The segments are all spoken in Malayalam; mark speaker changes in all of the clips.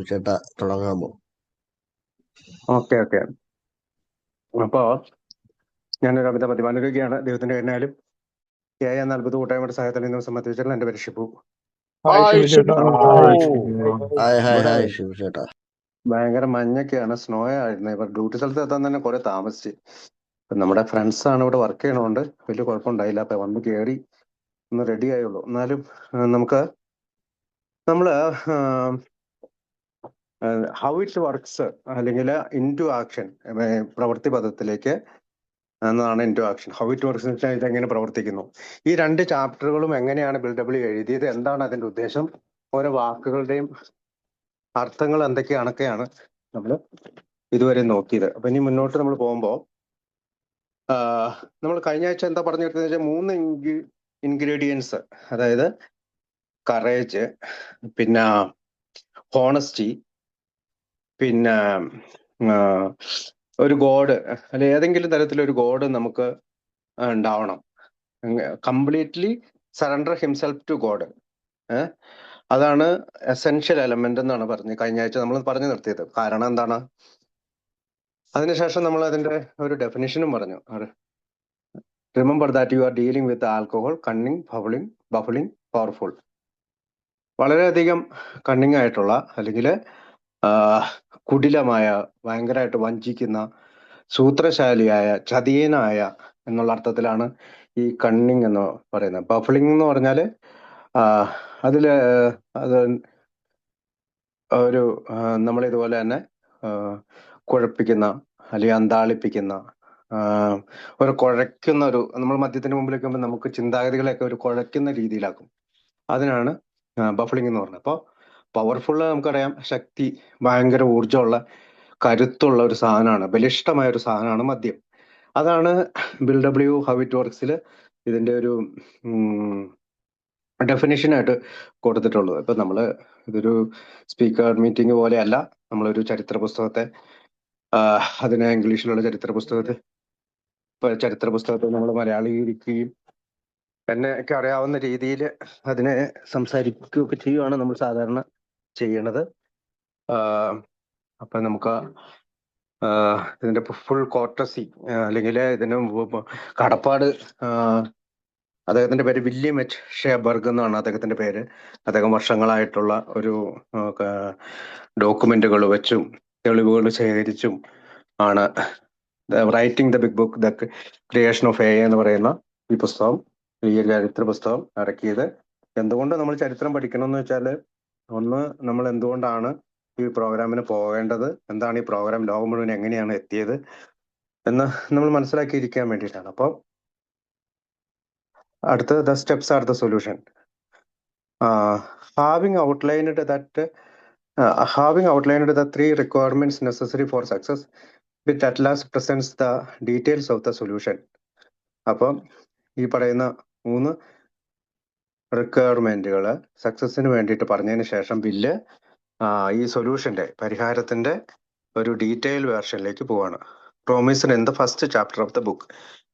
Speaker 1: ചേട്ടാ തുടങ്ങാമോ?
Speaker 2: ഓക്കെ. അപ്പോ ഞാനൊരു അമിത മദ്യപാനിക്കുകയാണ്. ദൈവത്തിന്റെ കരുണയാലും എന്ന അത്ഭുത കൂട്ടായ്മയുടെ സഹായത്തിൽ നിന്ന് സംബന്ധിച്ചിട്ടുള്ള എന്റെ പേര് Shibu.
Speaker 3: Hi Shibu.
Speaker 1: Hi hi
Speaker 2: ഇവിടെ
Speaker 1: ഹായ് ശിവ ചേട്ടാ.
Speaker 2: ഭയങ്കര മഞ്ഞൊക്കെയാണ്, സ്നോ ആയിരുന്നു. ഇവർ ഡ്യൂട്ടി സ്ഥലത്ത് എത്താൻ തന്നെ കുറെ താമസിച്ച്. നമ്മുടെ ഫ്രണ്ട്സ് ആണ് ഇവിടെ വർക്ക് ചെയ്യണോണ്ട് വലിയ കുഴപ്പമുണ്ടായില്ല. അപ്പൊ വന്ന് കയറി ഒന്ന് റെഡി ആയുള്ളൂ. എന്നാലും നമ്മള് ഹൗ ഇറ്റ് വർക്ക്സ് അല്ലെങ്കിൽ ഇൻ ടു ആക്ഷൻ, പ്രവൃത്തി പദത്തിലേക്ക് എന്നതാണ് into action. How it works എന്ന് വെച്ചാൽ ഇതെങ്ങനെ പ്രവർത്തിക്കുന്നു. ഈ രണ്ട് ചാപ്റ്ററുകളും എങ്ങനെയാണ് ബിൽഡബിൾ എഴുതിയത്, എന്താണ് അതിന്റെ ഉദ്ദേശം, ഓരോ വാക്കുകളുടെയും അർത്ഥങ്ങൾ എന്തൊക്കെയാണൊക്കെയാണ് നമ്മൾ ഇതുവരെ നോക്കിയത്. അപ്പൊ ഇനി മുന്നോട്ട് നമ്മൾ പോകുമ്പോൾ നമ്മൾ കഴിഞ്ഞ ആഴ്ച എന്താ പറഞ്ഞിരുന്നത് വെച്ചാൽ 3 ഇൻഗ്രീഡിയൻസ്, അതായത് കറേജ്, പിന്നെ ഹോണസ്റ്റി, പിന്നെ ഒരു ഗോഡ് അല്ലെ ഏതെങ്കിലും തരത്തിലൊരു ഗോഡ് നമുക്ക് ഉണ്ടാവണം. Completely surrender himself to god, അതാണ് എസെൻഷ്യൽ എലമെന്റ് എന്നാണ് പറഞ്ഞത് കഴിഞ്ഞ ആഴ്ച നമ്മൾ പറഞ്ഞു നിർത്തിയത്. കാരണം എന്താണ്? അതിനുശേഷം നമ്മൾ അതിന്റെ ഒരു ഡെഫിനിഷനും പറഞ്ഞു. Remember that you are dealing with alcohol, cunning, baffling, powerful. വളരെയധികം കണ്ണിങ് ആയിട്ടുള്ള അല്ലെങ്കിൽ കുടിലമായ, ഭയങ്കരമായിട്ട് വഞ്ചിക്കുന്ന, സൂത്രശാലിയായ, ചതിയനായ എന്നുള്ള അർത്ഥത്തിലാണ് ഈ കണ്ണിങ് എന്ന് പറയുന്നത്. ബഫിളിംഗ് എന്ന് പറഞ്ഞാല് അതില് അത് ഒരു നമ്മളിതുപോലെ തന്നെ കുഴപ്പിക്കുന്ന അല്ലെങ്കിൽ അന്താളിപ്പിക്കുന്ന, ഒരു കുഴയ്ക്കുന്ന, ഒരു നമ്മൾ മദ്യത്തിന് മുമ്പിൽ വെക്കുമ്പോൾ നമുക്ക് ചിന്താഗതികളെയൊക്കെ ഒരു കുഴയ്ക്കുന്ന രീതിയിലാക്കും. അതിനാണ് ബഫിളിംഗ് എന്ന് പറഞ്ഞത്. അപ്പോൾ പവർഫുൾ നമുക്കറിയാം, ശക്തി, ഭയങ്കര ഊർജ്ജമുള്ള, കരുത്തുള്ള ഒരു സാധനമാണ്, ബലിഷ്ഠമായ ഒരു സാധനമാണ് മദ്യം. അതാണ് ബിൽഡബ്ല്യു ഹൗ ഇറ്റ് വർക്ക്സിൽ ഇതിന്റെ ഒരു ഡെഫിനേഷനായിട്ട് കൊടുത്തിട്ടുള്ളത്. ഇപ്പൊ നമ്മള് ഇതൊരു സ്പീക്കർ മീറ്റിംഗ് പോലെയല്ല, നമ്മളൊരു ചരിത്ര പുസ്തകത്തെ അതിനെ ഇംഗ്ലീഷിലുള്ള ചരിത്ര പുസ്തകത്തെ നമ്മൾ മലയാളീകരിക്കുകയും എന്നെയൊക്കെ അറിയാവുന്ന രീതിയിൽ അതിനെ സംസാരിക്കുകയൊക്കെ ചെയ്യുകയാണ് നമ്മൾ സാധാരണ ചെയ്യണത്. അപ്പൊ നമുക്ക് ഇതിന്റെ ഫുൾ കോർട്ടസി അല്ലെങ്കിൽ ഇതിന് കടപ്പാട്, അദ്ദേഹത്തിന്റെ പേര് വില്യം എച്ച് ഷേബർഗ് എന്നാണ് അദ്ദേഹത്തിന്റെ പേര്. അദ്ദേഹം വർഷങ്ങളായിട്ടുള്ള ഒരു ഡോക്യുമെന്റുകൾ വെച്ചും തെളിവുകൾ ശേഖരിച്ചും ആണ് writing the big book, the creation of a എന്ന് പറയുന്ന ഈ പുസ്തകം, ഈ ചരിത്ര പുസ്തകം ഇറക്കിയത്. എന്തുകൊണ്ട് നമ്മൾ ചരിത്രം പഠിക്കണം എന്ന് വെച്ചാൽ, ഒന്ന്, നമ്മൾ എന്തുകൊണ്ടാണ് ഈ പ്രോഗ്രാമിന് പോകേണ്ടത്, എന്താണ് ഈ പ്രോഗ്രാം ലോകം മുഴുവൻ എങ്ങനെയാണ് എത്തിയത് എന്ന് നമ്മൾ മനസ്സിലാക്കിയിരിക്കാൻ വേണ്ടിയിട്ടാണ്. അപ്പോൾ അടുത്ത the steps are the solution. Having outlined the 3 requirements necessary for success, which at last presents the details of the solution. അപ്പം ഈ പറയുന്ന 3 റിക്വയർമെന്റുകൾ സക്സസിന് വേണ്ടിയിട്ട് പറഞ്ഞതിന് ശേഷം ബില്ല് ഈ സൊല്യൂഷന്റെ, പരിഹാരത്തിന്റെ ഒരു ഡീറ്റെയിൽ വേർഷനിലേക്ക് പോവാണ്. Promised in the first chapter of the book.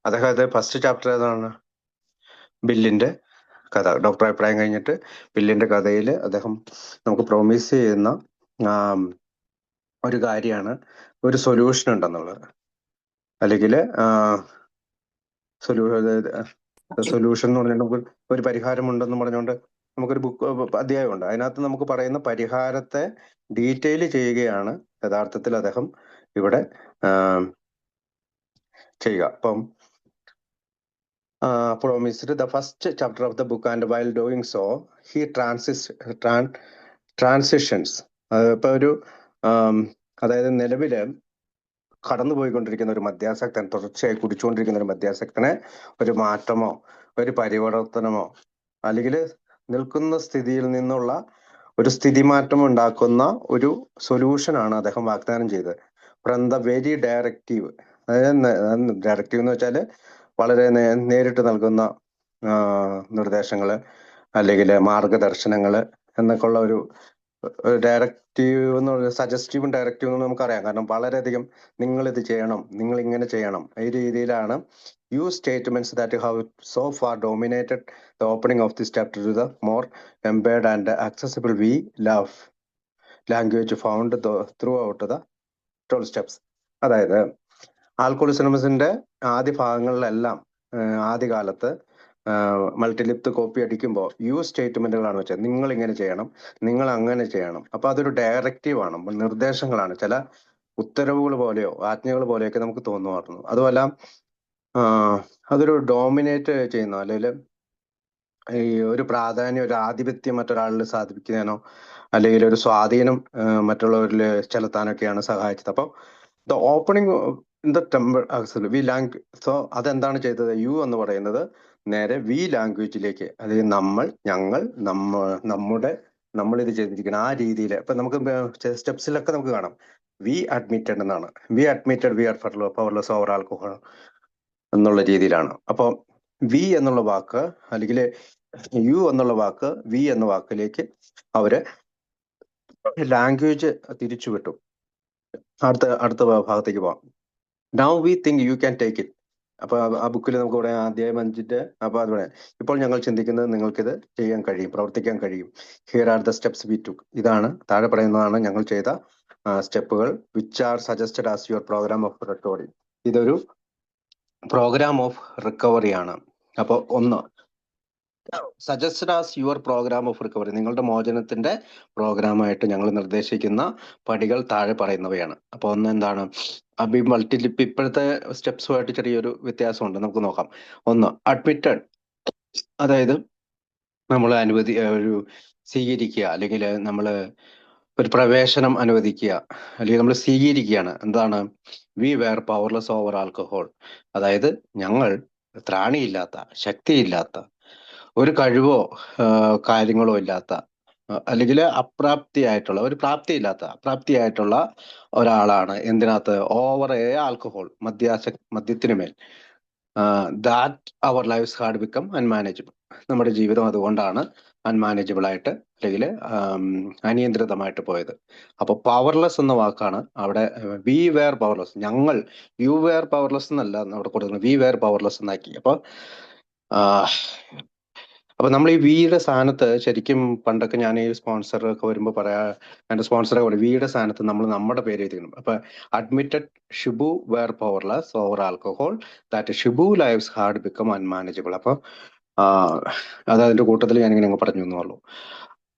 Speaker 2: അതായത് ഫസ്റ്റ് ചാപ്റ്റർ ഏതാണ്? ബില്ലിന്റെ കഥ. ഡോക്ടർ അഭിപ്രായം കഴിഞ്ഞിട്ട് ബില്ലിന്റെ കഥയിൽ അദ്ദേഹം നമുക്ക് പ്രോമിസ് ചെയ്യുന്ന ഒരു കാര്യമാണ് ഒരു സൊല്യൂഷൻ ഉണ്ടെന്നുള്ളത്, അല്ലെങ്കിൽ സൊല്യൂഷൻ എന്ന് പറഞ്ഞിട്ട് ഒരു പരിഹാരം ഉണ്ടെന്ന് പറഞ്ഞുകൊണ്ട് നമുക്കൊരു ബുക്ക് അധ്യായമുണ്ട്. അതിനകത്ത് നമുക്ക് പറയുന്ന പരിഹാരത്തെ ഡീറ്റെയിൽ ചെയ്യുകയാണ് യഥാർത്ഥത്തിൽ അദ്ദേഹം ഇവിടെ ചെയ്യുക. അപ്പം promised the first chapter of the book, and while doing so he transitions. ഇപ്പൊ ഒരു അതായത് നിലവില് കടന്നുപോയിക്കൊണ്ടിരിക്കുന്ന ഒരു മദ്യാസക്തൻ, തുടർച്ചയായി കുടിച്ചുകൊണ്ടിരിക്കുന്ന ഒരു മദ്യാസക്തനെ ഒരു മാറ്റമോ ഒരു പരിവർത്തനമോ അല്ലെങ്കിൽ നിൽക്കുന്ന സ്ഥിതിയിൽ നിന്നുള്ള ഒരു സ്ഥിതി മാറ്റം ഉണ്ടാക്കുന്ന ഒരു സൊല്യൂഷനാണ് അദ്ദേഹം വാഗ്ദാനം ചെയ്തത്. From the very directive. അതായത് ഡയറക്റ്റീവ് എന്ന് വെച്ചാൽ വളരെ നേരിട്ട് നൽകുന്ന നിർദ്ദേശങ്ങള് അല്ലെങ്കിൽ മാർഗദർശനങ്ങള് എന്നൊക്കെ ഉള്ള ഒരു ഡയറക്റ്റീവ് എന്ന് പറയുന്നത് സജസ്റ്റീവും ഡയറക്റ്റീവും എന്ന് നമുക്കറിയാം. കാരണം വളരെയധികം നിങ്ങൾ ഇത് ചെയ്യണം, നിങ്ങൾ ഇങ്ങനെ ചെയ്യണം, ഈ രീതിയിലാണ് use statements that have so far dominated the opening of this chapter to the more embered and accessible we love language found throughout the 12 steps. അതായത് ആൽക്കോളിസിനമസിന്റെ ആദ്യ ഭാഗങ്ങളിലെല്ലാം ആദ്യകാലത്ത് മൾട്ടിലിപ്ത് കോപ്പി അടിക്കുമ്പോൾ യൂസ് സ്റ്റേറ്റ്മെന്റുകളാണ് വെച്ചത്. നിങ്ങൾ ഇങ്ങനെ ചെയ്യണം, നിങ്ങൾ അങ്ങനെ ചെയ്യണം. അപ്പൊ അതൊരു ഡയറക്റ്റീവ് ആണ്, നിർദ്ദേശങ്ങളാണ്. ചില ഉത്തരവുകൾ പോലെയോ ആജ്ഞകൾ പോലെയൊക്കെ നമുക്ക് തോന്നുമായിരുന്നു. അതുമല്ല അതൊരു ഡോമിനേറ്റ് ചെയ്യുന്നു, അല്ലെങ്കിൽ ഈ ഒരു പ്രാധാന്യം, ഒരു ആധിപത്യം മറ്റൊരാളിൽ സാധിപ്പിക്കുന്നതിനോ അല്ലെങ്കിൽ ഒരു സ്വാധീനം മറ്റുള്ളവരിൽ ചെലുത്താനൊക്കെയാണ് സഹായിച്ചത്. അപ്പോൾ the opening in the temple we language. So അതെന്താണ് ചെയ്തത്? യു എന്ന് പറയുന്നത് നേരെ വി ലാംഗ്വേജിലേക്ക്, അതായത് നമ്മൾ, ഞങ്ങൾ, നമ്മൾ ഇത് ചെയ്തിരിക്കണം ആ രീതിയിൽ. ഇപ്പൊ നമുക്ക് സ്റ്റെപ്സിലൊക്കെ നമുക്ക് കാണാം വി അഡ്മിറ്റഡ് എന്നാണ്. We admitted we are powerless over alcohol എന്നുള്ള രീതിയിലാണ്. അപ്പോൾ വി എന്നുള്ള വാക്ക് അല്ലെങ്കിൽ യു എന്നുള്ള വാക്ക് വി എന്ന വാക്കിലേക്ക് അവര് ലാംഗ്വേജ് തിരിച്ചു വിട്ടു. അടുത്ത ഭാഗത്തേക്ക് പോവാം. Now we think you can take it. അപ്പൊ ആ ബുക്കിൽ നമുക്ക് ഇവിടെ അധ്യായം 5 അപ്പൊ അത് പറയാം. ഇപ്പോൾ ഞങ്ങൾ ചിന്തിക്കുന്നത് നിങ്ങൾക്കിത് ചെയ്യാൻ കഴിയും, പ്രവർത്തിക്കാൻ കഴിയും. Here are the steps we took. ഇതാണ് താഴെ പറയുന്നതാണ് ഞങ്ങൾ ചെയ്ത സ്റ്റെപ്പുകൾ. Which are suggested as your programme of recovery. ഇതൊരു പ്രോഗ്രാം ഓഫ് റിക്കവറി ആണ്. അപ്പൊ ഒന്ന്, suggested as your programme of recovery, നിങ്ങളുടെ മോചനത്തിന്റെ പ്രോഗ്രാമായിട്ട് ഞങ്ങൾ നിർദ്ദേശിക്കുന്ന പടികൾ താഴെ പറയുന്നവയാണ്. അപ്പൊ ഒന്ന് എന്താണ്? അപ്പൊ ഈ മൾട്ടിലിപ്പ് ഇപ്പോഴത്തെ സ്റ്റെപ്സുമായിട്ട് ചെറിയൊരു വ്യത്യാസമുണ്ട്, നമുക്ക് നോക്കാം. ഒന്ന്, അഡ്മിറ്റഡ്, അതായത് നമ്മൾ സ്വീകരിക്കുക, അല്ലെങ്കിൽ നമ്മൾ ഒരു പ്രവേശനം അനുവദിക്കുക, അല്ലെങ്കിൽ നമ്മൾ സ്വീകരിക്കുകയാണ്. എന്താണ്? We were powerless over alcohol. അതായത് ഞങ്ങൾ ത്രാണിയില്ലാത്ത, ശക്തിയില്ലാത്ത, ഒരു കഴിവോ കാര്യങ്ങളോ ഇല്ലാത്ത, അല്ലെങ്കിൽ അപ്രാപ്തിയായിട്ടുള്ള ഒരാളാണ്. എന്തിനകത്ത്? ഓവർ ആൽക്കഹോൾ, മദ്യത്തിന് മേൽ. That our lives had become unmanageable. നമ്മുടെ ജീവിതം അതുകൊണ്ടാണ് അൺമാനേജബിൾ ആയിട്ട്, അല്ലെങ്കിൽ അനിയന്ത്രിതമായിട്ട് പോയത്. അപ്പൊ പവർലെസ് എന്ന വാക്കാണ് അവിടെ. വി വെയർ പവർലെസ്, ഞങ്ങൾ. യു വെയർ പവർലെസ് എന്നല്ല അവിടെ കൊടുക്കുന്നത്, വി വെയർ പവർലെസ് എന്നാക്കി. അപ്പൊ നമ്മൾ ഈ വിയുടെ സ്ഥാനത്ത് ശരിക്കും പണ്ടൊക്കെ ഞാൻ ഈ സ്പോൺസർ ഒക്കെ വരുമ്പോൾ എന്റെ സ്പോൺസറൊക്കെ പറയും വിയുടെ സ്ഥാനത്ത് നമ്മൾ നമ്മുടെ പേര് എഴുതിക്കണം. അപ്പൊ admitted Shibu were powerless over alcohol, that Shibu lives had become unmanageable. അപ്പൊ അത് അതിന്റെ കൂട്ടത്തിൽ ഞാനിങ്ങനെ പറഞ്ഞു എന്നുള്ളൂ.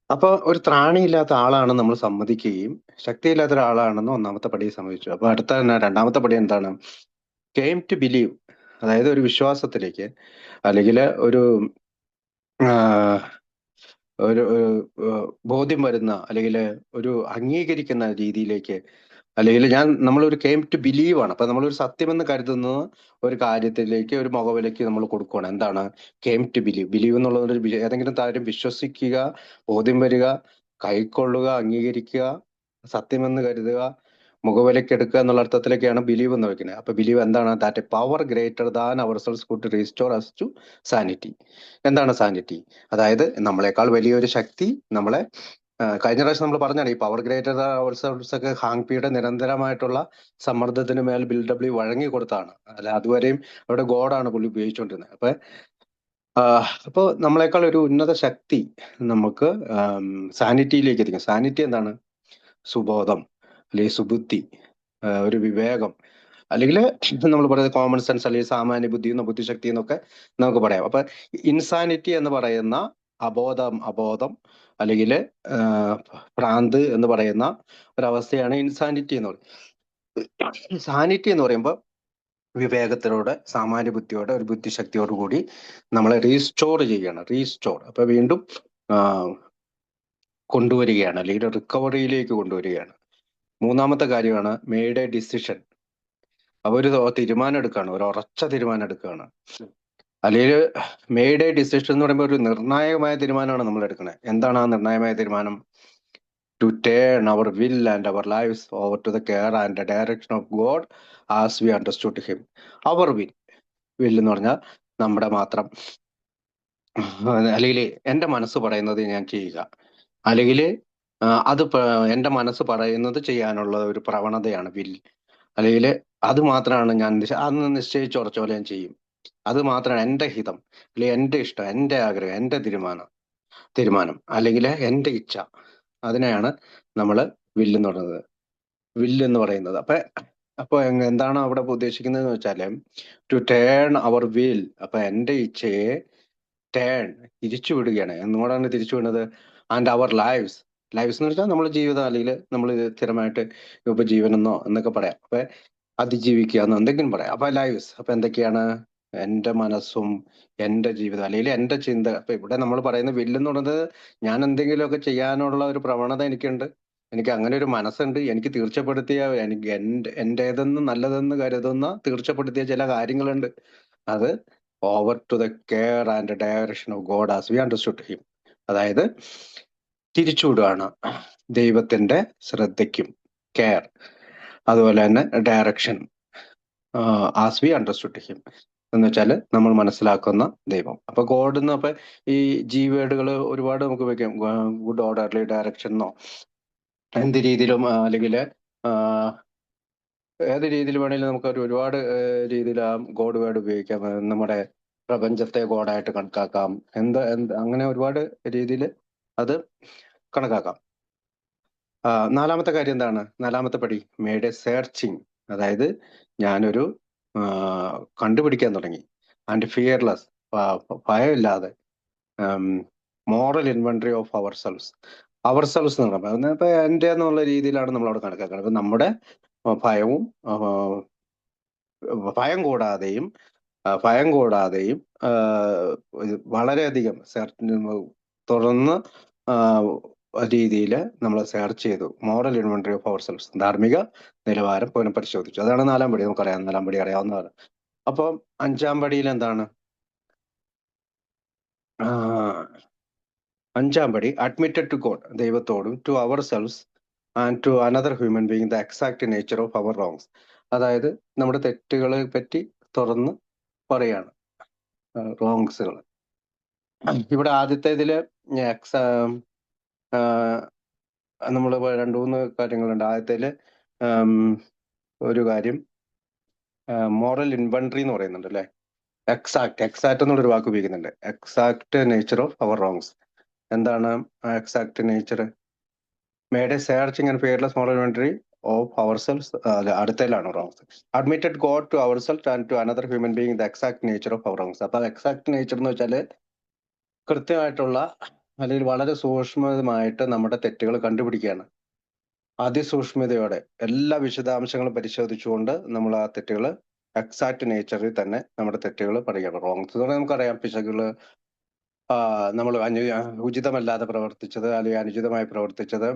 Speaker 2: അപ്പൊ ഒരു ത്രാണിയില്ലാത്ത ആളാണ് നമ്മൾ സമ്മതിക്കുകയും ശക്തിയില്ലാത്ത ഒരാളാണെന്ന് ഒന്നാമത്തെ പടി സമ്മതിച്ചു. അപ്പൊ രണ്ടാമത്തെ പടി എന്താണ്? കെയിം ടു ബിലീവ്, അതായത് ഒരു വിശ്വാസത്തിലേക്ക്, അല്ലെങ്കിൽ ഒരു ബോധ്യം വരുന്ന, അല്ലെങ്കിൽ ഒരു അംഗീകരിക്കുന്ന രീതിയിലേക്ക്, അല്ലെങ്കിൽ നമ്മളൊരു കെയിം ടു ബിലീവ് ആണ്. അപ്പൊ നമ്മളൊരു സത്യമെന്ന് കരുതുന്ന ഒരു കാര്യത്തിലേക്ക്, ഒരു മുഖവിലേക്ക് നമ്മൾ കൊടുക്കുകയാണ്. എന്താണ്? Came to believe. ബിലീവ് എന്നുള്ളത് ഏതെങ്കിലും കാര്യം വിശ്വസിക്കുക, ബോധ്യം വരിക, കൈക്കൊള്ളുക, അംഗീകരിക്കുക, സത്യമെന്ന് കരുതുക, മുഖവിലക്കെടുക്കുക എന്നുള്ള അർത്ഥത്തിലേക്കാണ് ബിലീവ് എന്ന് വെക്കുന്നത്. അപ്പൊ ബിലീവ് എന്താണ്? That a power greater than ourselves could restore us to sanity. എന്താണ് സാനിറ്റി? അതായത് നമ്മളെക്കാൾ വലിയൊരു ശക്തി നമ്മളെ, കഴിഞ്ഞ പ്രാവശ്യം നമ്മൾ പറഞ്ഞാണ് ഈ പവർ ഗ്രേറ്റർ അവർ സെൽസ് ഒക്കെ ഹാങ്പിയുടെ നിരന്തരമായിട്ടുള്ള സമ്മർദ്ദത്തിന് മേൽ ബിൽഡബ്ല്യൂ വഴങ്ങി കൊടുത്താണ്. അല്ല, അതുവരെയും അവിടെ ഗോഡാണ് പുള്ളി ഉപയോഗിച്ചുകൊണ്ടിരുന്നത്. അപ്പൊ നമ്മളെക്കാൾ ഒരു ഉന്നത ശക്തി നമുക്ക് സാനിറ്റിയിലേക്ക് എത്തിക്കും. സാനിറ്റി എന്താണ്? സുബോധം, അല്ലെങ്കിൽ സുബുദ്ധി, ഒരു വിവേകം, അല്ലെങ്കിൽ നമ്മൾ പറയുന്നത് കോമൺ സെൻസ്, അല്ലെങ്കിൽ സാമാന്യ ബുദ്ധി എന്നോ ബുദ്ധിശക്തി എന്നൊക്കെ നമുക്ക് പറയാം. അപ്പൊ ഇൻസാനിറ്റി എന്ന് പറയുന്ന അബോധം അല്ലെങ്കിൽ ഭ്രാന്ത് എന്ന് പറയുന്ന ഒരവസ്ഥയാണ് ഇൻസാനിറ്റി എന്ന് പറയുന്നത്. സാനിറ്റി എന്ന് പറയുമ്പോൾ വിവേകത്തിലൂടെ, സാമാന്യ ബുദ്ധിയോടെ, ഒരു ബുദ്ധിശക്തിയോട് കൂടി നമ്മളെ റീസ്റ്റോർ ചെയ്യണം. അപ്പൊ വീണ്ടും കൊണ്ടുവരികയാണ്, അല്ലെങ്കിൽ റിക്കവറിയിലേക്ക് കൊണ്ടുവരികയാണ്. മൂന്നാമത്തെ കാര്യമാണ് മെയ്ഡ് എ ഡിസിഷൻ. അപ്പൊ ഒരു തീരുമാനം എടുക്കുകയാണ്, ഒരു ഉറച്ച തീരുമാനം എടുക്കുകയാണ്. അല്ലെങ്കിൽ മെയ്ഡ് എ ഡിസിഷൻ എന്ന് പറയുമ്പോൾ ഒരു നിർണായകമായ തീരുമാനമാണ് നമ്മൾ എടുക്കുന്നത്. എന്താണ് ആ നിർണായകമായ തീരുമാനം? To turn our will and our lives over to the care and direction of God as we understood him. Our will എന്ന് പറഞ്ഞാൽ നമ്മുടെ മാത്രം, അല്ലെങ്കിൽ എൻ്റെ മനസ്സ് പറയുന്നത് ഞാൻ ചെയ്യുക, അല്ലെങ്കിൽ എൻ്റെ മനസ്സ് പറയുന്നത് ചെയ്യാനുള്ള ഒരു പ്രവണതയാണ് വിൽ. അല്ലെങ്കിൽ അത് മാത്രമാണ് ഞാൻ അന്ന് നിശ്ചയിച്ചുറച്ച പോലെ ഞാൻ ചെയ്യും, അത് മാത്രമാണ് എൻ്റെ ഹിതം, അല്ലെങ്കിൽ എൻ്റെ ഇഷ്ടം, എൻ്റെ ആഗ്രഹം, എൻ്റെ തീരുമാനം, അല്ലെങ്കിൽ എൻ്റെ ഇച്ഛ. അതിനെയാണ് നമ്മൾ വില്ലെന്ന് പറയുന്നത്. വില്ലെന്ന് പറയുന്നത്. അപ്പൊ എന്താണ് അവിടെ ഉദ്ദേശിക്കുന്നത് എന്ന് വെച്ചാല് ടു ടേൺ അവർ വിൽ. അപ്പൊ എന്റെ ഇച്ഛയെ ടേൺ തിരിച്ചു വിടുകയാണ്. എന്നുകൂടാണ് തിരിച്ചു വിടുന്നത്? And our lives. ലൈവ്സ് എന്ന് വെച്ചാൽ നമ്മുടെ ജീവിതം, അല്ലെങ്കിൽ നമ്മൾ സ്ഥിരമായിട്ട് ഉപജീവനെന്നോ എന്നൊക്കെ പറയാം. അപ്പൊ അതിജീവിക്കുക എന്നോ എന്തെങ്കിലും പറയാം. അപ്പൊ ലൈവ്സ് അപ്പൊ എന്തൊക്കെയാണ്? എന്റെ മനസ്സും എന്റെ ജീവിതം, അല്ലെങ്കിൽ എന്റെ ചിന്ത. അപ്പൊ ഇവിടെ നമ്മൾ പറയുന്ന വില്ലെന്ന് പറയുന്നത് ഞാൻ എന്തെങ്കിലുമൊക്കെ ചെയ്യാനുള്ള ഒരു പ്രവണത എനിക്കുണ്ട്, എനിക്ക് അങ്ങനെ ഒരു മനസ്സുണ്ട്, എനിക്ക് തീർച്ചപ്പെടുത്തിയ, എനിക്ക് എന്റേതെന്ന് നല്ലതെന്ന് കരുതുന്ന തീർച്ചപ്പെടുത്തിയ ചില കാര്യങ്ങളുണ്ട്. അത് over to the care and direction of God as we understood him. അതായത് തിരിച്ചുവിടുകയാണ് ദൈവത്തിന്റെ ശ്രദ്ധയ്ക്കും, കെയർ, അതുപോലെ തന്നെ direction as we understood him എന്ന് വെച്ചാൽ നമ്മൾ മനസ്സിലാക്കുന്ന ദൈവം. അപ്പൊ ഗോഡ് എന്ന് അപ്പൊ ഈ ജി വേർഡുകൾ ഒരുപാട് നമുക്ക് ഉപയോഗിക്കാം. ഗുഡ് ഓർഡർലി ഡയറക്ഷൻ എന്നോ എന്ത് രീതിയിലും, അല്ലെങ്കിൽ ഏത് രീതിയിൽ വേണമെങ്കിലും നമുക്ക് ഒരുപാട് രീതിയിൽ ആ ഗോഡ് വേർഡ് ഉപയോഗിക്കാം. നമ്മുടെ പ്രപഞ്ചത്തെ ഗോഡായിട്ട് കണക്കാക്കാം, അങ്ങനെ ഒരുപാട് രീതിയിൽ അത് കണക്കാക്കാം. നാലാമത്തെ കാര്യം എന്താണ്? നാലാമത്തെ പടി മേഡ് എ സെർച്ചിങ്. അതായത് ഞാനൊരു കണ്ടുപിടിക്കാൻ തുടങ്ങി. ആൻഡ് ഫിയർലെസ്, ഭയമില്ലാതെ, moral inventory of ourselves. Ourselves എന്ന് പറയുമ്പോൾ ഇപ്പൊ എന്റെ എന്നുള്ള രീതിയിലാണ് നമ്മൾ അവിടെ കണക്കാക്കുന്നത്. അപ്പൊ നമ്മുടെ ഭയവും ഭയം കൂടാതെയും വളരെയധികം തുറന്ന് രീതിയിൽ നമ്മൾ സെർച്ച് ചെയ്തു. Moral inventory of ourselves, ധാർമ്മിക നിലവാരം പുനഃപരിശോധിച്ചു. അതാണ് നാലാം പടി. നമുക്കറിയാം, നാലാം പടി അറിയാവുന്നതാണ്. അപ്പം അഞ്ചാം പടിയിൽ എന്താണ്? അഞ്ചാം പടി അഡ്മിറ്റഡ് ടു ഗോഡ്, ദൈവത്തോടും to ourselves and to another human being the exact nature of our wrongs. അതായത് നമ്മുടെ തെറ്റുകളെ പറ്റി തുറന്ന് പറയാണ്, റോങ്സുകൾ. ഇവിടെ ആദ്യത്തെ ഇതില് നമ്മൾ രണ്ടു മൂന്ന് കാര്യങ്ങളുണ്ട്. ആദ്യത്തേല് ഒരു കാര്യം മോറൽ ഇൻവെന്ററി എന്ന് പറയുന്നുണ്ട് അല്ലെ. എക്സാക്ട് എന്നുള്ളൊരു വാക്ക് ഉപയോഗിക്കുന്നുണ്ട്. Exact nature of our wrongs. എന്താണ് exact nature? Made a searching and fearless moral inventory of ourselves. അടുത്തതിലാണ് wrongs. Admitted God to our self and to another human being the exact nature of our wrongs. അപ്പൊ എക്സാക്ട് നേച്ചർ എന്ന് വെച്ചാല് കൃത്യമായിട്ടുള്ള, അല്ലെങ്കിൽ വളരെ സൂക്ഷ്മമായിട്ട് നമ്മുടെ തെറ്റുകൾ കണ്ടുപിടിക്കുകയാണ്. അതിസൂക്ഷ്മതയോടെ എല്ലാ വിശദാംശങ്ങളും പരിശോധിച്ചുകൊണ്ട് നമ്മൾ ആ തെറ്റുകൾ എക്സാക്ട് നേച്ചറിൽ തന്നെ നമ്മുടെ തെറ്റുകൾ പറയുകയാണ്. റോങ്സ് എന്ന് പറഞ്ഞാൽ നമുക്കറിയാം, പിശകുകള്, നമ്മൾ ഉചിതമല്ലാതെ പ്രവർത്തിച്ചത്, അല്ലെങ്കിൽ അനുചിതമായി പ്രവർത്തിച്ചത്,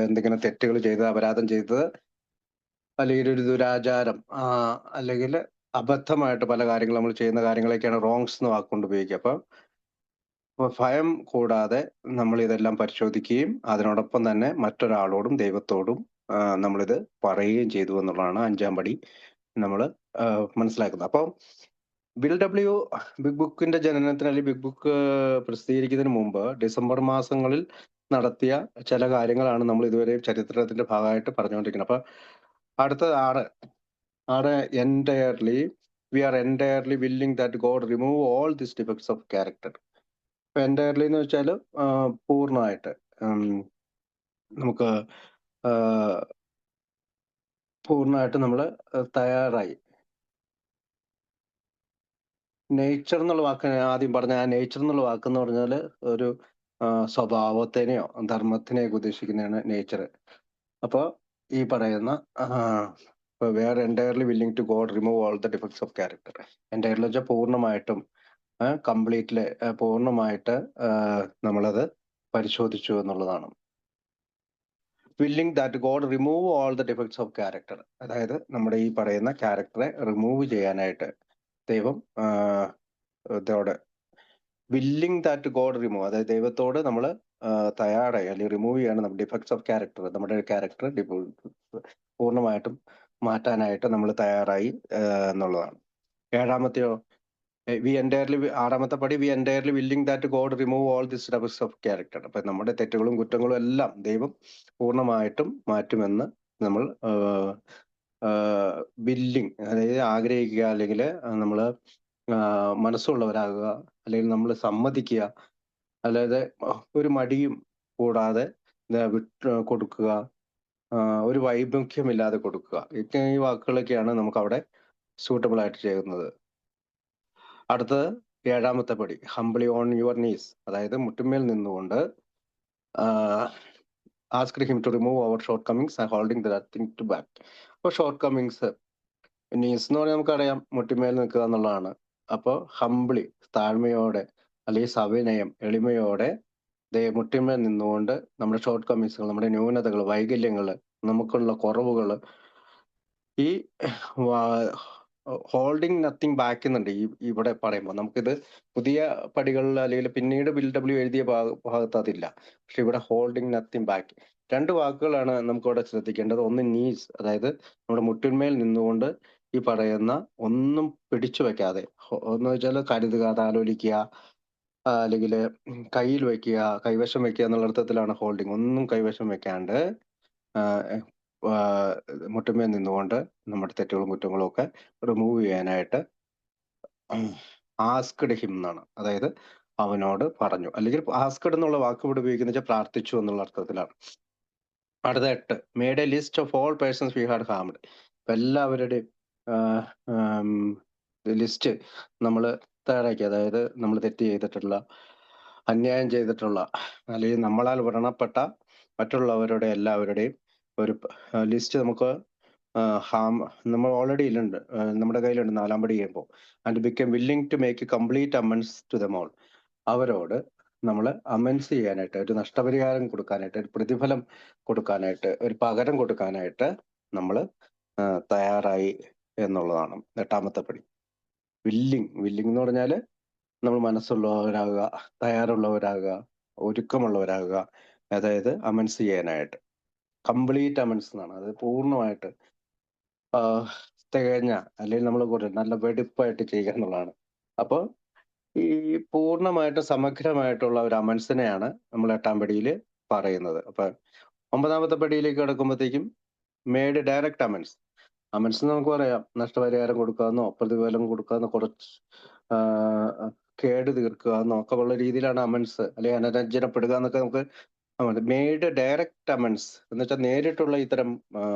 Speaker 2: എന്തെങ്കിലും തെറ്റുകൾ ചെയ്തത്, അപരാധം ചെയ്തത്, അല്ലെങ്കിൽ ഒരു ദുരാചാരം, അല്ലെങ്കിൽ അബദ്ധമായിട്ട് പല കാര്യങ്ങൾ നമ്മൾ ചെയ്യുന്ന കാര്യങ്ങളൊക്കെയാണ് റോങ്സ് എന്ന് വാക്കുകൊണ്ട് ഉപയോഗിക്കുക. അപ്പൊ ഭയം കൂടാതെ നമ്മൾ ഇതെല്ലാം പരിശോധിക്കുകയും അതിനോടൊപ്പം തന്നെ മറ്റൊരാളോടും ദൈവത്തോടും നമ്മളിത് പറയുകയും ചെയ്തു എന്നുള്ളതാണ് അഞ്ചാം പടി നമ്മൾ മനസ്സിലാക്കുന്നത്. അപ്പം ബിൽ ഡബ്ല്യു ബിഗ് ബുക്കിന്റെ ജനനത്തിന്, അല്ലെങ്കിൽ ബിഗ് ബുക്ക് പ്രസിദ്ധീകരിക്കുന്നതിന് മുമ്പ് ഡിസംബർ മാസങ്ങളിൽ നടത്തിയ ചില കാര്യങ്ങളാണ് നമ്മൾ ഇതുവരെ ചരിത്രത്തിന്റെ ഭാഗമായിട്ട് പറഞ്ഞുകൊണ്ടിരിക്കുന്നത്. അപ്പൊ അടുത്ത ആറ് entirely we are entirely willing that God remove all this defects of character. Entirely എന്ന് വെച്ചാൽ പൂർണ്ണമായിട്ട്, നമുക്ക് പൂർണ്ണമായിട്ട് നമ്മൾ തയ്യാറായി. നേച്ചർ എന്നുള്ള വാക്ക് ആദ്യം പറഞ്ഞ ആ നേച്ചർ എന്നുള്ള വാക്കെന്ന് പറഞ്ഞാൽ ഒരു സ്വഭാവത്തിനെയോ ധർമ്മത്തിനെയൊക്കെ ഉദ്ദേശിക്കുന്നതാണ് നേച്ചർ. അപ്പോൾ ഈ പറയുന്ന were entirely willing to God remove all the defects of character. Entirely വെച്ചാൽ പൂർണ്ണമായിട്ടും, കംപ്ലീറ്റ്ലി, പൂർണ്ണമായിട്ട് നമ്മളത് പരിശോധിച്ചു എന്നുള്ളതാണ്. Willing that God remove all the defects of character, അതായത് നമ്മുടെ ഈ പറയുന്ന ക്യാരക്ടറെ റിമൂവ് ചെയ്യാനായിട്ട് ദൈവം ഇതോടെ വില്ലിംഗ് ദാറ്റ് ഗോഡ് റിമൂവ്, അതായത് ദൈവത്തോട് നമ്മൾ തയ്യാറായി, അല്ലെങ്കിൽ റിമൂവ് ചെയ്യാണ് നമ്മുടെ ഡിഫക്ട്സ് ഓഫ് ക്യാരക്ടർ, നമ്മുടെ ക്യാരക്ടർ പൂർണ്ണമായിട്ടും മാറ്റാനായിട്ട് നമ്മൾ തയ്യാറായി എന്നുള്ളതാണ്. ഏഴാമത്തെയോ ആറാമത്തെ പടി we entirely willing that God remove all this defects of character. അപ്പൊ നമ്മുടെ തെറ്റുകളും കുറ്റങ്ങളും എല്ലാം ദൈവം പൂർണ്ണമായിട്ടും മാറ്റുമെന്ന് നമ്മൾ വില്ലിംഗ്, അതായത് ആഗ്രഹിക്കുക, അല്ലെങ്കിൽ നമ്മൾ മനസ്സുള്ളവരാകുക, അല്ലെങ്കിൽ നമ്മൾ സമ്മതിക്കുക, അല്ലാതെ ഒരു മടിയും കൂടാതെ കൊടുക്കുക, ഒരു വൈമുഖ്യമില്ലാതെ കൊടുക്കുക. ഈ വാക്കുകളൊക്കെയാണ് നമുക്ക് അവിടെ സൂട്ടബിൾ ആയിട്ട് ചെയ്യുന്നത്. അടുത്തത് 7ാമത്തെ പടി, ഹംബ്ലി ഓൺ യുവർ നീസ്, അതായത് മുട്ടുമേൽ നിന്നുകൊണ്ട് ask him to remove our shortcomings and holding that thing to back. അപ്പോൾ ഷോർട്ട് കമ്മിങ്സ്, നീസ് എന്ന് പറഞ്ഞാൽ നമുക്കറിയാം മുട്ടുമേൽ നിൽക്കുക എന്നുള്ളതാണ്. അപ്പോൾ ഹംബ്ലി, താഴ്മയോടെ അല്ലെങ്കിൽ സവിനയം, എളിമയോടെ മുട്ടിന്മേൽ നിന്നുകൊണ്ട് നമ്മുടെ ഷോർട്ട് കമ്മിങ്സുകൾ, നമ്മുടെ ന്യൂനതകൾ, വൈകല്യങ്ങൾ, നമുക്കുള്ള കുറവുകൾ, ഈ ഹോൾഡിംഗ് നത്തിങ് ബാക്ക് എന്നുണ്ട് ഇവിടെ പറയുമ്പോൾ. നമുക്കിത് പുതിയ പടികളിൽ അല്ലെങ്കിൽ പിന്നീട് BW എഴുതിയ ഭാഗത്ത് അതില്ല. പക്ഷെ ഇവിടെ ഹോൾഡിംഗ് നത്തിങ് ബാക്ക്, 2 വാക്കുകളാണ് നമുക്കിവിടെ ശ്രദ്ധിക്കേണ്ടത്. ഒന്ന് നീസ്, അതായത് നമ്മുടെ മുട്ടിന്മേൽ നിന്നുകൊണ്ട് ഈ പറയുന്ന ഒന്നും പിടിച്ചു വെക്കാതെ, എന്ന് വെച്ചാൽ കരുതുക, താലോലിക്കുക, അല്ലെങ്കിൽ കയ്യിൽ വെക്കുക, കൈവശം വെക്കുക എന്നുള്ള അർത്ഥത്തിലാണ് ഹോൾഡിംഗ്. ഒന്നും കൈവശം വെക്കാണ്ട് മുട്ടുമേൽ നിന്നുകൊണ്ട് നമ്മുടെ തെറ്റുകളും കുറ്റങ്ങളും ഒക്കെ റിമൂവ് ചെയ്യാനായിട്ട് ആസ്ക്ഡ് ഹിം എന്നാണ്, അതായത് അവനോട് പറഞ്ഞു. അല്ലെങ്കിൽ ആസ്ക്ഡ് എന്നുള്ള വാക്ക് ഇവിടെ ഉപയോഗിക്കുന്ന വെച്ചാൽ പ്രാർത്ഥിച്ചു എന്നുള്ള അർത്ഥത്തിലാണ്. അടുത്ത 8, made a list of all persons we had harmed. എല്ലാവരുടെയും ലിസ്റ്റ് നമ്മൾ തയ്യാറാക്കി, അതായത് നമ്മൾ തെറ്റ് ചെയ്തിട്ടുള്ള, അന്യായം ചെയ്തിട്ടുള്ള, അല്ലെങ്കിൽ നമ്മളാൽ വ്രണപ്പെട്ട മറ്റുള്ളവരുടെ എല്ലാവരുടെയും ഒരു ലിസ്റ്റ് നമുക്ക് നമ്മൾ ഓൾറെഡി ഇല്ലുണ്ട്, നമ്മുടെ കയ്യിലുണ്ട് 4ാം പടി ചെയ്യുമ്പോൾ. And become willing to make complete amends to them all. അവരോട് നമ്മൾ അമൻസ് ചെയ്യാനായിട്ട്, ഒരു നഷ്ടപരിഹാരം കൊടുക്കാനായിട്ട്, ഒരു പ്രതിഫലം കൊടുക്കാനായിട്ട്, ഒരു പകരം കൊടുക്കാനായിട്ട് നമ്മൾ തയ്യാറായി എന്നുള്ളതാണ് 8ാമത്തെ പടി. വില്ലിംഗ് എന്ന് പറഞ്ഞാൽ നമ്മൾ മനസ്സുള്ളവരാകുക, തയ്യാറുള്ളവരാകുക, ഒരുക്കമുള്ളവരാകുക, അതായത് അമൻസ് ചെയ്യാനായിട്ട്. കംപ്ലീറ്റ് അമൻസ് എന്നാണ്, അത് പൂർണ്ണമായിട്ട് തികഞ്ഞ, അല്ലെങ്കിൽ നമ്മൾ നല്ല വെടിപ്പായിട്ട് ചെയ്യുക എന്നുള്ളതാണ്. അപ്പോൾ ഈ പൂർണ്ണമായിട്ട് സമഗ്രമായിട്ടുള്ള ഒരു അമൻസിനെയാണ് നമ്മൾ 8ാം പടിയിൽ പറയുന്നത്. അപ്പൊ 9ാമത്തെ പടിയിലേക്ക് കിടക്കുമ്പോഴത്തേക്കും മേഡ് ഡയറക്റ്റ് അമൻസ്. അമൻസ് നമുക്ക് പറയാം, നഷ്ടപരിഹാരം കൊടുക്കാന്നോ, പ്രതിഫലം കൊടുക്കാന്നോ, കുറച്ച് കേട് തീർക്കുക എന്നൊക്കെ ഉള്ള രീതിയിലാണ് അമൻസ്, അല്ലെങ്കിൽ അനുരഞ്ജനപ്പെടുക എന്നൊക്കെ നമുക്ക്. മേഡ് ഡയറക്റ്റ് അമൻസ് എന്ന് വെച്ചാൽ നേരിട്ടുള്ള ഇത്തരം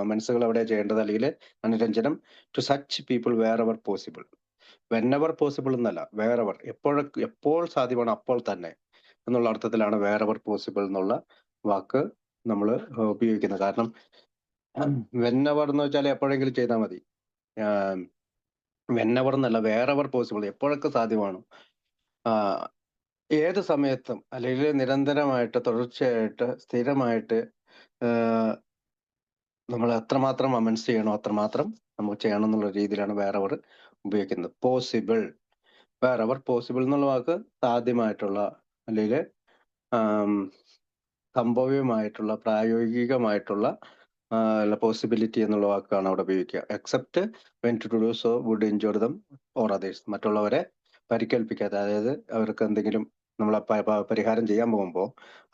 Speaker 2: അമൻസുകൾ എവിടെ ചെയ്യേണ്ടത്, അല്ലെങ്കിൽ അനുരഞ്ജനം to such people wherever possible. Whenever possible എന്നല്ല, വേറെവർ, എപ്പോൾ സാധ്യമാണ് അപ്പോൾ തന്നെ എന്നുള്ള അർത്ഥത്തിലാണ് വേറെവർ പോസിബിൾ എന്നുള്ള വാക്ക് നമ്മൾ ഉപയോഗിക്കുന്നത്. കാരണം വെന്നെവർ എന്ന് വെച്ചാൽ എപ്പോഴെങ്കിലും ചെയ്താൽ മതി, വെന്നെവർ എന്നല്ല, വേറെവർ പോസിബിൾ, എപ്പോഴൊക്കെ സാധ്യമാണ്, ഏത് സമയത്തും, അല്ലെങ്കിൽ നിരന്തരമായിട്ട്, തുടർച്ചയായിട്ട്, സ്ഥിരമായിട്ട് നമ്മൾ എത്രമാത്രം അമൻസ് ചെയ്യണോ അത്രമാത്രം നമുക്ക് ചെയ്യണം എന്നുള്ള രീതിയിലാണ് വേറെവർ ഉപയോഗിക്കുന്നത്. പോസിബിൾ, വേറെവർ പോസിബിൾ എന്നുള്ള വാക്ക് സാധ്യമായിട്ടുള്ള, അല്ലെങ്കിൽ സംഭവ്യമായിട്ടുള്ള, പ്രായോഗികമായിട്ടുള്ള പോസിബിലിറ്റി എന്നുള്ള വാക്കാണ് അവിടെ ഉപയോഗിക്കുക. Except when to do so would injure them or others. മറ്റുള്ളവരെ പരിക്കേൽപ്പിക്കാതെ, അതായത് അവർക്ക് എന്തെങ്കിലും നമ്മൾ പരിഹാരം ചെയ്യാൻ പോകുമ്പോൾ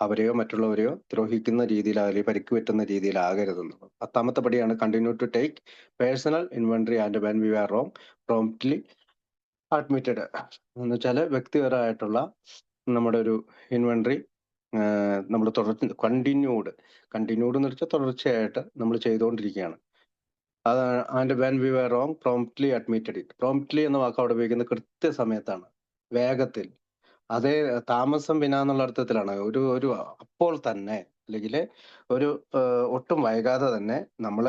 Speaker 2: അവരെയോ മറ്റുള്ളവരെയോ ദ്രോഹിക്കുന്ന രീതിയിൽ, അല്ലെങ്കിൽ പരിക്ക് പറ്റുന്ന രീതിയിലാകരുതെന്ന്. 10ാമത്തെ പടിയാണ് continue to take personal inventory and when we are wrong promptly admitted. എന്ന് വെച്ചാൽ വ്യക്തിപരമായിട്ടുള്ള നമ്മുടെ ഒരു ഇൻവെന്ററി നമ്മൾ കണ്ടിന്യൂഡ് എന്ന് വെച്ചാൽ തുടർച്ചയായിട്ട് നമ്മൾ ചെയ്തുകൊണ്ടിരിക്കുകയാണ്. അതാണ്. And when we were wrong promptly admitted it. Promptly എന്ന വാക്ക് അവിടെ ഉപയോഗിക്കുന്നത് കൃത്യസമയത്താണ്, വേഗത്തിൽ, അതേ താമസം വിന എന്നുള്ള അർത്ഥത്തിലാണ്. ഒരു അപ്പോൾ തന്നെ, അല്ലെങ്കിൽ ഒരു ഒട്ടും വൈകാതെ തന്നെ നമ്മൾ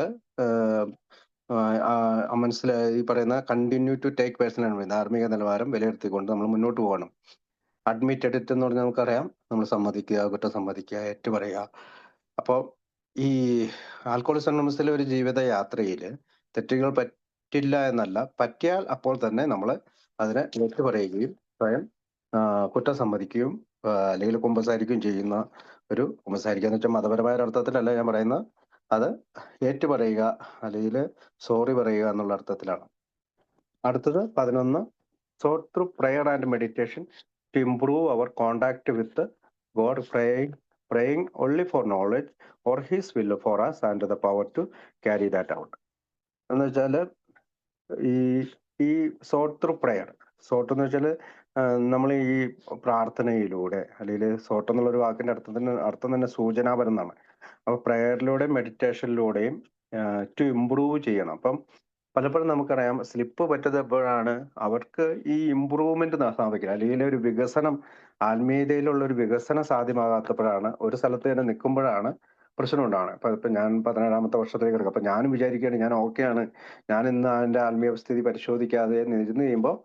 Speaker 2: മനസ്സിലായി ഈ പറയുന്ന കണ്ടിന്യൂ ടു ടേക്ക് പേഴ്സണൽ ധാർമ്മിക നിലവാരം വിലയിരുത്തിക്കൊണ്ട് നമ്മൾ മുന്നോട്ട് പോകണം. അഡ്മിറ്റഡ് ഇറ്റ് എന്ന് പറഞ്ഞാൽ നമുക്കറിയാം, നമ്മൾ സമ്മതിക്കുക, കുറ്റം സമ്മതിക്കുക, ഏറ്റുപറയുക. അപ്പോൾ ഈ ആൽക്കഹോളിസം അനോണിമസിലെ ഒരു ജീവിത യാത്രയിൽ തെറ്റുകൾ പറ്റില്ല എന്നല്ല, പറ്റിയാൽ അപ്പോൾ തന്നെ നമ്മൾ അതിനെ ഏറ്റുപറയുകയും സ്വയം കുറ്റം സമ്മതിക്കുകയും അല്ലെങ്കിൽ കുമ്പസാരിക്കുകയും ചെയ്യുന്ന ഒരു, കുമ്പസാരിക്കുക എന്ന് വെച്ചാൽ മതപരമായ അർത്ഥത്തിലല്ല ഞാൻ പറയുന്നത്, അത് ഏറ്റുപറയുക അല്ലെങ്കിൽ സോറി പറയുക എന്നുള്ള അർത്ഥത്തിലാണ്. അടുത്തത് 11, sought through prayer and meditation to improve our contact with God, praying only for knowledge or His will for us and the power to carry that out. എന്ന് വെച്ചാൽ ഈ sought through prayer, sought എന്ന് വെച്ചാൽ നമ്മൾ ഈ പ്രാർത്ഥനയിലൂടെ അല്ലെങ്കിൽ സോട്ട് എന്നുള്ള ഒരു വാക്കിന്റെ അർത്ഥം തന്നെ സൂചനാപരം എന്നാണ്. അപ്പൊ പ്രയറിലൂടെയും മെഡിറ്റേഷനിലൂടെയും ടു ഇംപ്രൂവ് ചെയ്യണം. അപ്പം പലപ്പോഴും നമുക്കറിയാം സ്ലിപ്പ് പറ്റുന്നപ്പോഴാണ് അവർക്ക് ഈ ഇമ്പ്രൂവ്മെന്റ് സാധിക്കില്ല, അല്ലെങ്കിൽ ഒരു വികസനം, ആത്മീയതയിലുള്ള ഒരു വികസനം സാധ്യമാകാത്തപ്പോഴാണ്, ഒരു സ്ഥലത്ത് തന്നെ നിൽക്കുമ്പോഴാണ് പ്രശ്നം ഉണ്ടാവുന്നത്. ഇപ്പൊ ഞാൻ 17ാമത്തെ വർഷത്തിലേക്ക് കിടക്കും. അപ്പൊ ഞാനും വിചാരിക്കുകയാണ് ഞാൻ ഓക്കെയാണ്, ഞാൻ ഇന്ന് അതിന്റെ ആത്മീയ സ്ഥിതി പരിശോധിക്കാതെ ഇരുന്ന് കഴിയുമ്പോൾ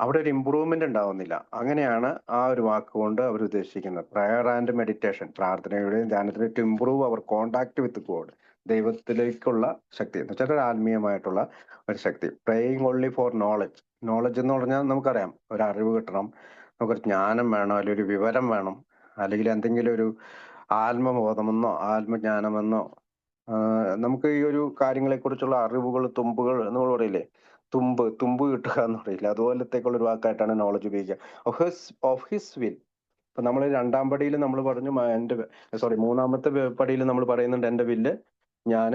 Speaker 2: അവിടെ ഒരു ഇമ്പ്രൂവ്മെന്റ് ഉണ്ടാവുന്നില്ല. അങ്ങനെയാണ് ആ ഒരു വാക്കുകൊണ്ട് അവർ ഉദ്ദേശിക്കുന്നത്. പ്രയർ ആൻഡ് മെഡിറ്റേഷൻ, പ്രാർത്ഥനയുടെയും ധ്യാനത്തിന്റെയും to improve our contact with God, ദൈവത്തിലേക്കുള്ള ശക്തി എന്ന് വെച്ചാൽ ഒരു ആത്മീയമായിട്ടുള്ള ഒരു ശക്തി. Praying only for knowledge. Knowledge എന്ന് പറഞ്ഞാൽ നമുക്കറിയാം, ഒരു അറിവ് കിട്ടണം, നമുക്കൊരു ജ്ഞാനം വേണം, അല്ലെങ്കിൽ ഒരു വിവരം വേണം, അല്ലെങ്കിൽ എന്തെങ്കിലും ഒരു ആത്മബോധമെന്നോ ആത്മജ്ഞാനമെന്നോ നമുക്ക് ഈ ഒരു കാര്യങ്ങളെ കുറിച്ചുള്ള അറിവുകൾ, തുമ്പുകൾ നമ്മൾ പറയില്ലേ, തുമ്പ് കിട്ടുക എന്ന് പറയില്ല, അതുപോലത്തേക്കുള്ള ഒരു വാക്കായിട്ടാണ് നോളജ് ഉപയോഗിക്കുക. Of his will. ഇപ്പൊ നമ്മൾ 2ാം പടിയിൽ നമ്മൾ പറഞ്ഞു മൂന്നാമത്തെ പടിയിൽ നമ്മൾ പറയുന്നുണ്ട് എന്റെ വില്ല് ഞാൻ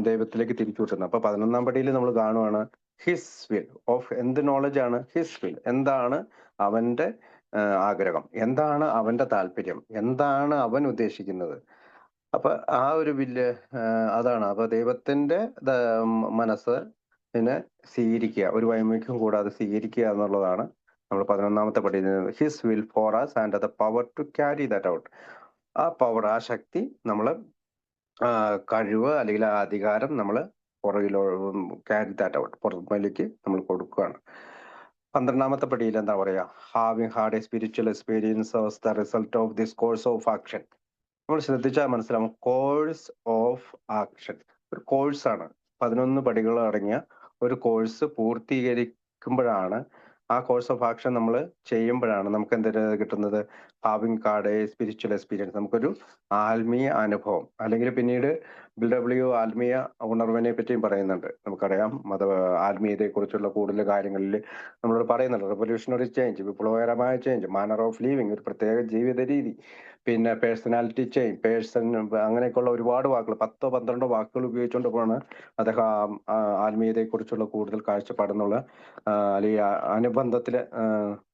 Speaker 2: ദൈവത്തിലേക്ക് തിരിച്ചു വിട്ടുന്നത്. അപ്പൊ 11ാം പടിയിൽ നമ്മൾ കാണുവാണ് ഹിസ് വിൽ. ഓഫ് എന്ത് നോളജ് ആണ്? His will. എന്താണ് അവന്റെ ആഗ്രഹം, എന്താണ് അവന്റെ താല്പര്യം, എന്താണ് അവൻ ഉദ്ദേശിക്കുന്നത്. അപ്പൊ ആ ഒരു വില്ല് അതാണ്. അപ്പൊ ദൈവത്തിന്റെ മനസ്സ് പിന്നെ സ്വീകരിക്കുക, ഒരു വൈമുഖ്യം കൂടാതെ സ്വീകരിക്കുക എന്നുള്ളതാണ് നമ്മൾ 11ാമത്തെ പടി. His will for us and the power to carry that out. ആ പവർ, ആ ശക്തി, നമ്മൾ കഴിവ് അല്ലെങ്കിൽ ആ അധികാരം നമ്മൾ പുറകിലോ ക്യാരി ദാറ്റ് ഔട്ട്, പുറമേലേക്ക് നമ്മൾ കൊടുക്കുകയാണ്. 12ാമത്തെ പടിയിൽ എന്താ പറയാ, having had a spiritual experience of the result of this course of action. നമ്മൾ ശ്രദ്ധിച്ചാൽ മനസ്സിലാവും, കോഴ്സ് ഓഫ് ആക്ഷൻ ഒരു കോഴ്സാണ്. 11 പടികൾ അടങ്ങിയ ഒരു കോഴ്സ് പൂർത്തീകരിക്കുമ്പോഴാണ്, ആ കോഴ്സ് ഓഫ് ആക്ഷൻ നമ്മൾ ചെയ്യുമ്പോഴാണ് നമുക്ക് എന്ത് കിട്ടുന്നത്? ഹാവിങ് കാർഡ് സ്പിരിച്വൽ എക്സ്പീരിയൻസ്, നമുക്കൊരു ആത്മീയ അനുഭവം. അല്ലെങ്കിൽ പിന്നീട് BW ആത്മീയ ഉണർവിനെ പറ്റിയും പറയുന്നുണ്ട്. നമുക്കറിയാം, ആത്മീയതയെ കുറിച്ചുള്ള കൂടുതൽ കാര്യങ്ങളിൽ നമ്മളോട് പറയുന്നുണ്ട്. റെവല്യൂഷണറി ചേഞ്ച്, വിപ്ലവകരമായ ചേഞ്ച്, മാനർ ഓഫ് ലിവിങ്, ഒരു പ്രത്യേക ജീവിത രീതി, പിന്നെ പേഴ്സണാലിറ്റി ചേഞ്ച്, അങ്ങനെയൊക്കെയുള്ള ഒരുപാട് വാക്കുകൾ, 10-12 വാക്കുകൾ ഉപയോഗിച്ചുകൊണ്ടാണ് അദ്ദേഹം ആത്മീയതയെ കുറിച്ചുള്ള കൂടുതൽ കാഴ്ചപ്പാടെന്നുള്ള അല്ലെങ്കിൽ അനുബന്ധത്തില്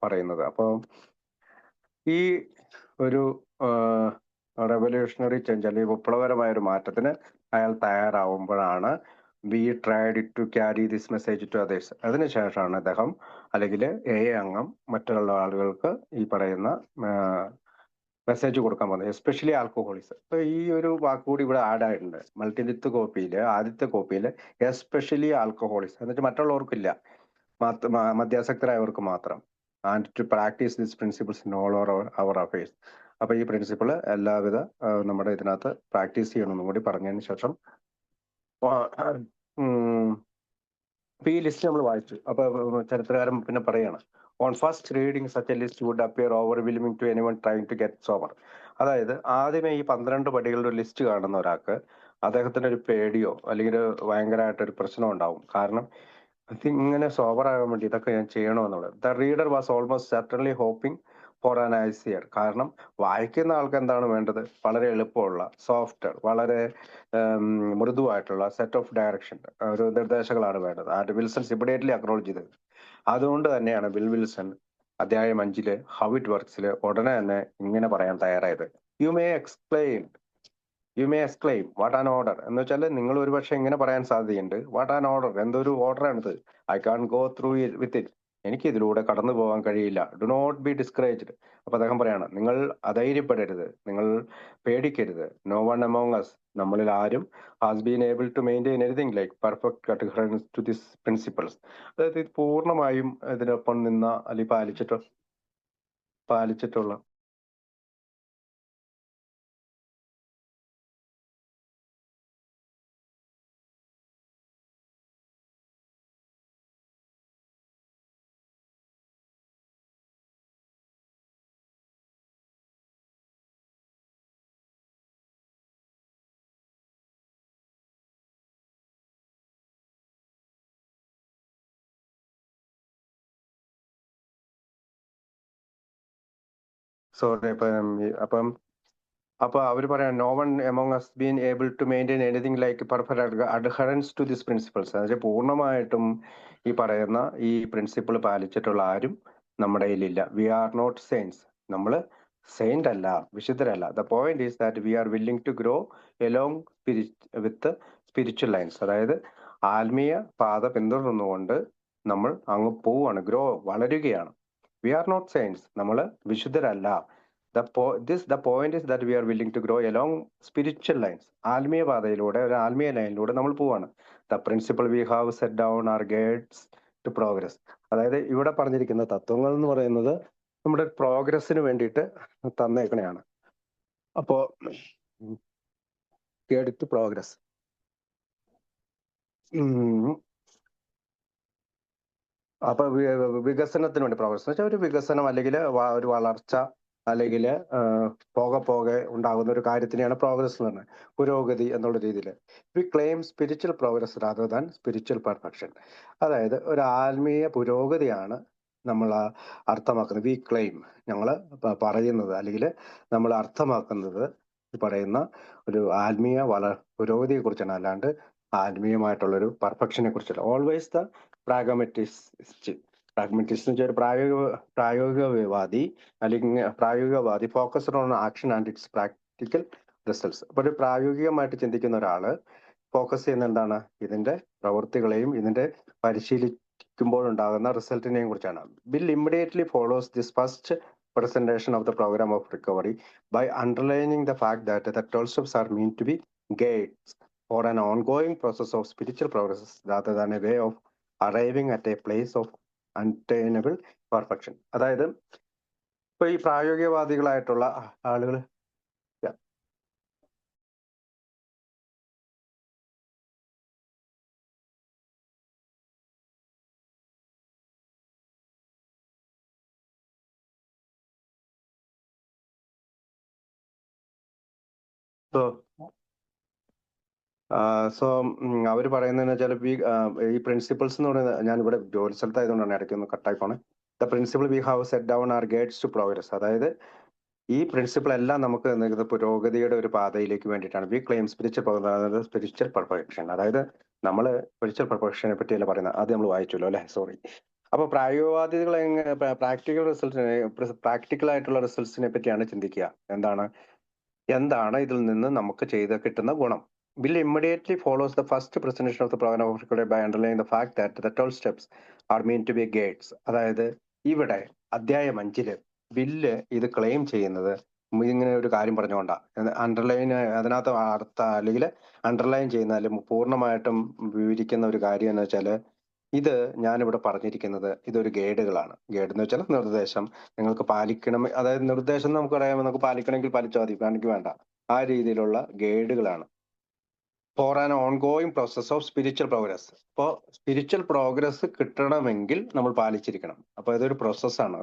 Speaker 2: പറയുന്നത്. അപ്പൊ ഈ ഒരു റെവല്യൂഷണറി ചേഞ്ച് അല്ലെങ്കിൽ വിപ്ലവകരമായ ഒരു മാറ്റത്തിന് അയാൾ തയ്യാറാവുമ്പോഴാണ് we tried to carry this message to others. അതിനുശേഷമാണ് അദ്ദേഹം അല്ലെങ്കിൽ അംഗം മറ്റുള്ള ആളുകൾക്ക് ഈ പറയുന്ന മെസ്സേജ് കൊടുക്കാൻ പോകുന്നത്, എസ്പെഷ്യലി ആൽക്കഹോളിക്സ്. അപ്പൊ ഈ ഒരു വാക്കുകൂടി ഇവിടെ ആഡ് ആയിട്ടുണ്ട്. മൾട്ടിലിത്ത് കോപ്പിയില്, ആദ്യത്തെ കോപ്പിയില് എസ്പെഷ്യലി ആൽക്കഹോളിക്സ് എന്നിട്ട് മറ്റുള്ളവർക്കില്ല, മദ്യാസക്തരായവർക്ക് മാത്രം. And to practise this principles in all our affairs. അപ്പൊ ഈ പ്രിൻസിപ്പിൾ എല്ലാവിധ നമ്മുടെ ഇതിനകത്ത് പ്രാക്ടീസ് ചെയ്യണമെന്നും കൂടി പറഞ്ഞതിന് ശേഷം ഈ ലിസ്റ്റ് നമ്മൾ വായിച്ചു. അപ്പൊ ചരിത്രകാരൻ പിന്നെ പറയാണ്, on first reading such a list would appear overwhelming to anyone trying to get sober. അതായത് ആദ്യമേ ഈ 12 പടികളുടെ ലിസ്റ്റ് കാണുന്ന ഒരാൾക്ക് അദ്ദേഹത്തിന് ഒരു പേടിയോ അല്ലെങ്കിൽ ഭയങ്കരമായിട്ടൊരു പ്രശ്നം ഉണ്ടാവും. കാരണം ഇതിങ്ങനെ സോബർ ആകാൻ വേണ്ടി ഇതൊക്കെ ഞാൻ ചെയ്യണമെന്നുള്ളത്. The reader was almost certainly hoping for an easier. കാരണം വായിക്കുന്ന ആൾക്ക് എന്താണ് വേണ്ടത്? വളരെ എളുപ്പമുള്ള, സോഫ്റ്റ്, വളരെ മൃദുവായിട്ടുള്ള സെറ്റ് ഓഫ് ഡയറക്ഷൻ, ഒരു നിർദ്ദേശങ്ങളാണ് വേണ്ടത്. ആൻഡ് വിൽസൺ ഇമ്മീഡിയറ്റ്ലി അക്നോളജ് ചെയ്തത്. അതുകൊണ്ട് തന്നെയാണ് വിൽസൺ അധ്യായം 5 ഹൗ ഇറ്റ് വർക്സില് ഉടനെ തന്നെ ഇങ്ങനെ പറയാൻ തയ്യാറായത്. You may exclaim what an order എന്ന് വെച്ചാൽ നിങ്ങൾ ഒരുപക്ഷെ ഇങ്ങനെ പറയാൻ സാധ്യതയുണ്ട്, വാട്ട് ആൻ ഓർഡർ, എന്തൊരു ഓർഡറാണിത്, I can't go through with it, എനിക്ക് ഇതിലൂടെ കടന്നു പോകാൻ കഴിയില്ല. Do not be discouraged. അപ്പൊ അദ്ദേഹം പറയാണ്, നിങ്ങൾ അധൈര്യപ്പെടരുത്, നിങ്ങൾ പേടിക്കരുത്. നോ വൺ അമോങ് അസ്, നമ്മളിൽ ആരും has been able to maintain anything like perfect adherence to this principles. അതായത് ഇത് പൂർണ്ണമായും ഇതിനൊപ്പം നിന്ന അല്ലെങ്കിൽ പാലിച്ചിട്ടുള്ള സോറി അപ്പൊ അവർ പറയാം, no one among us been able to maintain anything like perfect adherence to this principles. അതായത് പൂർണ്ണമായിട്ടും ഈ പറയുന്ന ഈ പ്രിൻസിപ്പിൾ പാലിച്ചിട്ടുള്ള ആരും നമ്മുടെ കയ്യിലില്ല. We are not saints. നമ്മൾ സെയിന്റ് അല്ല, വിശുദ്ധരല്ല. The point is that we are willing to grow along with spiritual lines. അതായത് ആത്മീയ പാത പിന്തുടർന്നുകൊണ്ട് നമ്മൾ അങ്ങ് പോവാണ്, വളരുകയാണ്. വി ആർ നോട്ട് സെയിൻസ്, നമ്മൾ വിശുദ്ധരല്ല. The point is that we are willing to grow along spiritual lines. ആത്മീയ പാതയിലൂടെ, ഒരു ആത്മീയ ലൈനിലൂടെ നമ്മൾ പോവാണ്. The principle we have set down are guides to progress. അതായത് ഇവിടെ പറഞ്ഞിരിക്കുന്ന തത്വങ്ങൾ എന്ന് പറയുന്നത് നമ്മുടെ പ്രോഗ്രസ്സിന് വേണ്ടിയിട്ട് തന്നേക്കണെയാണ്. അപ്പോ ഗൈഡ് ടു പ്രോഗ്രസ്. അപ്പൊ വികസനത്തിന് വേണ്ടി പ്രോഗ്രസ് എന്ന് വെച്ചാൽ ഒരു വികസനം, അല്ലെങ്കിൽ ഒരു വളർച്ച, അല്ലെങ്കിൽ പോകെ ഉണ്ടാകുന്ന ഒരു കാര്യത്തിനെയാണ് പ്രോഗ്രസ് എന്ന് പറയുന്നത്, പുരോഗതി എന്നുള്ള രീതിയിൽ. V claim spiritual progress rather than spiritual perfection. അതായത് ഒരു ആത്മീയ പുരോഗതിയാണ് നമ്മൾ അർത്ഥമാക്കുന്നത്. വി ക്ലെയിം, ഞങ്ങൾ പറയുന്നത്, അല്ലെങ്കിൽ നമ്മൾ അർത്ഥമാക്കുന്നത് പറയുന്ന ഒരു ആത്മീയ പുരോഗതിയെ കുറിച്ചാണ്, അല്ലാണ്ട് ആത്മീയമായിട്ടുള്ളൊരു പെർഫെക്ഷനെ കുറിച്ചല്ല. ഓൾവേസ് ദ പ്രാഗ്മാറ്റിസ്റ്റ് എന്ന് വെച്ചാൽ പ്രായോഗികവാദി, അല്ലെങ്കിൽ പ്രായോഗികവാദി focused on action and its practical results. അപ്പൊ ഒരു പ്രായോഗികമായിട്ട് ചിന്തിക്കുന്ന ഒരാള് ഫോക്കസ് ചെയ്യുന്ന എന്താണ്, ഇതിന്റെ പ്രവൃത്തികളെയും ഇതിന്റെ പരിശീലിക്കുമ്പോഴുണ്ടാകുന്ന റിസൾട്ടിനെയും കുറിച്ചാണ്. Bill immediately follows this first presentation of the program of recovery by underlining the fact that the 12 steps are meant to be gates for an ongoing process of spiritual progress rather than a way of arriving at a place of unattainable perfection. അതായത് ഇപ്പൊ ഈ പ്രായോഗികവാദികളായിട്ടുള്ള ആളുകൾ അവർ പറയുന്നതെന്ന് വെച്ചാൽ ഈ പ്രിൻസിപ്പിൾസ് എന്ന് പറയുന്നത്, ഞാൻ ഇവിടെ ജോലി സ്ഥലത്തായതുകൊണ്ടാണ് ഇടയ്ക്ക് ഒന്ന് കട്ടായി പോണേ. The principle we have set down are guides to progress. അതായത് ഈ പ്രിൻസിപ്പിൾ എല്ലാം നമുക്ക് നൽകുന്നത് പുരോഗതിയുടെ ഒരു പാതയിലേക്ക് വേണ്ടിയിട്ടാണ്. V claim spiritual perfection. അതായത് നമ്മൾ സ്പിരിച്വൽ പെർഫെക്ഷനെ പറ്റിയല്ല പറയുന്നത്, അത് നമ്മൾ വായിച്ചല്ലോ അല്ലെ, സോറി. അപ്പൊ പ്രായോഗികവാദികൾ പ്രാക്ടിക്കൽ ആയിട്ടുള്ള റിസൾട്ട്സിനെ പറ്റിയാണ് ചിന്തിക്കുക. എന്താണ് ഇതിൽ നിന്ന് നമുക്ക് കിട്ടുന്ന ഗുണം. Bill immediately follows the first presentation of the program of recovery by underlying the fact that the 12 steps are meant to be gates. അതായത് ഇവിടെ അധ്യായം 5 ബില്ല് ഇത് ക്ലെയിം ചെയ്യുന്നത് ഇങ്ങനെ ഒരു കാര്യം പറഞ്ഞുകൊണ്ടാ. അണ്ടർലൈൻ, അതിനകത്ത് അല്ലെങ്കിൽ അണ്ടർലൈൻ ചെയ്യുന്ന, അല്ലെങ്കിൽ പൂർണ്ണമായിട്ടും വിവരിക്കുന്ന ഒരു കാര്യം എന്ന് വെച്ചാല്, ഇത് ഞാനിവിടെ പറഞ്ഞിരിക്കുന്നത് ഇതൊരു ഗൈഡുകളാണ്. ഗൈഡ് എന്ന് വെച്ചാൽ നിർദ്ദേശം, നിങ്ങൾക്ക് പാലിക്കണം. അതായത് നിർദ്ദേശം നമുക്കറിയാം, നമുക്ക് പാലിക്കണമെങ്കിൽ പാലിച്ചാൽ മതി, വേണമെങ്കിൽ വേണ്ട, ആ രീതിയിലുള്ള ഗൈഡുകളാണ്. For an ongoing process of spiritual progress. അപ്പോൾ സ്പിരിച്വൽ പ്രോഗ്രസ് കിട്ടണമെങ്കിൽ നമ്മൾ പാലിച്ചിരിക്കണം. അപ്പൊ ഇതൊരു പ്രോസസ്സാണ്,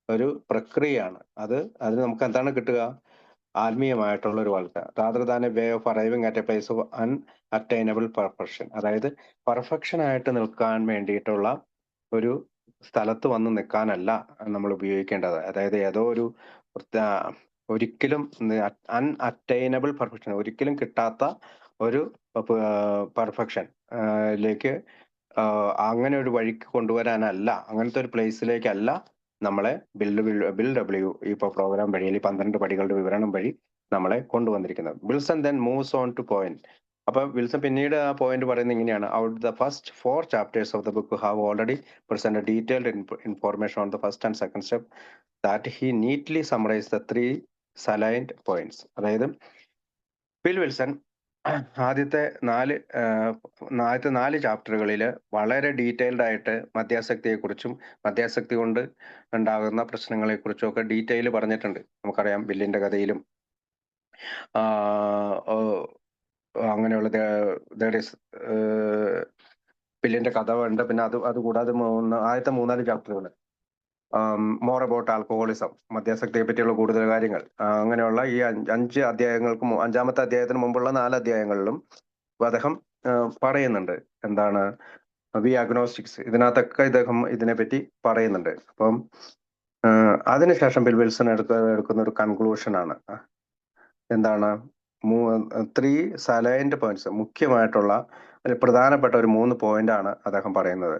Speaker 2: ഒരു പ്രക്രിയയാണ്. അതിന് നമുക്ക് എന്താണ് കിട്ടുക? ആത്മീയമായിട്ടുള്ള ഒരു വളർച്ച. Rather than a way of arriving at A place of unattainable perfection. അതായത് പെർഫെക്ഷൻ ആയിട്ട് നിൽക്കാൻ വേണ്ടിയിട്ടുള്ള ഒരു സ്ഥലത്ത് വന്ന് നിൽക്കാനല്ല നമ്മൾ ഉപയോഗിക്കേണ്ടത്. അതായത് ഏതോ ഒരിക്കലും അൺഅറ്റൈനബിൾ പെർഫെക്ഷൻ, ഒരിക്കലും കിട്ടാത്ത ഒരു പെർഫെക്ഷനിലേക്ക് അങ്ങനെ ഒരു വഴിക്ക് കൊണ്ടുവരാനല്ല, അങ്ങനത്തെ ഒരു പ്ലേസിലേക്കല്ല നമ്മളെ ബിൽ ഡബ്ല്യു ഇപ്പൊ പ്രോഗ്രാം വഴി, അല്ലെങ്കിൽ 12 പടികളുടെ വിവരണം വഴി നമ്മളെ കൊണ്ടുവന്നിരിക്കുന്നത്. Wilson then moves on two point. അപ്പൊ വിൽസൺ പിന്നീട് ആ പോയിന്റ് പറയുന്നത് ഇങ്ങനെയാണ്: out the first 4 chapters of the book have already presented detailed information on the first and second step that he neatly summarise the 3 salient points. അതായത് ബിൽ വിൽസൺ ആദ്യത്തെ 4 ചാപ്റ്ററുകളിൽ വളരെ ഡീറ്റെയിൽഡ് ആയിട്ട് മദ്യാസക്തിയെക്കുറിച്ചും മദ്യാസക്തി കൊണ്ട് ഉണ്ടാകുന്ന പ്രശ്നങ്ങളെ കുറിച്ചും ഒക്കെ ഡീറ്റെയിൽ പറഞ്ഞിട്ടുണ്ട്. നമുക്കറിയാം, ബില്ലിന്റെ കഥയിലും അങ്ങനെയുള്ള ബില്ലിന്റെ കഥ ഉണ്ട്. പിന്നെ അതുകൂടാതെ ആദ്യത്തെ 3-4 ചാപ്റ്ററുകൾ മോർ അബൌട്ട് ആൽക്കഹോളിസം, മദ്യാസക്തിയെ പറ്റിയുള്ള കൂടുതൽ കാര്യങ്ങൾ, അങ്ങനെയുള്ള ഈ 5 അധ്യായങ്ങൾക്കും 5-ാമത്തെ അധ്യായത്തിന് മുമ്പുള്ള 4 അധ്യായങ്ങളിലും അദ്ദേഹം പറയുന്നുണ്ട് എന്താണ് വി അഗ്നോസ്റ്റിക്സ്. ഇതിനകത്തൊക്കെ ഇദ്ദേഹം ഇതിനെപ്പറ്റി പറയുന്നുണ്ട്. അപ്പം അതിനുശേഷം ബിൽ വിൽസൺ എടുക്കുന്ന ഒരു കൺക്ലൂഷനാണ് എന്താണ് 3 salient points, മുഖ്യമായിട്ടുള്ള പ്രധാനപ്പെട്ട ഒരു 3 പോയിന്റ് ആണ് അദ്ദേഹം പറയുന്നത്.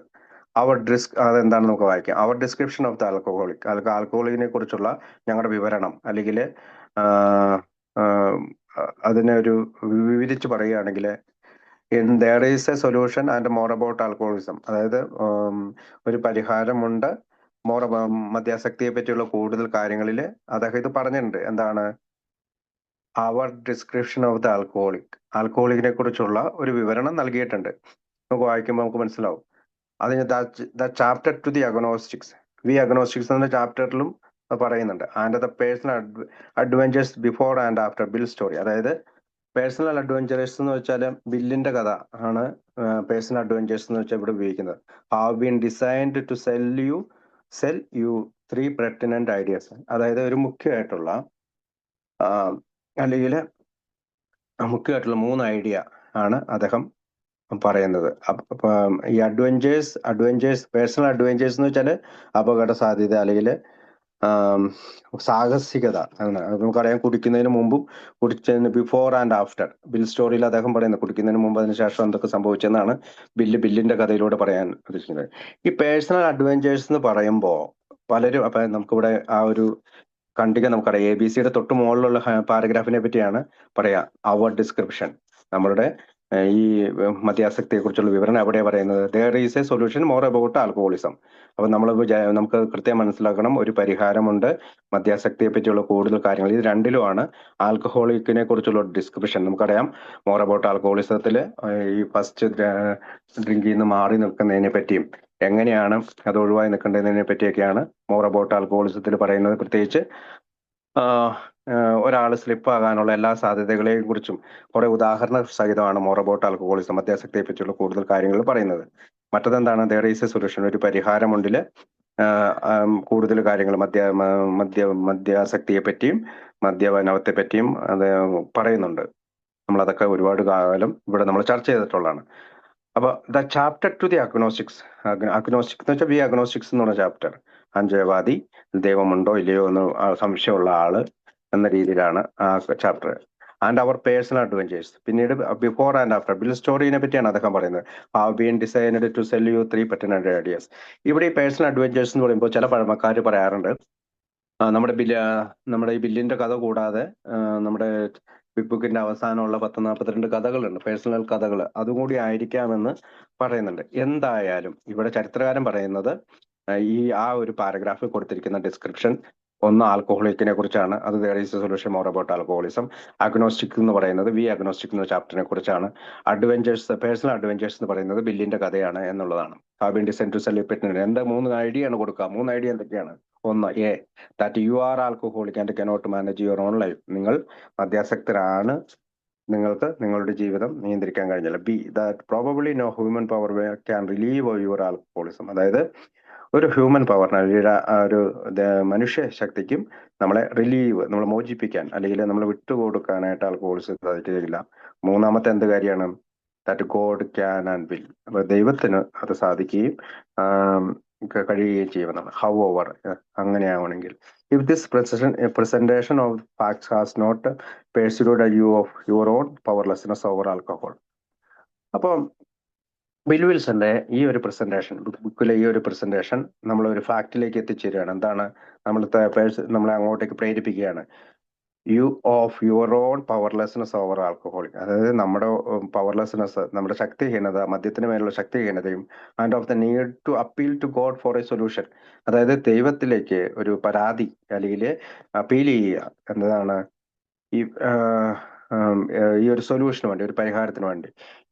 Speaker 2: അതെന്താണെന്ന് നമുക്ക് വായിക്കാം. അവർ ഡിസ്ക്രിപ്ഷൻ ഓഫ് ദ ആൽക്കഹോളിക്, ആൽക്കഹോളിക്കിനെ കുറിച്ചുള്ള ഞങ്ങളുടെ വിവരണം, അല്ലെങ്കിൽ അതിനെ ഒരു വിവരിച്ച് പറയുകയാണെങ്കിൽ, there is a solution and more about alcoholism. അതായത് ഒരു പരിഹാരമുണ്ട്, മദ്യാസക്തിയെ പറ്റിയുള്ള കൂടുതൽ കാര്യങ്ങളിൽ അദ്ദേഹം ഇത് പറഞ്ഞിട്ടുണ്ട്. എന്താണ്? അവർ ഡിസ്ക്രിപ്ഷൻ ഓഫ് ദ ആൽക്കഹോളിക്കിനെ കുറിച്ചുള്ള ഒരു വിവരണം നൽകിയിട്ടുണ്ട്. നമുക്ക് വായിക്കുമ്പോൾ നമുക്ക് മനസ്സിലാവും. അതിന് ദ ചാപ്റ്റർ ടു ദി അഗ്നോസ്റ്റിക്സ്, അഗ്നോസ്റ്റിക്സ് എന്ന ചാപ്റ്ററിലും പറയുന്നുണ്ട്. And the personal adventures before and after bill story. അതായത് പേഴ്സണൽ അഡ്വഞ്ചേഴ്സ് എന്ന് വെച്ചാൽ ബില്ലിന്റെ കഥ ആണ്. പേഴ്സണൽ അഡ്വഞ്ചേഴ്സ് എന്ന് വെച്ചാൽ ഇവിടെ ഉപയോഗിക്കുന്നത്. Have been designed to sell you 3 pertinent ideas. അതായത് ഒരു മുഖ്യമായിട്ടുള്ള അല്ലെങ്കിൽ മുഖ്യമായിട്ടുള്ള 3 ഐഡിയ ആണ് അദ്ദേഹം പറയുന്നത്. ഈ അഡ്വഞ്ചേഴ്സ് പേഴ്സണൽ അഡ്വഞ്ചേഴ്സ് എന്ന് വെച്ചാൽ അപകട സാധ്യത അല്ലെങ്കിൽ സാഹസികത. നമുക്കറിയാം, കുടിക്കുന്നതിന് മുമ്പും കുടിച്ചതിന് ബിഫോർ ആൻഡ് ആഫ്റ്റർ. ബിൽ സ്റ്റോറിയിൽ അദ്ദേഹം പറയുന്നത് കുടിക്കുന്നതിന് മുമ്പ് അതിന് ശേഷം എന്തൊക്കെ സംഭവിച്ചെന്നാണ് ബില്ലിന്റെ കഥയിലൂടെ പറയാൻ ഉദ്ദേശിക്കുന്നത്. ഈ പേഴ്സണൽ അഡ്വഞ്ചേഴ്സ് എന്ന് പറയുമ്പോൾ പലരും, അപ്പൊ നമുക്കിവിടെ ആ ഒരു കണ്ടിക നമുക്കറിയാം, ABCയുടെ തൊട്ട് മുകളിലുള്ള പാരഗ്രാഫിനെ പറ്റിയാണ് പറയാ. അവർ ഡിസ്ക്രിപ്ഷൻ, നമ്മളുടെ ഈ മദ്യാസക്തിയെ കുറിച്ചുള്ള വിവരണം എവിടെ പറയുന്നത്? there is a solution more about alcoholism. അപ്പൊ നമുക്ക് കൃത്യം മനസ്സിലാക്കണം, ഒരു പരിഹാരമുണ്ട്, മദ്യാസക്തിയെ പറ്റിയുള്ള കൂടുതൽ കാര്യങ്ങൾ. ഇത് രണ്ടിലുമാണ് ആൽക്കഹോളിക്കിനെ കുറിച്ചുള്ള ഡിസ്ക്രിപ്ഷൻ. നമുക്കറിയാം, മോർ അബൌട്ട് ആൽക്കഹോളിസത്തിൽ ഈ ഫസ്റ്റ് ഡ്രിങ്കിൽ നിന്ന് മാറി നിൽക്കുന്നതിനെ പറ്റിയും എങ്ങനെയാണ് അത് ഒഴിവായി നിൽക്കേണ്ടതിനെ പറ്റിയൊക്കെയാണ് മോർ അബൌട്ട് ആൽക്കഹോളിസത്തിൽ പറയുന്നത്. പ്രത്യേകിച്ച് ഒരാൾ സ്ലിപ്പ് ആകാനുള്ള എല്ലാ സാധ്യതകളെയും കുറിച്ചും കുറെ ഉദാഹരണ സഹിതമാണ് മോർ അബൌട്ട് ആൽക്കഹോളിസം, മദ്യാസക്തിയെ പറ്റിയുള്ള കൂടുതൽ കാര്യങ്ങൾ പറയുന്നത്. മറ്റതെന്താണ്? there is a solution, ഒരു പരിഹാരമുണ്ടില് കൂടുതൽ കാര്യങ്ങൾ മദ്യാസക്തിയെ പറ്റിയും മദ്യപാനത്തെ പറ്റിയും അത് പറയുന്നുണ്ട്. നമ്മളതൊക്കെ ഒരുപാട് കാലം ഇവിടെ നമ്മൾ ചർച്ച ചെയ്തിട്ടുള്ളതാണ്. അപ്പൊ ദ ചാപ്റ്റർ ടു ദി അഗ്നോസ്റ്റിക്സ് എന്ന് വെച്ചാൽ അഗ്നോസ്റ്റിക്സ് എന്ന് പറഞ്ഞ ചാപ്റ്റർ, അഞ്ചയവാദി, ദൈവമുണ്ടോ ഇല്ലയോ എന്ന് സംശയമുള്ള ആള് എന്ന രീതിയിലാണ് ആ chapter. And our personal adventures. പിന്നീട് ബിഫോർ ആൻഡ് ആഫ്റ്റർ ബിൽ സ്റ്റോറിനെ പറ്റിയാണ് അദ്ദേഹം പറയുന്നത്. Have been designed to sell you 3 pertinent ideas. ഇവിടെ ഈ പേഴ്സണൽ അഡ്വഞ്ചേഴ്സ് എന്ന് പറയുമ്പോൾ ചില പഴമക്കാർ പറയാറുണ്ട്, നമ്മുടെ ഈ ബില്ലിന്റെ കഥ കൂടാതെ നമ്മുടെ ബിഗ് ബുക്കിന്റെ അവസാനമുള്ള 1042 കഥകളുണ്ട്, പേഴ്സണൽ കഥകൾ, അതും കൂടി ആയിരിക്കാമെന്ന് പറയുന്നുണ്ട്. എന്തായാലും ഇവിടെ ചരിത്രകാരൻ പറയുന്നത് ഈ ഒരു പാരഗ്രാഫിൽ കൊടുത്തിരിക്കുന്ന ഡിസ്ക്രിപ്ഷൻ ഒന്ന് ആൽക്കഹോളിക്കിനെ കുറിച്ചാണ്. അത് there is a solution more about alcoholism. Agnostic എന്ന് പറയുന്നത് അഗ്നോസ്റ്റിക് എന്ന ചാപ്റ്ററിനെ കുറിച്ചാണ്. പേഴ്സണൽ അഡ്വഞ്ചേഴ്സ് എന്ന് പറയുന്നത് ബില്ലിന്റെ കഥയാണ് എന്നുള്ളതാണ്. Have been designed to sell you pertinent. എന്താ 3 ഐഡിയ ആണ് കൊടുക്കുക. 3 ഐഡിയ എന്തൊക്കെയാണ്? ഒന്ന്, that you are alcoholic and cannot manage your own life. നിങ്ങൾ മദ്യാസക്തരാണ്, നിങ്ങൾക്ക് നിങ്ങളുടെ ജീവിതം നിയന്ത്രിക്കാൻ കഴിഞ്ഞില്ല. B, that probably no human power can relieve your alcoholism. അതായത് ഒരു ഹ്യൂമൻ പവറിന്, ഒരു മനുഷ്യ ശക്തിക്കും നമ്മളെ നമ്മളെ മോചിപ്പിക്കാൻ അല്ലെങ്കിൽ നമ്മളെ വിട്ടുകൊടുക്കാനായിട്ട് ആൽക്കഹോളിസം സാധിക്കുകയില്ല. മൂന്നാമത്തെ എന്ത് കാര്യമാണ്? That God can and will. അപ്പൊ ദൈവത്തിന് അത് സാധിക്കുകയും കഴിയുകയും ചെയ്യുമെന്നാണ്. ഹൗ ഓവർ, അങ്ങനെയാവണമെങ്കിൽ, if this presentation of facts has not persuaded you of your own powerlessness over alcohol. അപ്പം ബിൽ വിൽസന്റെ ഈ ഒരു പ്രസന്റേഷൻ, ബുക്കിലെ ഈ ഒരു പ്രസന്റേഷൻ നമ്മൾ ഒരു ഫാക്ടിലേക്ക് എത്തിച്ചേരുകയാണ്. എന്താണ്? നമ്മളെ അങ്ങോട്ടേക്ക് പ്രേരിപ്പിക്കുകയാണ്. Of your own powerlessness over alcohol. അതായത് നമ്മുടെ പവർലെസ്നെസ്, നമ്മുടെ ശക്തിഹീനത, മദ്യത്തിന് മേലുള്ള ശക്തിഹീനതയും, and of the need to appeal to God for a solution. അതായത് ദൈവത്തിലേക്ക് ഒരു പരാതി അല്ലെങ്കിൽ അപ്പീൽ ചെയ്യുക എന്നതാണ് ഈ ഒരു സൊല്യൂഷന് വേണ്ടി, ഒരു പരിഹാരത്തിന് വേണ്ടി.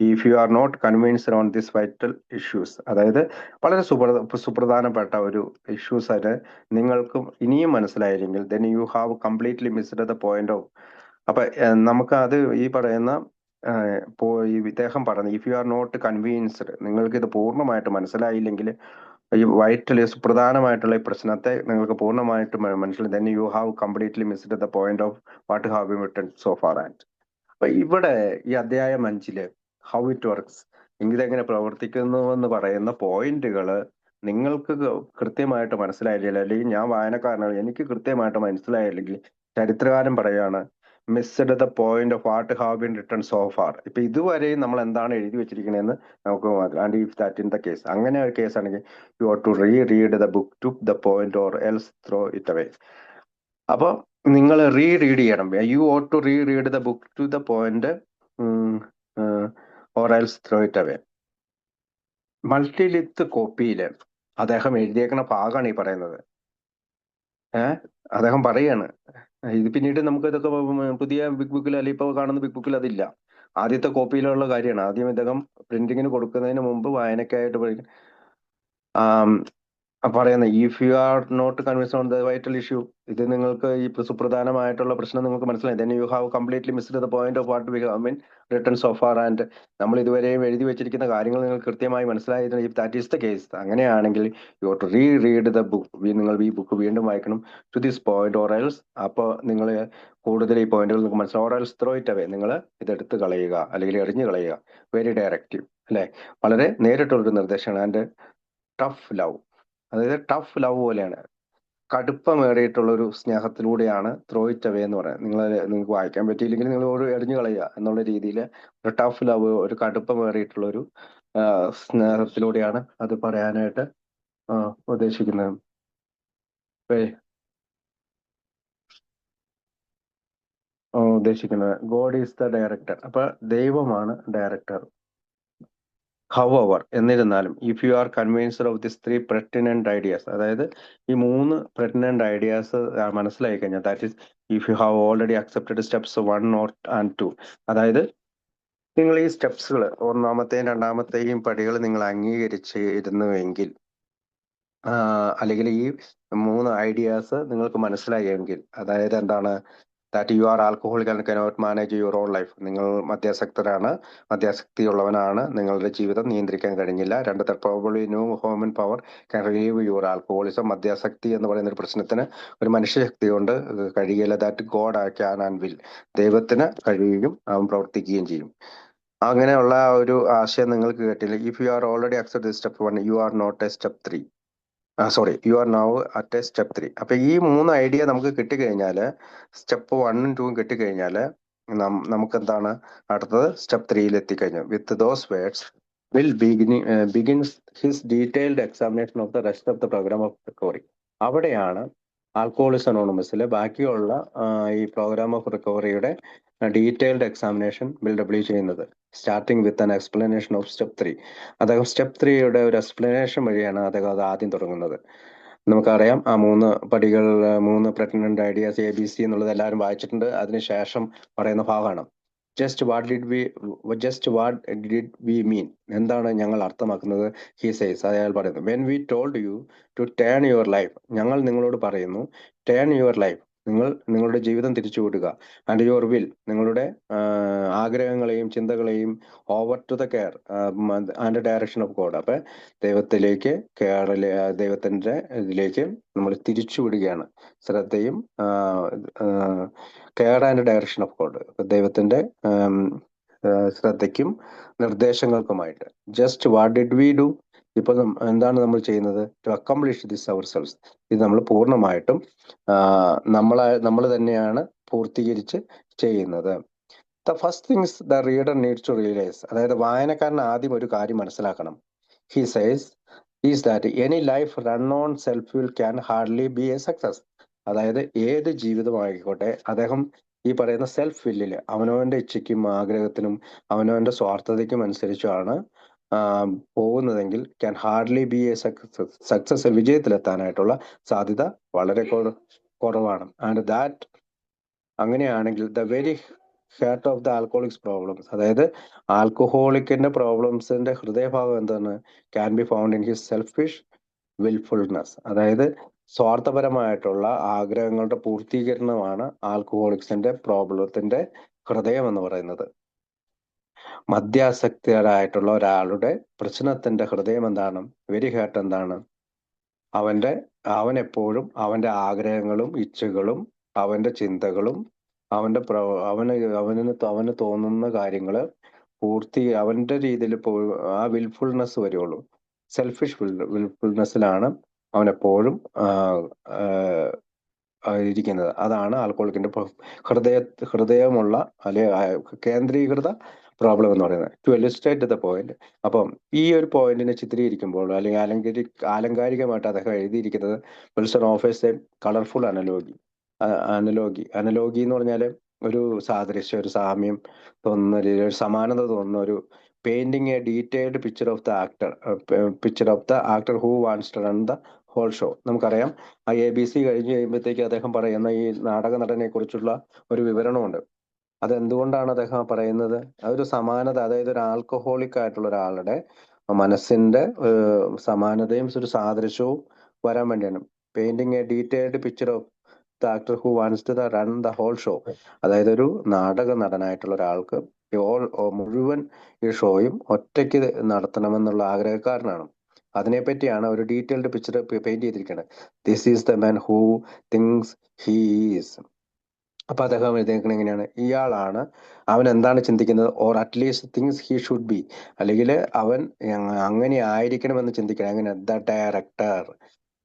Speaker 2: If you are not convinced on this vital issues, അതായത് വളരെ സുപ്രധാനപ്പെട്ട ഒരു ഇഷ്യൂസ് ആയിട്ട് നിങ്ങൾക്കും ഇനിയും മനസ്സിലായില്ലെങ്കിൽ, then you have completely missed the point of. അപ്പൊ നമുക്ക് അത് ഈ പറയുന്ന ഇദ്ദേഹം പറഞ്ഞു, if you are not convinced, നിങ്ങൾക്ക് ഇത് പൂർണ്ണമായിട്ട് മനസ്സിലായില്ലെങ്കിൽ, ഈ വൈറ്റൽ സുപ്രധാനമായിട്ടുള്ള ഈ പ്രശ്നത്തെ നിങ്ങൾക്ക് പൂർണ്ണമായിട്ട് മനസ്സിലായി, then you have completely missed the point of what have been written so far. And അപ്പൊ ഇവിടെ ഈ അധ്യായം 5 ഹൗ ഇറ്റ് വർക്ക്സ്, ഇതെങ്ങനെ പ്രവർത്തിക്കുന്നു എന്ന് പറയുന്ന പോയിന്റുകൾ നിങ്ങൾക്ക് കൃത്യമായിട്ട് മനസ്സിലായില്ലെങ്കിൽ, അല്ലെങ്കിൽ ഞാൻ വായനക്കാരനാണ്, എനിക്ക് കൃത്യമായിട്ട് മനസ്സിലായില്ലെങ്കിൽ, ചരിത്രകാരൻ പറയാണ് missed the point of what have been written so far. ഇപ്പൊ ഇതുവരെയും നമ്മൾ എന്താണ് എഴുതി വെച്ചിരിക്കണേന്ന് നമുക്ക് and if that in the case, അങ്ങനെ ഒരു കേസ് ആണെങ്കിൽ you ought to read the book to the point or else throw it away. അപ്പൊ നിങ്ങൾ റീഡ് ചെയ്യണം. You ought to read the book to the point or else throw it away. Multilith കോപ്പിയില് അദ്ദേഹം എഴുതിയേക്കണ ഭാഗമാണ് ഈ പറയുന്നത്. അദ്ദേഹം പറയാണ് ഇത് പിന്നീട് നമുക്ക് ഇതൊക്കെ പുതിയ ബിഗ് ബുക്കിൽ അല്ലെങ്കിൽ ഇപ്പോൾ കാണുന്ന ബിഗ് ബുക്കിൽ അതില്ല. ആദ്യത്തെ കോപ്പിയിലുള്ള കാര്യമാണ്. ആദ്യം ഇദ്ദേഹം പ്രിന്റിങ്ങിന് കൊടുക്കുന്നതിന് മുമ്പ് വായനക്കായിട്ട് പറയുന്നത് if you are not convinced on the vital issue, ഇത് നിങ്ങൾക്ക് ഈ സുപ്രധാനമായിട്ടുള്ള പ്രശ്നം നിങ്ങൾക്ക് മനസ്സിലായി, then you have completely missed the point of what we have been written so far, and നമ്മൾ ഇതുവരെയും എഴുതി വെച്ചിരിക്കുന്ന കാര്യങ്ങൾ നിങ്ങൾക്ക് കൃത്യമായി മനസ്സിലായത് if that is the case, അങ്ങനെയാണെങ്കിൽ you to read the book, നിങ്ങൾ ഈ ബുക്ക് വീണ്ടും വായിക്കണം to this point or else. അപ്പോൾ നിങ്ങൾ കൂടുതൽ ഈ പോയിന്റുകൾ നിങ്ങൾക്ക് മനസ്സിലാവും. Or else throw it away, നിങ്ങൾ ഇതെടുത്ത് കളയുക അല്ലെങ്കിൽ എറിഞ്ഞു കളയുക. വെരി ഡയറക്റ്റീവ് അല്ലെ, വളരെ നേരിട്ടുള്ളൊരു നിർദ്ദേശമാണ്. ആൻഡ് ടഫ് ലവ്, അതായത് ടഫ് ലവ് പോലെയാണ്, കടുപ്പമേറിയിട്ടുള്ള ഒരു സ്നേഹത്തിലൂടെയാണ് ത്രോ ഇറ്റ് അവേ എന്ന് പറയുന്നത്. നിങ്ങൾക്ക് വായിക്കാൻ പറ്റിയില്ലെങ്കിൽ നിങ്ങൾ ഒരു എറിഞ്ഞു കളയുക എന്നുള്ള രീതിയിൽ ഒരു ടഫ് ലവ്, ഒരു കടുപ്പമേറിയിട്ടുള്ള ഒരു സ്നേഹത്തിലൂടെയാണ് അത് പറയാനായിട്ട് ഉദ്ദേശിക്കുന്നത്. God is the director. അപ്പൊ ദൈവമാണ് ഡയറക്ടർ. ഹൗവർ, എന്നിരുന്നാലും if you are convinced of this 3 pertinent ideas, അതായത് ഈ 3 പെർട്ടിനന്റ് ഐഡിയാസ് മനസ്സിലായി കഴിഞ്ഞാൽ, that is if you have already accepted steps 1 and 2, അതായത് നിങ്ങൾ ഈ സ്റ്റെപ്സുകൾ ഒന്നാമത്തെയും രണ്ടാമത്തെയും പടികൾ നിങ്ങൾ അംഗീകരിച്ച് ഇരുന്നുവെങ്കിൽ, അല്ലെങ്കിൽ ഈ 3 ഐഡിയാസ് നിങ്ങൾക്ക് മനസ്സിലായെങ്കിൽ, അതായത് എന്താണ്, that you are alcoholic and cannot manage your own life, നിങ്ങൾ മദ്യാസക്തിയുള്ളവനാണ്, നിങ്ങളുടെ ജീവിതം നിയന്ത്രിക്കാൻ കഴിഞ്ഞില്ല. രണ്ടാമത്തെ, probably no human power can relieve your alcoholism, മദ്യാസക്തി എന്ന് പറയുന്ന ഒരു പ്രശ്നത്തിന് ഒരു മനുഷ്യശക്തി കൊണ്ട് കഴിയില്ല. That God can and will, ദൈവത്തിന് കഴിയുകയും അവൻ പ്രവർത്തിക്കുകയും ചെയ്യും. അങ്ങനെയുള്ള ഒരു ആശയം നിങ്ങൾക്ക് കേട്ടില്ല. If you are already accept step 1, you are not a step 3, you are now at a step 3. അപ്പൊ ഈ 3 ഐഡിയ നമുക്ക് കിട്ടിക്കഴിഞ്ഞാല്, സ്റ്റെപ്പ് 1ഉം 2ഉം കിട്ടിക്കഴിഞ്ഞാല് നമുക്ക് എന്താണ് അടുത്തത്, സ്റ്റെപ്പ് 3യിൽ എത്തിക്കഴിഞ്ഞു. With those words Bill begins his detailed examination of the rest of the programme of recovery. അവിടെയാണ് ആൽക്കഹോളിക്സ് അനോണിമസിലെ ബാക്കിയുള്ള ഈ പ്രോഗ്രാം ഓഫ് റിക്കവറിയുടെ ഡീറ്റെയിൽഡ് എക്സാമിനേഷൻ ബിൽഡബ്ല്യൂ ചെയ്യുന്നത്. Starting with an explanation of step 3. അദ്ദേഹം സ്റ്റെപ്പ് 3യുടെ ഒരു എക്സ്പ്ലനേഷൻ വഴിയാണ് അദ്ദേഹം അത് ആദ്യം തുടങ്ങുന്നത്. നമുക്കറിയാം ആ 3 പടികൾ, 3 പ്രഗ്നന്റ് ഐഡിയാസ് ABC എന്നുള്ളത് എല്ലാവരും വായിച്ചിട്ടുണ്ട്. അതിനുശേഷം പറയുന്ന ഭാഗമാണ് just what did we mean, എന്താണ് ഞങ്ങൾ അർത്ഥമാക്കുന്നത്. ഹി സേസ്, അയാൾ പറയുന്നു, when we told you to turn your life, ഞങ്ങൾ നിങ്ങളോട് പറയുന്നു ടേൺ യുവർ ലൈഫ്, നിങ്ങളുടെ ജീവിതം തിരിച്ചുവിടുക, ആൻഡ് യുവർ വിൽ, നിങ്ങളുടെ ആഗ്രഹങ്ങളെയും ചിന്തകളെയും over to the care and direction of God, അപ്പൊ ദൈവത്തിലേക്ക്, ദൈവത്തിന്റെ ഇതിലേക്ക് നമ്മൾ തിരിച്ചുവിടുകയാണ്. ശ്രദ്ധയും care and direction of God, ദൈവത്തിന്റെ ശ്രദ്ധയ്ക്കും നിർദ്ദേശങ്ങൾക്കുമായിട്ട്. Just what did we do, ഇപ്പൊ എന്താണ് നമ്മൾ ചെയ്യുന്നത്, to accomplish this ourselves, ഇത് നമ്മൾ പൂർണ്ണമായിട്ടും നമ്മൾ തന്നെയാണ് പൂർത്തീകരിച്ച് ചെയ്യുന്നത്. The first things the reader needs to realise, അതായത് വായനക്കാരൻ ആദ്യം ഒരു കാര്യം മനസ്സിലാക്കണം. He says is that any life run on self will can hardly be a success. അതായത് ഏത് ജീവിതമായിക്കോട്ടെ, അദ്ദേഹം ഈ പറയുന്ന സെൽഫ് വില്ലില്, അവനവന്റെ ഇച്ഛയ്ക്കും ആഗ്രഹത്തിനും അവനവന്റെ സ്വാർത്ഥതയ്ക്കും അനുസരിച്ചാണ് പോകുന്നതെങ്കിൽ can hardly be a success, വിജയത്തിലെത്താനായിട്ടുള്ള സാധ്യത വളരെ കുറവാണ്. ആൻഡ് ദാറ്റ്, അങ്ങനെയാണെങ്കിൽ the very heart of the alcoholics problems, അതായത് ആൽക്കഹോളിക്കിന്റെ പ്രോബ്ലംസിന്റെ ഹൃദയഭാഗം എന്താണ്, can be found in his selfish wilfulness, അതായത് സ്വാർത്ഥപരമായിട്ടുള്ള ആഗ്രഹങ്ങളുടെ പൂർത്തീകരണമാണ് ആൽക്കഹോളിക്സിന്റെ പ്രോബ്ലത്തിന്റെ ഹൃദയം എന്ന് പറയുന്നത്. മദ്യാസക്തരായിട്ടുള്ള ഒരാളുടെ പ്രശ്നത്തിന്റെ ഹൃദയം എന്താണ്, വെരി ഹാർട്ട് എന്താണ്, അവൻ എപ്പോഴും അവന്റെ ആഗ്രഹങ്ങളും ഇച്ഛകളും അവന്റെ ചിന്തകളും അവന് തോന്നുന്ന കാര്യങ്ങള് അവന്റെ രീതിയിൽ ആ വിൽഫുൾനെസ് വരുള്ളൂ. സെൽഫിഷ് വിൽഫുൾനെസ്സിലാണ് അവൻ എപ്പോഴും ഇരിക്കുന്നത്. അതാണ് ആൽക്കഹോളിക്കിന്റെ ഹൃദയമുള്ള അല്ലെ കേന്ദ്രീകൃത പ്രോബ്ലം എന്ന് പറയുന്നത്. To illustrate the point. അപ്പം ഈ ഒരു പോയിന്റിനെ ചിത്രീകരിക്കുമ്പോൾ അല്ലെങ്കിൽ ആലങ്കാരികമായിട്ട് അദ്ദേഹം എഴുതിയിരിക്കുന്നത് Wilson offers a colourful analogy എന്ന് പറഞ്ഞാൽ ഒരു സാദൃശ്യം, ഒരു സാമ്യം തോന്നുന്ന രീതിയിൽ, ഒരു സമാനത തോന്നുന്ന ഒരു painting a detailed picture of the actor who wants to run the whole show. നമുക്കറിയാം ആ ABC കഴിഞ്ഞ് കഴിയുമ്പോഴത്തേക്ക് അദ്ദേഹം പറയുന്ന ഈ നാടക നടനെ കുറിച്ചുള്ള ഒരു വിവരണമുണ്ട്. അതെന്തുകൊണ്ടാണ് അദ്ദേഹം പറയുന്നത്? അതൊരു സമാനത, അതായത് ഒരു ആൽക്കഹോളിക് ആയിട്ടുള്ള ഒരാളുടെ മനസ്സിന്റെ സമാനതയും ഒരു സാദൃശ്യവും വരാൻ വേണ്ടിയാണ്. Painting a detailed picture of the actor who wants to run the whole show. അതായത് ഒരു നാടക നടനായിട്ടുള്ള ഒരാൾക്ക് മുഴുവൻ ഈ ഷോയും ഒറ്റയ്ക്ക് നടത്തണമെന്നുള്ള ആഗ്രഹക്കാരനാണ്. അതിനെപ്പറ്റിയാണ് ഒരു ഡീറ്റെയിൽഡ് പിക്ചർ പെയിന്റ് ചെയ്തിരിക്കുന്നത്. This is the man who things he is. അപ്പൊ അദ്ദേഹം എഴുതിയിരിക്കുന്നത് എങ്ങനെയാണ്? ഇയാളാണ്, അവൻ എന്താണ് ചിന്തിക്കുന്നത്, or at least things he should be, അല്ലെങ്കിൽ അവൻ അങ്ങനെ ആയിരിക്കണമെന്ന് ചിന്തിക്കണം. അങ്ങനെ ദ ഡയറക്ടർ,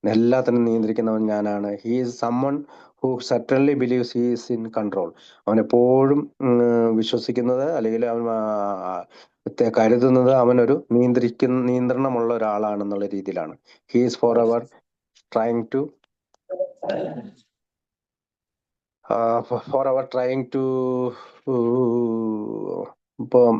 Speaker 2: എല്ലാത്തിനും നിയന്ത്രിക്കുന്നവൻ ഞാനാണ്. He is someone who certainly believes he is in control. അവൻ എപ്പോഴും വിശ്വസിക്കുന്നത് അല്ലെങ്കിൽ അവൻ കരുതുന്നത് അവനൊരു നിയന്ത്രണമുള്ള ഒരാളാണെന്നുള്ള രീതിയിലാണ്. He is forever trying to ഇപ്പം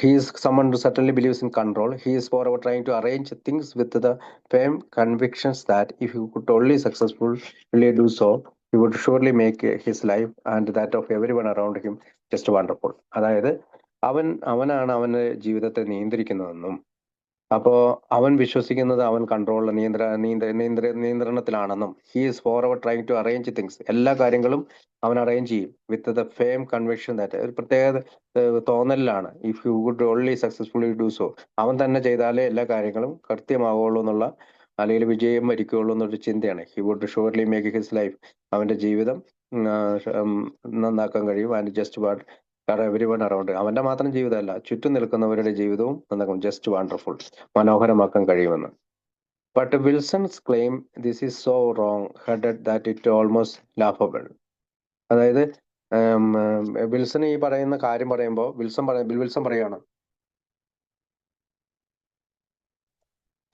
Speaker 2: he is someone who certainly believes in control. He is forever trying to arrange things with the firm convictions that if he could only successfully do so, he would surely make his life and that of everyone around him just wonderful. അതായത് അവനാണ് അവന്റെ ജീവിതത്തെ നിയന്ത്രിക്കുന്നതെന്നും അപ്പോ അവൻ വിശ്വസിക്കുന്നത് അവൻ കൺട്രോൾ നിയന്ത്രണത്തിലാണെന്നും. He is forever trying to arrange things, എല്ലാ കാര്യങ്ങളും അവൻ അറേഞ്ച് ചെയ്യും with the firm conviction that, ഒരു പ്രത്യേക തോന്നലിലാണ്. If you would only successfully do so, അവൻ തന്നെ ചെയ്താലേ എല്ലാ കാര്യങ്ങളും കൃത്യമാവുള്ളൂ എന്നുള്ള, അല്ലെങ്കിൽ വിജയം വരിക്കുകയുള്ളൂ എന്നൊരു ചിന്തയാണ്. He would surely make his life, അവന്റെ ജീവിതം നന്നാക്കാൻ കഴിയും. And just what everyone around, അവന്റെ മാത്രം ജീവിതമല്ല, ചുറ്റും നിൽക്കുന്നവരുടെ ജീവിതവും നന്നാക്കും. ജസ്റ്റ് വണ്ടർഫുൾ, മനോഹരമാക്കാൻ കഴിയുമെന്ന്. But Wilson's claim this is so wrong headed that it almost laughable. അതായത് വിൽസൺ ഈ പറയുന്ന കാര്യം പറയുമ്പോൾ വിൽസൺ പറയാണ്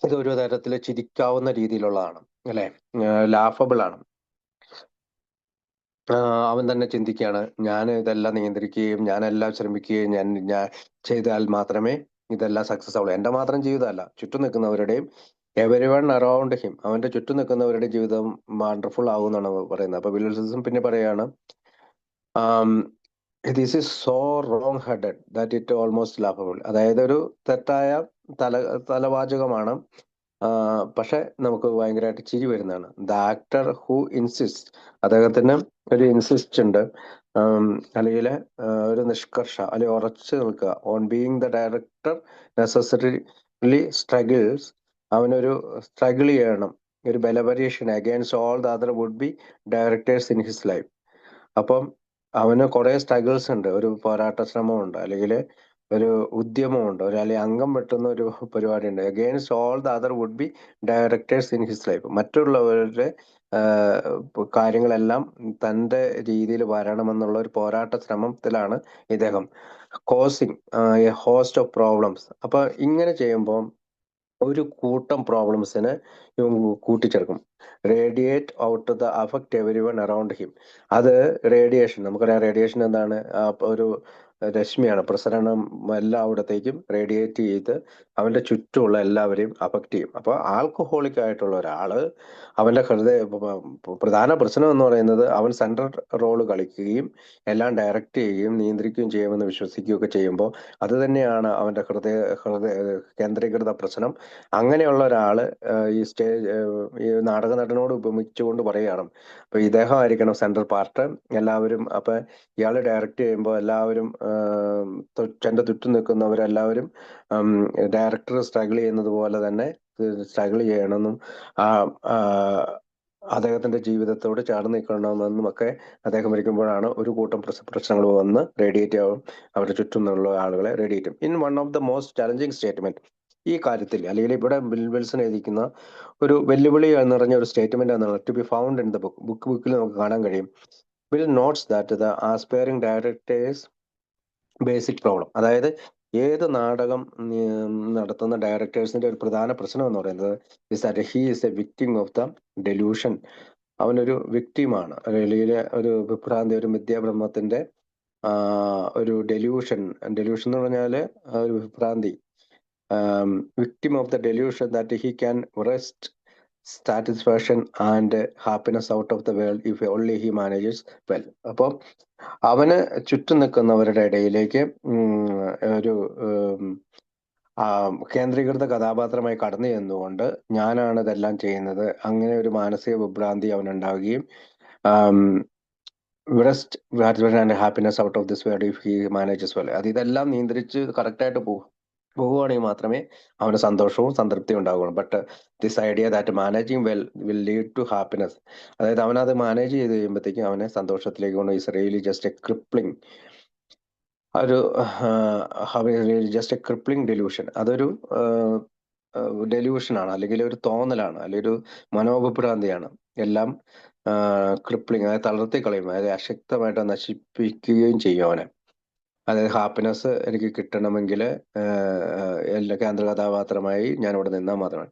Speaker 2: ഇത് ഒരു തരത്തിൽ ചിരിക്കാവുന്ന രീതിയിലുള്ളതാണ്, അല്ലെ, ലാഫബിൾ ആണ്. അവൻ തന്നെ ചിന്തിക്കുകയാണ്, ഞാൻ ഇതെല്ലാം നിയന്ത്രിക്കുകയും ഞാനെല്ലാം ശ്രമിക്കുകയും ഞാൻ ചെയ്താൽ മാത്രമേ ഇതെല്ലാം സക്സസ് ആവുള്ളൂ. എന്റെ മാത്രം ജീവിതമല്ല, ചുറ്റും നിൽക്കുന്നവരുടെയും എവരിവൺ അറൗണ്ട് ഹിം, അവന്റെ ചുറ്റും നിൽക്കുന്നവരുടെ ജീവിതം വണ്ടർഫുൾ ആവുമെന്നാണ് പറയുന്നത്. അപ്പൊ വിൽസൺ പിന്നെ പറയാണ്, this is so wrong headed that it almost laughable. അതായത് ഒരു തെറ്റായ തലവാചകമാണ്, പക്ഷെ നമുക്ക് ഭയങ്കരമായിട്ട് ചിരി വരുന്നതാണ്. ദ ആക്ടർ ഹു ഇൻസിസ്റ്റ്, അദ്ദേഹത്തിന് ഒരു ഇൻസിസ്റ്റ് ഉണ്ട്, അല്ലെങ്കിൽ ഒരു നിഷ്കർഷ അല്ലെങ്കിൽ ഉറച്ചു നിൽക്കുക. On being the director necessarily struggles, അവനൊരു സ്ട്രഗിൾ ചെയ്യണം, ഒരു ബലപരീക്ഷണം against all the other would be directors in his life. അപ്പം അവന് കുറെ സ്ട്രഗിൾസ് ഉണ്ട്, ഒരു പോരാട്ട ശ്രമമുണ്ട്, അല്ലെങ്കിൽ ഒരു ഉദ്യമമുണ്ട്, അല്ലെങ്കിൽ അംഗം വെട്ടുന്ന ഒരു പരിപാടി ഉണ്ട്. Against all the other would be directors in his life, മറ്റുള്ളവരുടെ കാര്യങ്ങളെല്ലാം തൻ്റെ രീതിയിൽ വരണമെന്നുള്ള ഒരു പോരാട്ട ശ്രമത്തിലാണ് ഇദ്ദേഹം. Causing a host of problems. അപ്പൊ ഇങ്ങനെ ചെയ്യുമ്പോൾ ഒരു കൂട്ടം പ്രോബ്ലംസിന് ഇവൻ കൂട്ടിച്ചേർക്കും. Radiate out the effect everyone around him. അത് റേഡിയേഷൻ, നമുക്കറിയാം റേഡിയേഷൻ എന്താണ്, ഒരു രശ്മിയാണ്, പ്രസരണം എല്ലായിടത്തേക്കും റേഡിയേറ്റ് ചെയ്ത് അവന്റെ ചുറ്റുമുള്ള എല്ലാവരെയും അഫക്റ്റ് ചെയ്യും. അപ്പൊ ആൽക്കഹോളിക് ആയിട്ടുള്ള ഒരാള് അവന്റെ പ്രധാന പ്രശ്നം എന്ന് പറയുന്നത് അവൻ സെൻട്രൽ റോള് കളിക്കുകയും എല്ലാം ഡയറക്റ്റ് ചെയ്യുകയും നിയന്ത്രിക്കുകയും ചെയ്യുമെന്ന് വിശ്വസിക്കുകയൊക്കെ ചെയ്യുമ്പോൾ അത് തന്നെയാണ് അവന്റെ കേന്ദ്രീകൃത പ്രശ്നം. അങ്ങനെയുള്ള ഒരാള് ഈ നാടക നടനോട് ഉപമിച്ചുകൊണ്ട് പറയുകയാണ്, അപ്പൊ ഇദ്ദേഹം ആയിരിക്കണം സെൻട്രൽ പാർട്ട്. എല്ലാവരും അപ്പൊ ഇയാള് ഡയറക്റ്റ് ചെയ്യുമ്പോൾ എല്ലാവരും തന്റെ ചുറ്റും നിൽക്കുന്നവരെല്ലാവരും ഡയറക്ടർ സ്ട്രഗിൾ ചെയ്യുന്നത് പോലെ തന്നെ സ്ട്രഗിൾ ചെയ്യണമെന്നും അദ്ദേഹത്തിന്റെ ജീവിതത്തോട് ചേർന്ന് നിൽക്കണമെന്നും ഒക്കെ അദ്ദേഹം ഇരിക്കുമ്പോഴാണ് ഒരു കൂട്ടം പ്രശ്നങ്ങൾ വന്ന് റേഡിയേറ്റ് ആവും, അവരുടെ ചുറ്റുമുള്ള ആളുകളെ റേഡിയേറ്റ് ചെയ്യും. In one of the most challenging statement, ഈ കാര്യത്തിൽ അല്ലെങ്കിൽ ഇവിടെ ബിൽ വിൽസൺ എഴുതിക്കുന്ന ഒരു വെല്ലുവിളി എന്ന് പറഞ്ഞ ഒരു സ്റ്റേറ്റ്മെന്റ് എന്നാണ് to be found in the ബുക്കിൽ നമുക്ക് കാണാൻ കഴിയും. Bill notes that the aspiring director's basic problem, അതായത് ഏത് നാടകം നടത്തുന്ന ഡയറക്ടേഴ്സിന്റെ ഒരു പ്രധാന പ്രശ്നം എന്ന് പറയുന്നത് is that he is A victim of the delusion. അവനൊരു വിക്ടിമാണ്, അല്ലെങ്കിൽ ഒരു വിഭ്രാന്തി, ഒരു മിഥ്യാഭ്രമത്തിന്റെ ഒരു ഡെലൂഷൻ എന്ന് പറഞ്ഞാല് ഒരു വിഭ്രാന്തി, victim of the delusion that he can wrest satisfaction and happiness out of the world if only he manages well. അപ്പോൾ അവന് ചുറ്റും നിൽക്കുന്നവരുടെ ഇടയിലേക്ക് ഒരു കേന്ദ്രീകൃത കഥാപാത്രമായി കടന്നു ചെന്നുകൊണ്ട് ഞാനാണ് ഇതെല്ലാം ചെയ്യുന്നത്, അങ്ങനെ ഒരു മാനസിക വിഭ്രാന്തി അവനുണ്ടാവുകയും wrest satisfaction and happiness out of this world if he manages well. അത് ഇതെല്ലാം നിയന്ത്രിച്ച് കറക്റ്റായിട്ട് പോകുവാണെങ്കിൽ മാത്രമേ അവന് സന്തോഷവും സംതൃപ്തിയും ഉണ്ടാവുകയുള്ളൂ. But this idea that managing well will lead to happiness, അതായത് അവനത് മാനേജ് ചെയ്ത് കഴിയുമ്പോഴത്തേക്കും അവനെ സന്തോഷത്തിലേക്ക് കൊണ്ട് is really just a crippling, ഒരു ജസ്റ്റ് എ ക്രിപ്ലിംഗ് ഡെലൂഷൻ. അതൊരു ഡെലൂഷനാണ്, അല്ലെങ്കിൽ ഒരു തോന്നലാണ്, അല്ലെങ്കിൽ ഒരു മനോഭിഭ്രാന്തിയാണ്. എല്ലാം ക്രിപ്ലിംഗ്, അതായത് തളർത്തി കളയും, അതായത് അശക്തമായിട്ട് നശിപ്പിക്കുകയും ചെയ്യും അവനെ. അതായത് ഹാപ്പിനെസ് എനിക്ക് കിട്ടണമെങ്കിൽ എല്ലാ കേന്ദ്ര കഥാപാത്രമായി ഞാൻ ഇവിടെ നിന്നാൽ മാത്രമാണ്.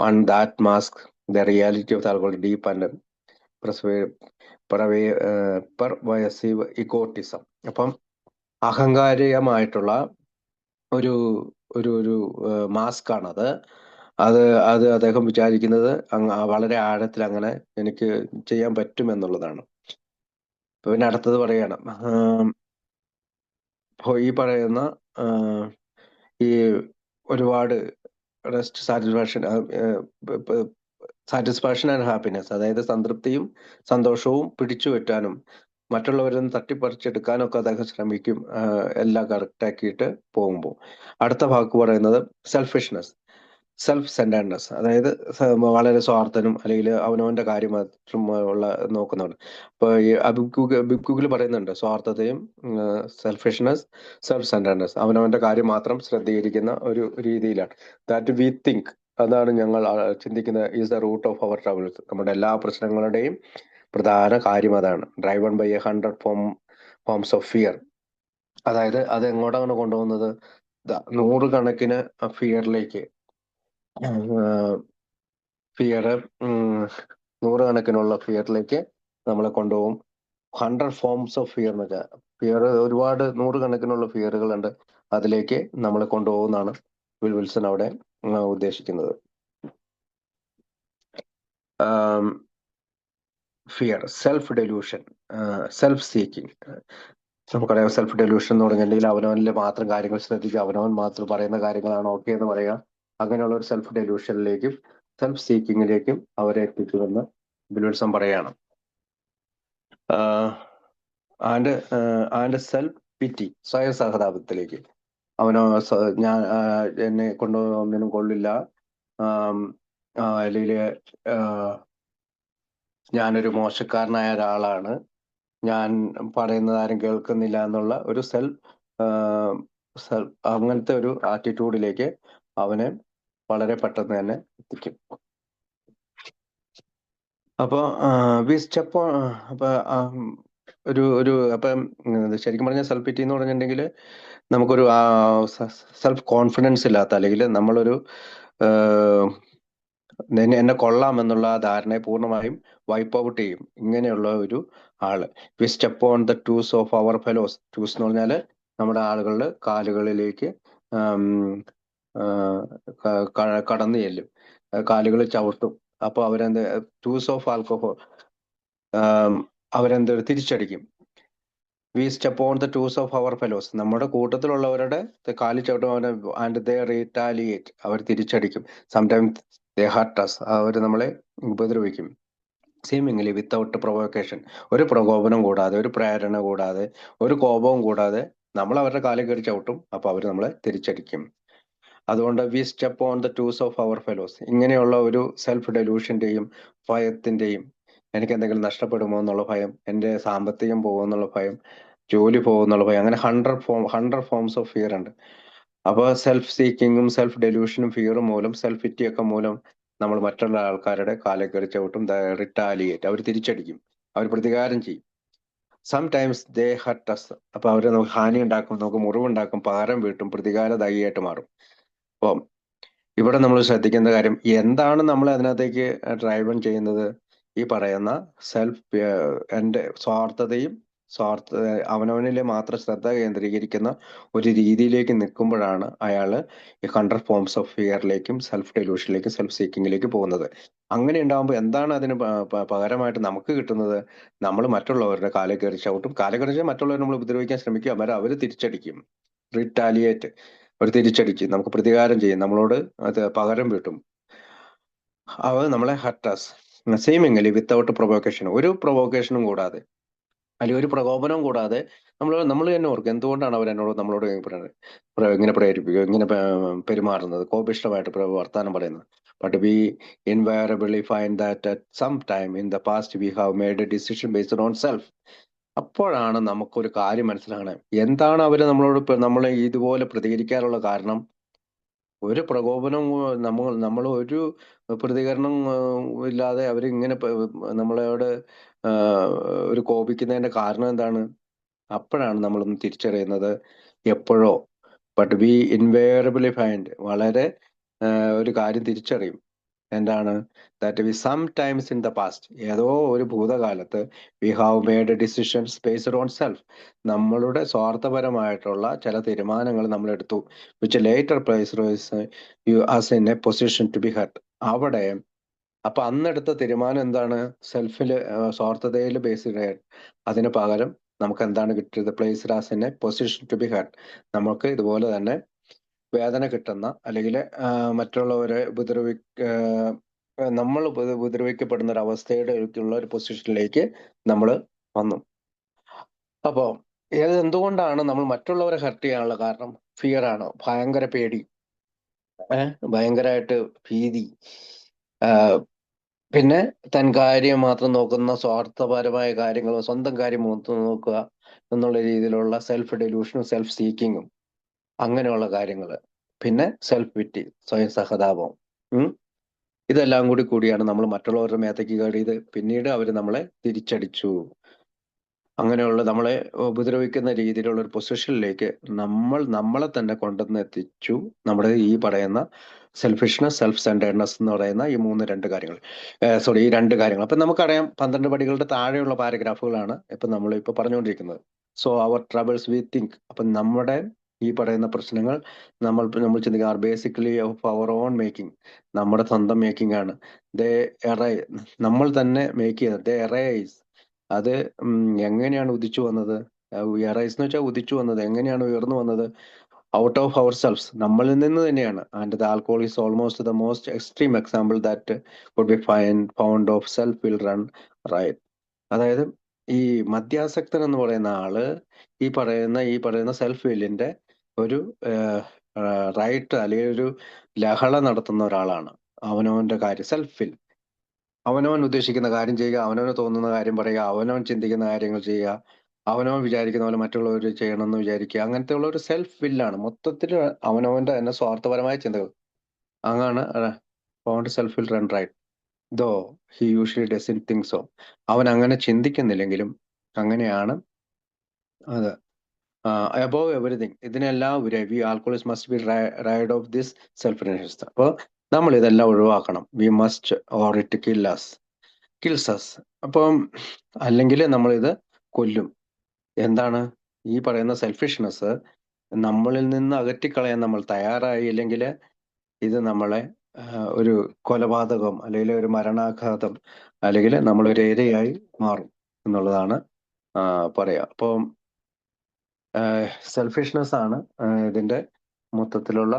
Speaker 2: On that mask the reality of the alcohol deep and pervasive egotism. അപ്പം അഹങ്കാരികമായിട്ടുള്ള ഒരു ഒരു ഒരു മാസ്ക് ആണത്. അത് അദ്ദേഹം വിചാരിക്കുന്നത് വളരെ ആഴത്തിൽ അങ്ങനെ എനിക്ക് ചെയ്യാൻ പറ്റുമെന്നുള്ളതാണ്. പിന്നെ അടുത്തത് പറയണം, ഈ പറയുന്ന ഈ ഒരുപാട് റെസ്റ്റ് സാറ്റിസ്ഫാക്ഷൻ ആൻഡ് ഹാപ്പിനെസ്, അതായത് സംതൃപ്തിയും സന്തോഷവും പിടിച്ചു പറ്റാനും മറ്റുള്ളവരിൽ നിന്ന് തട്ടിപ്പറിച്ചെടുക്കാനും ഒക്കെ അദ്ദേഹം ശ്രമിക്കും, എല്ലാം കറക്റ്റാക്കിയിട്ട് പോകുമ്പോൾ. അടുത്ത വാക്ക് പറയുന്നത് സെൽഫിഷ്നെസ്, സെൽഫ് സെന്റേർഡ്നെസ്, അതായത് വളരെ സ്വാർത്ഥനും അല്ലെങ്കിൽ അവനവന്റെ കാര്യം മാത്രം ഉള്ള നോക്കുന്നവണ്. അപ്പൊ ഈ അബിക്കുകിൽ പറയുന്നുണ്ട് സ്വാർത്ഥതയും സെൽഫിഷ്നെസ്, സെൽഫ് സെന്റേർഡ്നെസ്, അവനവന്റെ കാര്യം മാത്രം ശ്രദ്ധീകരിക്കുന്ന ഒരു രീതിയിലാണ്. ദാറ്റ് വി തിങ്ക്, അതാണ് ഞങ്ങൾ ചിന്തിക്കുന്നത്, is the root of our troubles, നമ്മുടെ എല്ലാ പ്രശ്നങ്ങളുടെയും പ്രധാന കാര്യം അതാണ്. Driven by 100 forms of fear, അതായത് അത് എങ്ങോട്ടാണ് കൊണ്ടുപോകുന്നത്, നൂറുകണക്കിന് ഫിയറിലേക്ക്, നൂറുകണക്കിനുള്ള ഫിയറിലേക്ക് നമ്മളെ കൊണ്ടുപോകും. 100 ഫോംസ് ഓഫ് ഫിയർ എന്ന് വെച്ചാൽ ഫിയർ, ഒരുപാട് നൂറുകണക്കിനുള്ള ഫിയറുകളുണ്ട്, അതിലേക്ക് നമ്മളെ കൊണ്ടുപോകുന്നതാണ് വിൽസൺ അവിടെ ഉദ്ദേശിക്കുന്നത്. Fear, self delusion, self seeking. നമുക്കറിയാം സെൽഫ് ഡെലൂഷൻ എന്ന് പറഞ്ഞിട്ടുണ്ടെങ്കിൽ അവനവനിൽ മാത്രം കാര്യങ്ങൾ ശ്രദ്ധിക്കുക, അവനവൻ മാത്രം പറയുന്ന കാര്യങ്ങളാണ് ഓക്കെ എന്ന് പറയുക, അങ്ങനെയുള്ള ഒരു സെൽഫ് ഡെലൂഷനിലേക്കും സെൽഫ് സീക്കിങ്ങിലേക്കും അവരെ എത്തിക്കുമെന്ന് വിൽസൺ പറയുകയാണ്. ആൻഡ് സെൽഫ് പിറ്റി, സ്വയം സഹതാപത്തിലേക്ക്, അവനോ ഞാൻ എന്നെ കൊണ്ട് ഒന്നിനും കൊള്ളില്ല, അല്ലെങ്കിൽ ഞാനൊരു മോശക്കാരനായ ഒരാളാണ്, ഞാൻ പറയുന്നത് ആരും കേൾക്കുന്നില്ല എന്നുള്ള ഒരു അങ്ങനത്തെ ഒരു ആറ്റിറ്റ്യൂഡിലേക്ക് അവനെ വളരെ പെട്ടെന്ന് തന്നെ എത്തിക്കും. അപ്പൊ അപ്പം ശരിക്കും പറഞ്ഞാൽ സെൽഫ് പിറ്റി എന്ന് പറഞ്ഞിട്ടുണ്ടെങ്കിൽ നമുക്കൊരു സെൽഫ് കോൺഫിഡൻസ് ഇല്ലാത്ത, അല്ലെങ്കിൽ നമ്മളൊരു എന്നെ കൊള്ളാം എന്നുള്ള ആ ധാരണയെ പൂർണ്ണമായും വൈപ്പ് ഔട്ട് ചെയ്യും ഇങ്ങനെയുള്ള ഒരു ആള്. We step on the toes of our fellows. Toes എന്ന് പറഞ്ഞാല് നമ്മുടെ ആളുകളുടെ കാലുകളിലേക്ക് കടന്നു ചെല്ലും, കാലുകൾ ചവിട്ടും. അപ്പൊ അവരെന്ത്, ടൂസ് ഓഫ് ആൽക്കഹോൾ, അവരെന്ത് തിരിച്ചടിക്കും. We step on the toes of our fellows, നമ്മുടെ കൂട്ടത്തിലുള്ളവരുടെ കാലി ചവിട്ടും അവരെ, ആൻഡ് ദേ റീറ്റാലിയേറ്റ്, അവർ തിരിച്ചടിക്കും. സംടൈംസ് ദേ ഹർട്ട് അസ്, അവർ നമ്മളെ ഉപദ്രവിക്കും. സീമിംഗ്ലി വിത്തൗട്ട് പ്രൊവോക്കേഷൻ, ഒരു പ്രകോപനം കൂടാതെ, ഒരു പ്രേരണ കൂടാതെ, ഒരു കോപവും കൂടാതെ നമ്മൾ അവരുടെ കാലിൽ കയറി ചവിട്ടും, അപ്പൊ അവർ നമ്മളെ തിരിച്ചടിക്കും. അതുകൊണ്ട് we step on the toes of our fellows. ഇങ്ങനെയുള്ള ഒരു സെൽഫ് ഡെലൂഷന്റെയും ഭയത്തിന്റെയും, എനിക്ക് എന്തെങ്കിലും നഷ്ടപ്പെടുമോ എന്നുള്ള ഭയം, എൻ്റെ സാമ്പത്തികം പോകുമെന്നുള്ള ഭയം, ജോലി പോകുമെന്നുള്ള ഭയം, അങ്ങനെ 100 ഫോംസ് ഓഫ് ഫിയർ ഉണ്ട്. അപ്പോൾ സെൽഫ് സീക്കിങ്ങും സെൽഫ് ഡെലൂഷനും ഫിയറും മൂലം സെൽഫ് പിറ്റിയൊക്കെ മൂലം നമ്മൾ മറ്റുള്ള ആൾക്കാരുടെ കാലെ കയറി ചവിട്ടും, റിട്ടാലിയേറ്റ്, അവർ തിരിച്ചടിക്കും, അവർ പ്രതികാരം ചെയ്യും. Sometimes they hurt us. അപ്പൊ അവര് നമുക്ക് ഹാനി ഉണ്ടാക്കും, നമുക്ക് മുറിവുണ്ടാക്കും, പകരം വീട്ടും, പ്രതികാരദായിയായിട്ട് മാറും. അപ്പം ഇവിടെ നമ്മൾ ശ്രദ്ധിക്കേണ്ട കാര്യം, എന്താണ് നമ്മൾ അതിനകത്തേക്ക് ഡ്രൈവൺ ചെയ്യുന്നത്? ഈ പറയുന്ന സെൽഫ് എൻ്റെ സ്വാർത്ഥതയും അവനവനിലെ മാത്രം ശ്രദ്ധ കേന്ദ്രീകരിക്കുന്ന ഒരു രീതിയിലേക്ക് നിൽക്കുമ്പോഴാണ് അയാള് ഈ 100 ഫോംസ് ഓഫ് ഫിയറിലേക്കും സെൽഫ് ഡെലൂഷനിലേക്കും സെൽഫ് സീക്കിങ്ങിലേക്ക് പോകുന്നത്. അങ്ങനെ ഉണ്ടാകുമ്പോൾ എന്താണ് അതിന് പകരമായിട്ട് നമുക്ക് കിട്ടുന്നത്? നമ്മൾ മറ്റുള്ളവരുടെ കാലെ കയറി ചവിട്ടും. കാലെ കയറി മറ്റുള്ളവരെ നമ്മൾ ഉപദ്രവിക്കാൻ ശ്രമിക്കും, അവര് തിരിച്ചടിക്കും, റിറ്റാലിയേറ്റ്, അവർ തിരിച്ചടിക്കും, നമുക്ക് പ്രതികാരം ചെയ്യും, നമ്മളോട് അത് പകരം വീട്ടും. അവർ നമ്മളെ ഹർട്ടസ് സെയിമിങ്ങലി വിത്തൗട്ട് പ്രൊവോക്കേഷൻ, ഒരു പ്രൊവോക്കേഷനും കൂടാതെ, അല്ലെങ്കിൽ ഒരു പ്രകോപനവും കൂടാതെ നമ്മൾ തന്നെ ഓർക്കും, എന്തുകൊണ്ടാണ് അവർ നമ്മളോട് ഇങ്ങനെ പ്രേരിപ്പിക്കുക, ഇങ്ങനെ പെരുമാറുന്നത്, കോപിഷ്ടമായിട്ട് വർത്താനം പറയുന്നത്. But we invariably find that at some time in the past we have made a decision based on self. അപ്പോഴാണ് നമുക്കൊരു കാര്യം മനസ്സിലാകണേ, എന്താണ് അവര് നമ്മളെ ഇതുപോലെ പ്രതികരിക്കാനുള്ള കാരണം. ഒരു പ്രകോപനവും നമ്മൾ ഒരു പ്രതികരണം ഇല്ലാതെ അവരിങ്ങനെ നമ്മളോട് ഒരു കോപിക്കുന്നതിന്റെ കാരണം എന്താണ്? അപ്പോഴാണ് നമ്മളൊന്ന് തിരിച്ചറിയുന്നത്, എപ്പോഴോ. ബട്ട് വി ഇൻവേറബിളി ഫൈൻഡ്, വളരെ ഒരു കാര്യം തിരിച്ചറിയും. എന്താണ്? That we sometimes in the past, ഏതോ ഒരു ഭൂതകാലത്ത് we have made decisions based on self, നമ്മളുടെ സ്വാർത്ഥപരമായിട്ടുള്ള ചില തീരുമാനങ്ങൾ നമ്മൾ എടുത്തു, which later place you as in a position to be hurt. അവിടെ അപ്പൊ അന്നെടുത്ത തീരുമാനം എന്താണ്? സെൽഫില്, സ്വാർത്ഥതയിൽ ബേസ്ഡ്. അതിന് പകരം നമുക്ക് എന്താണ് കിട്ടിയത്? Placed as in a position to be hurt. നമുക്ക് ഇതുപോലെ തന്നെ വേദന കിട്ടുന്ന, അല്ലെങ്കിൽ മറ്റുള്ളവരെ നമ്മൾ ഉപദ്രവിക്കപ്പെടുന്ന ഒരു അവസ്ഥയുടെ ഉള്ള ഒരു പൊസിഷനിലേക്ക് നമ്മൾ വന്നു. അപ്പോ എന്തുകൊണ്ടാണ് നമ്മൾ മറ്റുള്ളവരെ ഹർട്ട് ചെയ്യാനുള്ള കാരണം? ഫിയർ ആണ്, ഭയങ്കര പേടി, ഭയങ്കരമായിട്ട് ഭീതി, പിന്നെ തൻ കാര്യം മാത്രം നോക്കുന്ന സ്വാർത്ഥപരമായ കാര്യങ്ങൾ, സ്വന്തം കാര്യം മാത്രം നോക്കുക എന്നുള്ള രീതിയിലുള്ള സെൽഫ് ഡെലൂഷനും സെൽഫ് സീക്കിങ്ങും, അങ്ങനെയുള്ള കാര്യങ്ങൾ, പിന്നെ സെൽഫ് പിറ്റി, സ്വയം സഹതാപം, ഇതെല്ലാം കൂടിയാണ് നമ്മൾ മറ്റുള്ളവരുടെ മേത്തേക്ക് കയറിയത്. പിന്നീട് അവർ നമ്മളെ തിരിച്ചടിച്ചു. അങ്ങനെയുള്ള നമ്മളെ ഉപദ്രവിക്കുന്ന രീതിയിലുള്ള ഒരു പൊസിഷനിലേക്ക് നമ്മളെ തന്നെ കൊണ്ടുവന്ന് എത്തിച്ചു. നമ്മുടെ ഈ പറയുന്ന സെൽഫിഷ്നെസ്, സെൽഫ് സെന്റേർഡ്നെസ് എന്ന് പറയുന്ന ഈ ഈ രണ്ട് കാര്യങ്ങൾ. അപ്പൊ നമുക്കറിയാം, 12 പടികളുടെ താഴെയുള്ള പാരഗ്രാഫുകളാണ് ഇപ്പൊ നമ്മൾ ഇപ്പൊ പറഞ്ഞുകൊണ്ടിരിക്കുന്നത്. So our troubles we think. അപ്പൊ നമ്മുടെ ഈ പറയുന്ന പ്രശ്നങ്ങൾ നമ്മൾ ചിന്തിക്കുക are basically of our own making, നമ്മുടെ സ്വന്തം മേക്കിംഗ് ആണ്. നമ്മൾ തന്നെ മേക്ക് ചെയ്യുന്നത്. ദേ എറൈസ്, അത് എങ്ങനെയാണ് ഉദിച്ചു വന്നത്? എറൈസ് എന്ന് വെച്ചാൽ ഉദിച്ചു വന്നത്. എങ്ങനെയാണ് ഉയർന്നു വന്നത്? ഔട്ട് ഓഫ് അവർ സെൽഫ്സ്, നമ്മളിൽ നിന്ന് തന്നെയാണ്. And the alcohol is almost the most extreme example that could be found of self will run riot. അതായത് ഈ മദ്യാസക്തൻ എന്ന് പറയുന്ന ആള് ഈ പറയുന്ന സെൽഫ് വില്ലിന്റെ ഒരു റൈറ്റ്, അല്ലെങ്കിൽ ഒരു ലഹള നടത്തുന്ന ഒരാളാണ്. അവനവന്റെ കാര്യം, സെൽഫ് വിൽ, അവനവൻ ഉദ്ദേശിക്കുന്ന കാര്യം ചെയ്യുക, അവനവന് തോന്നുന്ന കാര്യം പറയുക, അവനവൻ ചിന്തിക്കുന്ന കാര്യങ്ങൾ ചെയ്യുക, അവനവൻ വിചാരിക്കുന്ന പോലെ മറ്റുള്ളവർ ചെയ്യണമെന്ന് വിചാരിക്കുക, അങ്ങനത്തെ ഉള്ള ഒരു സെൽഫ് വില്ലാണ്. മൊത്തത്തിൽ അവനവന്റെ തന്നെ സ്വാർത്ഥപരമായ ചിന്തകൾ. അങ്ങനെ found self will run riot though he usually doesn't think so. അവൻ അങ്ങനെ ചിന്തിക്കുന്നില്ലെങ്കിലും അങ്ങനെയാണ് അത്. അബോവ് എവറിഥിങ്, ഇതിനെല്ലാം we alcoholics must be rid of this self interest. അപ്പോൾ നമ്മൾ ഇതെല്ലാം ഒഴിവാക്കണം. We must or it kills us. അപ്പം അല്ലെങ്കിൽ നമ്മളിത് കൊല്ലും. എന്താണ് ഈ പറയുന്ന സെൽഫിഷ്നെസ് നമ്മളിൽ നിന്ന് അകറ്റിക്കളയാൻ നമ്മൾ തയ്യാറായില്ലെങ്കിൽ ഇത് നമ്മളെ ഒരു കൊലപാതകം, അല്ലെങ്കിൽ ഒരു മരണാഘാതം, അല്ലെങ്കിൽ നമ്മളൊരു ഇരയായി മാറും എന്നുള്ളതാണ് പറയാ. അപ്പം സെൽഫിഷ്നെസ് ആണ് ഇതിന്റെ മൊത്തത്തിലുള്ള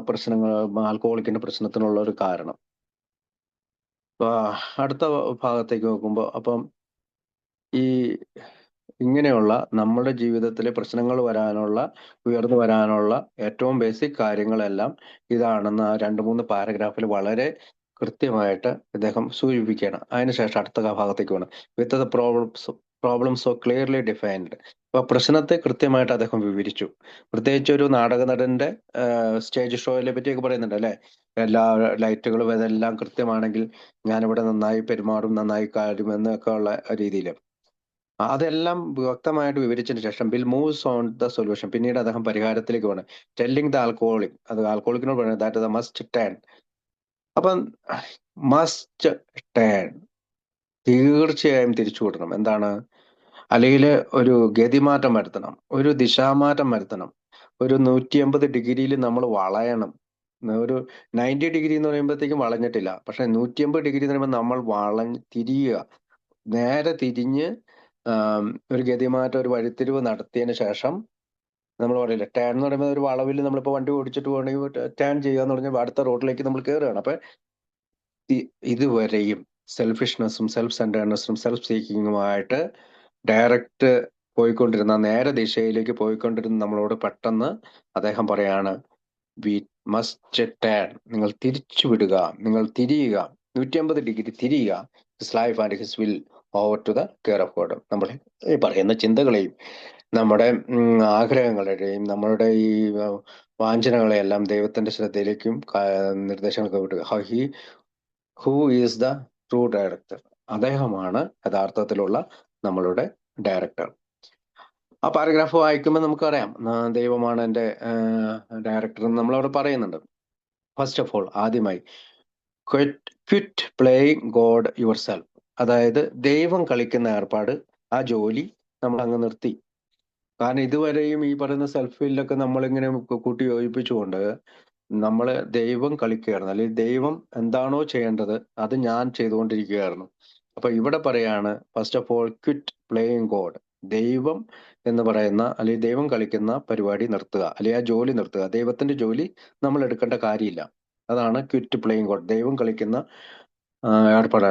Speaker 2: പ്രശ്നങ്ങൾ, ആൽക്കഹോളിക്കിന്റെ പ്രശ്നത്തിനുള്ള ഒരു കാരണം. അടുത്ത ഭാഗത്തേക്ക് നോക്കുമ്പോൾ, അപ്പം ഈ ഇങ്ങനെയുള്ള നമ്മുടെ ജീവിതത്തിലെ പ്രശ്നങ്ങൾ ഉയർന്നു വരാനുള്ള ഏറ്റവും ബേസിക് കാര്യങ്ങളെല്ലാം ഇതാണെന്ന് ആ 2-3 പാരഗ്രാഫിൽ വളരെ കൃത്യമായിട്ട് ഇദ്ദേഹം സൂചിപ്പിക്കുകയാണ്. അതിനുശേഷം അടുത്ത ഭാഗത്തേക്ക് വേണം. With the problems so clearly defined, അപ്പൊ പ്രശ്നത്തെ കൃത്യമായിട്ട് അദ്ദേഹം വിവരിച്ചു. പ്രത്യേകിച്ച് ഒരു നാടക നടന്റെ സ്റ്റേജ് ഷോയിലെ പറ്റിയൊക്കെ പറയുന്നുണ്ട് അല്ലെ. എല്ലാ ലൈറ്റുകളും ഇതെല്ലാം കൃത്യമാണെങ്കിൽ ഞാനിവിടെ നന്നായി പെരുമാറും, നന്നായി കാര്യമെന്നൊക്കെ ഉള്ള രീതിയിൽ അതെല്ലാം വ്യക്തമായിട്ട് വിവരിച്ചതിന് ശേഷം bill moves on the solution. പിന്നീട് അദ്ദേഹം പരിഹാരത്തിലേക്ക് പോകണം. ടെല്ലിംഗ് ദ ആൽക്കോഹോളിക്, അത് ആൽക്കോഹോളിക്കിനോട് പറയുന്നത് ദാറ്റ് ദ മസ്റ്റ് ടേൺ. അപ്പം മസ്റ്റ് ടേൺ, തീർച്ചയായും തിരിച്ചു വിടണം. എന്താണ്? അല്ലെങ്കിൽ ഒരു ഗതിമാറ്റം വരുത്തണം, ഒരു ദിശാമാറ്റം വരുത്തണം. ഒരു 180 ഡിഗ്രിയിൽ നമ്മൾ വളയണം. ഒരു 90 ഡിഗ്രി എന്ന് പറയുമ്പോഴത്തേക്കും വളഞ്ഞിട്ടില്ല, പക്ഷെ 180 ഡിഗ്രി എന്ന് പറയുമ്പോൾ നമ്മൾ തിരിയുക, നേരെ തിരിഞ്ഞ് ഒരു ഗതിമാറ്റം, ഒരു വഴിത്തിരിവ് നടത്തിയതിന് ശേഷം നമ്മൾ പറയില്ല ടേൺ എന്ന് പറയുമ്പോൾ ഒരു വളവിൽ നമ്മളിപ്പോൾ വണ്ടി ഓടിച്ചിട്ട് പോകണമെങ്കിൽ ടേൺ ചെയ്യുക എന്ന് പറഞ്ഞാൽ അടുത്ത റോഡിലേക്ക് നമ്മൾ കയറുകയാണ്. അപ്പൊ ഇതുവരെയും സെൽഫിഷ്നെസ്സും സെൽഫ് സെന്റേർനെസ്സും സെൽഫ് സീക്കിങ്ങുമായിട്ട് ഡയറക്റ്റ് പോയിക്കൊണ്ടിരുന്ന, നേരെ ദിശയിലേക്ക് പോയിക്കൊണ്ടിരുന്ന നമ്മളോട് പെട്ടെന്ന് അദ്ദേഹം പറയാണ് വി മസ്റ്റ് ടേൺ, നിങ്ങൾ തിരിച്ചു വിടുക, നിങ്ങൾ തിരിയുക, 180 ഡിഗ്രി തിരിയുക. His life and his will over to the care of God. നമ്മൾ ഈ പറയുന്ന ചിന്തകളെയും നമ്മുടെ ആഗ്രഹങ്ങളുടെയും നമ്മളുടെ ഈ വാഞ്ചനകളെയെല്ലാം ദൈവത്തിന്റെ ശ്രദ്ധയിലേക്കും നിർദ്ദേശങ്ങളൊക്കെ വിടുക. Who is the true director. അദ്ദേഹമാണ് യഥാർത്ഥത്തിലുള്ള നമ്മളുടെ ഡയറക്ടർ. ആ പാരഗ്രാഫ് വായിക്കുമ്പോൾ നമുക്കറിയാം ദൈവമാണ് എൻ്റെ ഡയറക്ടർ എന്ന് നമ്മളവിടെ പറയുന്നുണ്ട്. ഫസ്റ്റ് ഓഫ് ഓൾ, ആദ്യമായി quit playing God your self. അതായത് ദൈവം കളിക്കുന്ന ഏർപ്പാട്, ആ ജോലി നമ്മൾ അങ്ങ് നിർത്തി. കാരണം ഇതുവരെയും ഈ പറയുന്ന സെൽഫ് വില്ലൊക്കെ നമ്മളിങ്ങനെ കൂട്ടി യോജിപ്പിച്ചുകൊണ്ട് നമ്മൾ ദൈവം കളിക്കുകയായിരുന്നു, അല്ലെങ്കിൽ ദൈവം എന്താണോ ചെയ്യേണ്ടത് അത് ഞാൻ ചെയ്തുകൊണ്ടിരിക്കുകയായിരുന്നു. അപ്പൊ ഇവിടെ പറയാണ് first of all quit playing God. ദൈവം എന്ന് പറയുന്ന, അല്ലെങ്കിൽ ദൈവം കളിക്കുന്ന പരിപാടി നിർത്തുക, അല്ലെങ്കിൽ ആ ജോലി നിർത്തുക. ദൈവത്തിന്റെ ജോലി നമ്മൾ എടുക്കേണ്ട കാര്യമില്ല. അതാണ് ക്വിറ്റ് പ്ലേയിങ് ഗോഡ്. ദൈവം കളിക്കുന്ന ഏർപ്പാട്,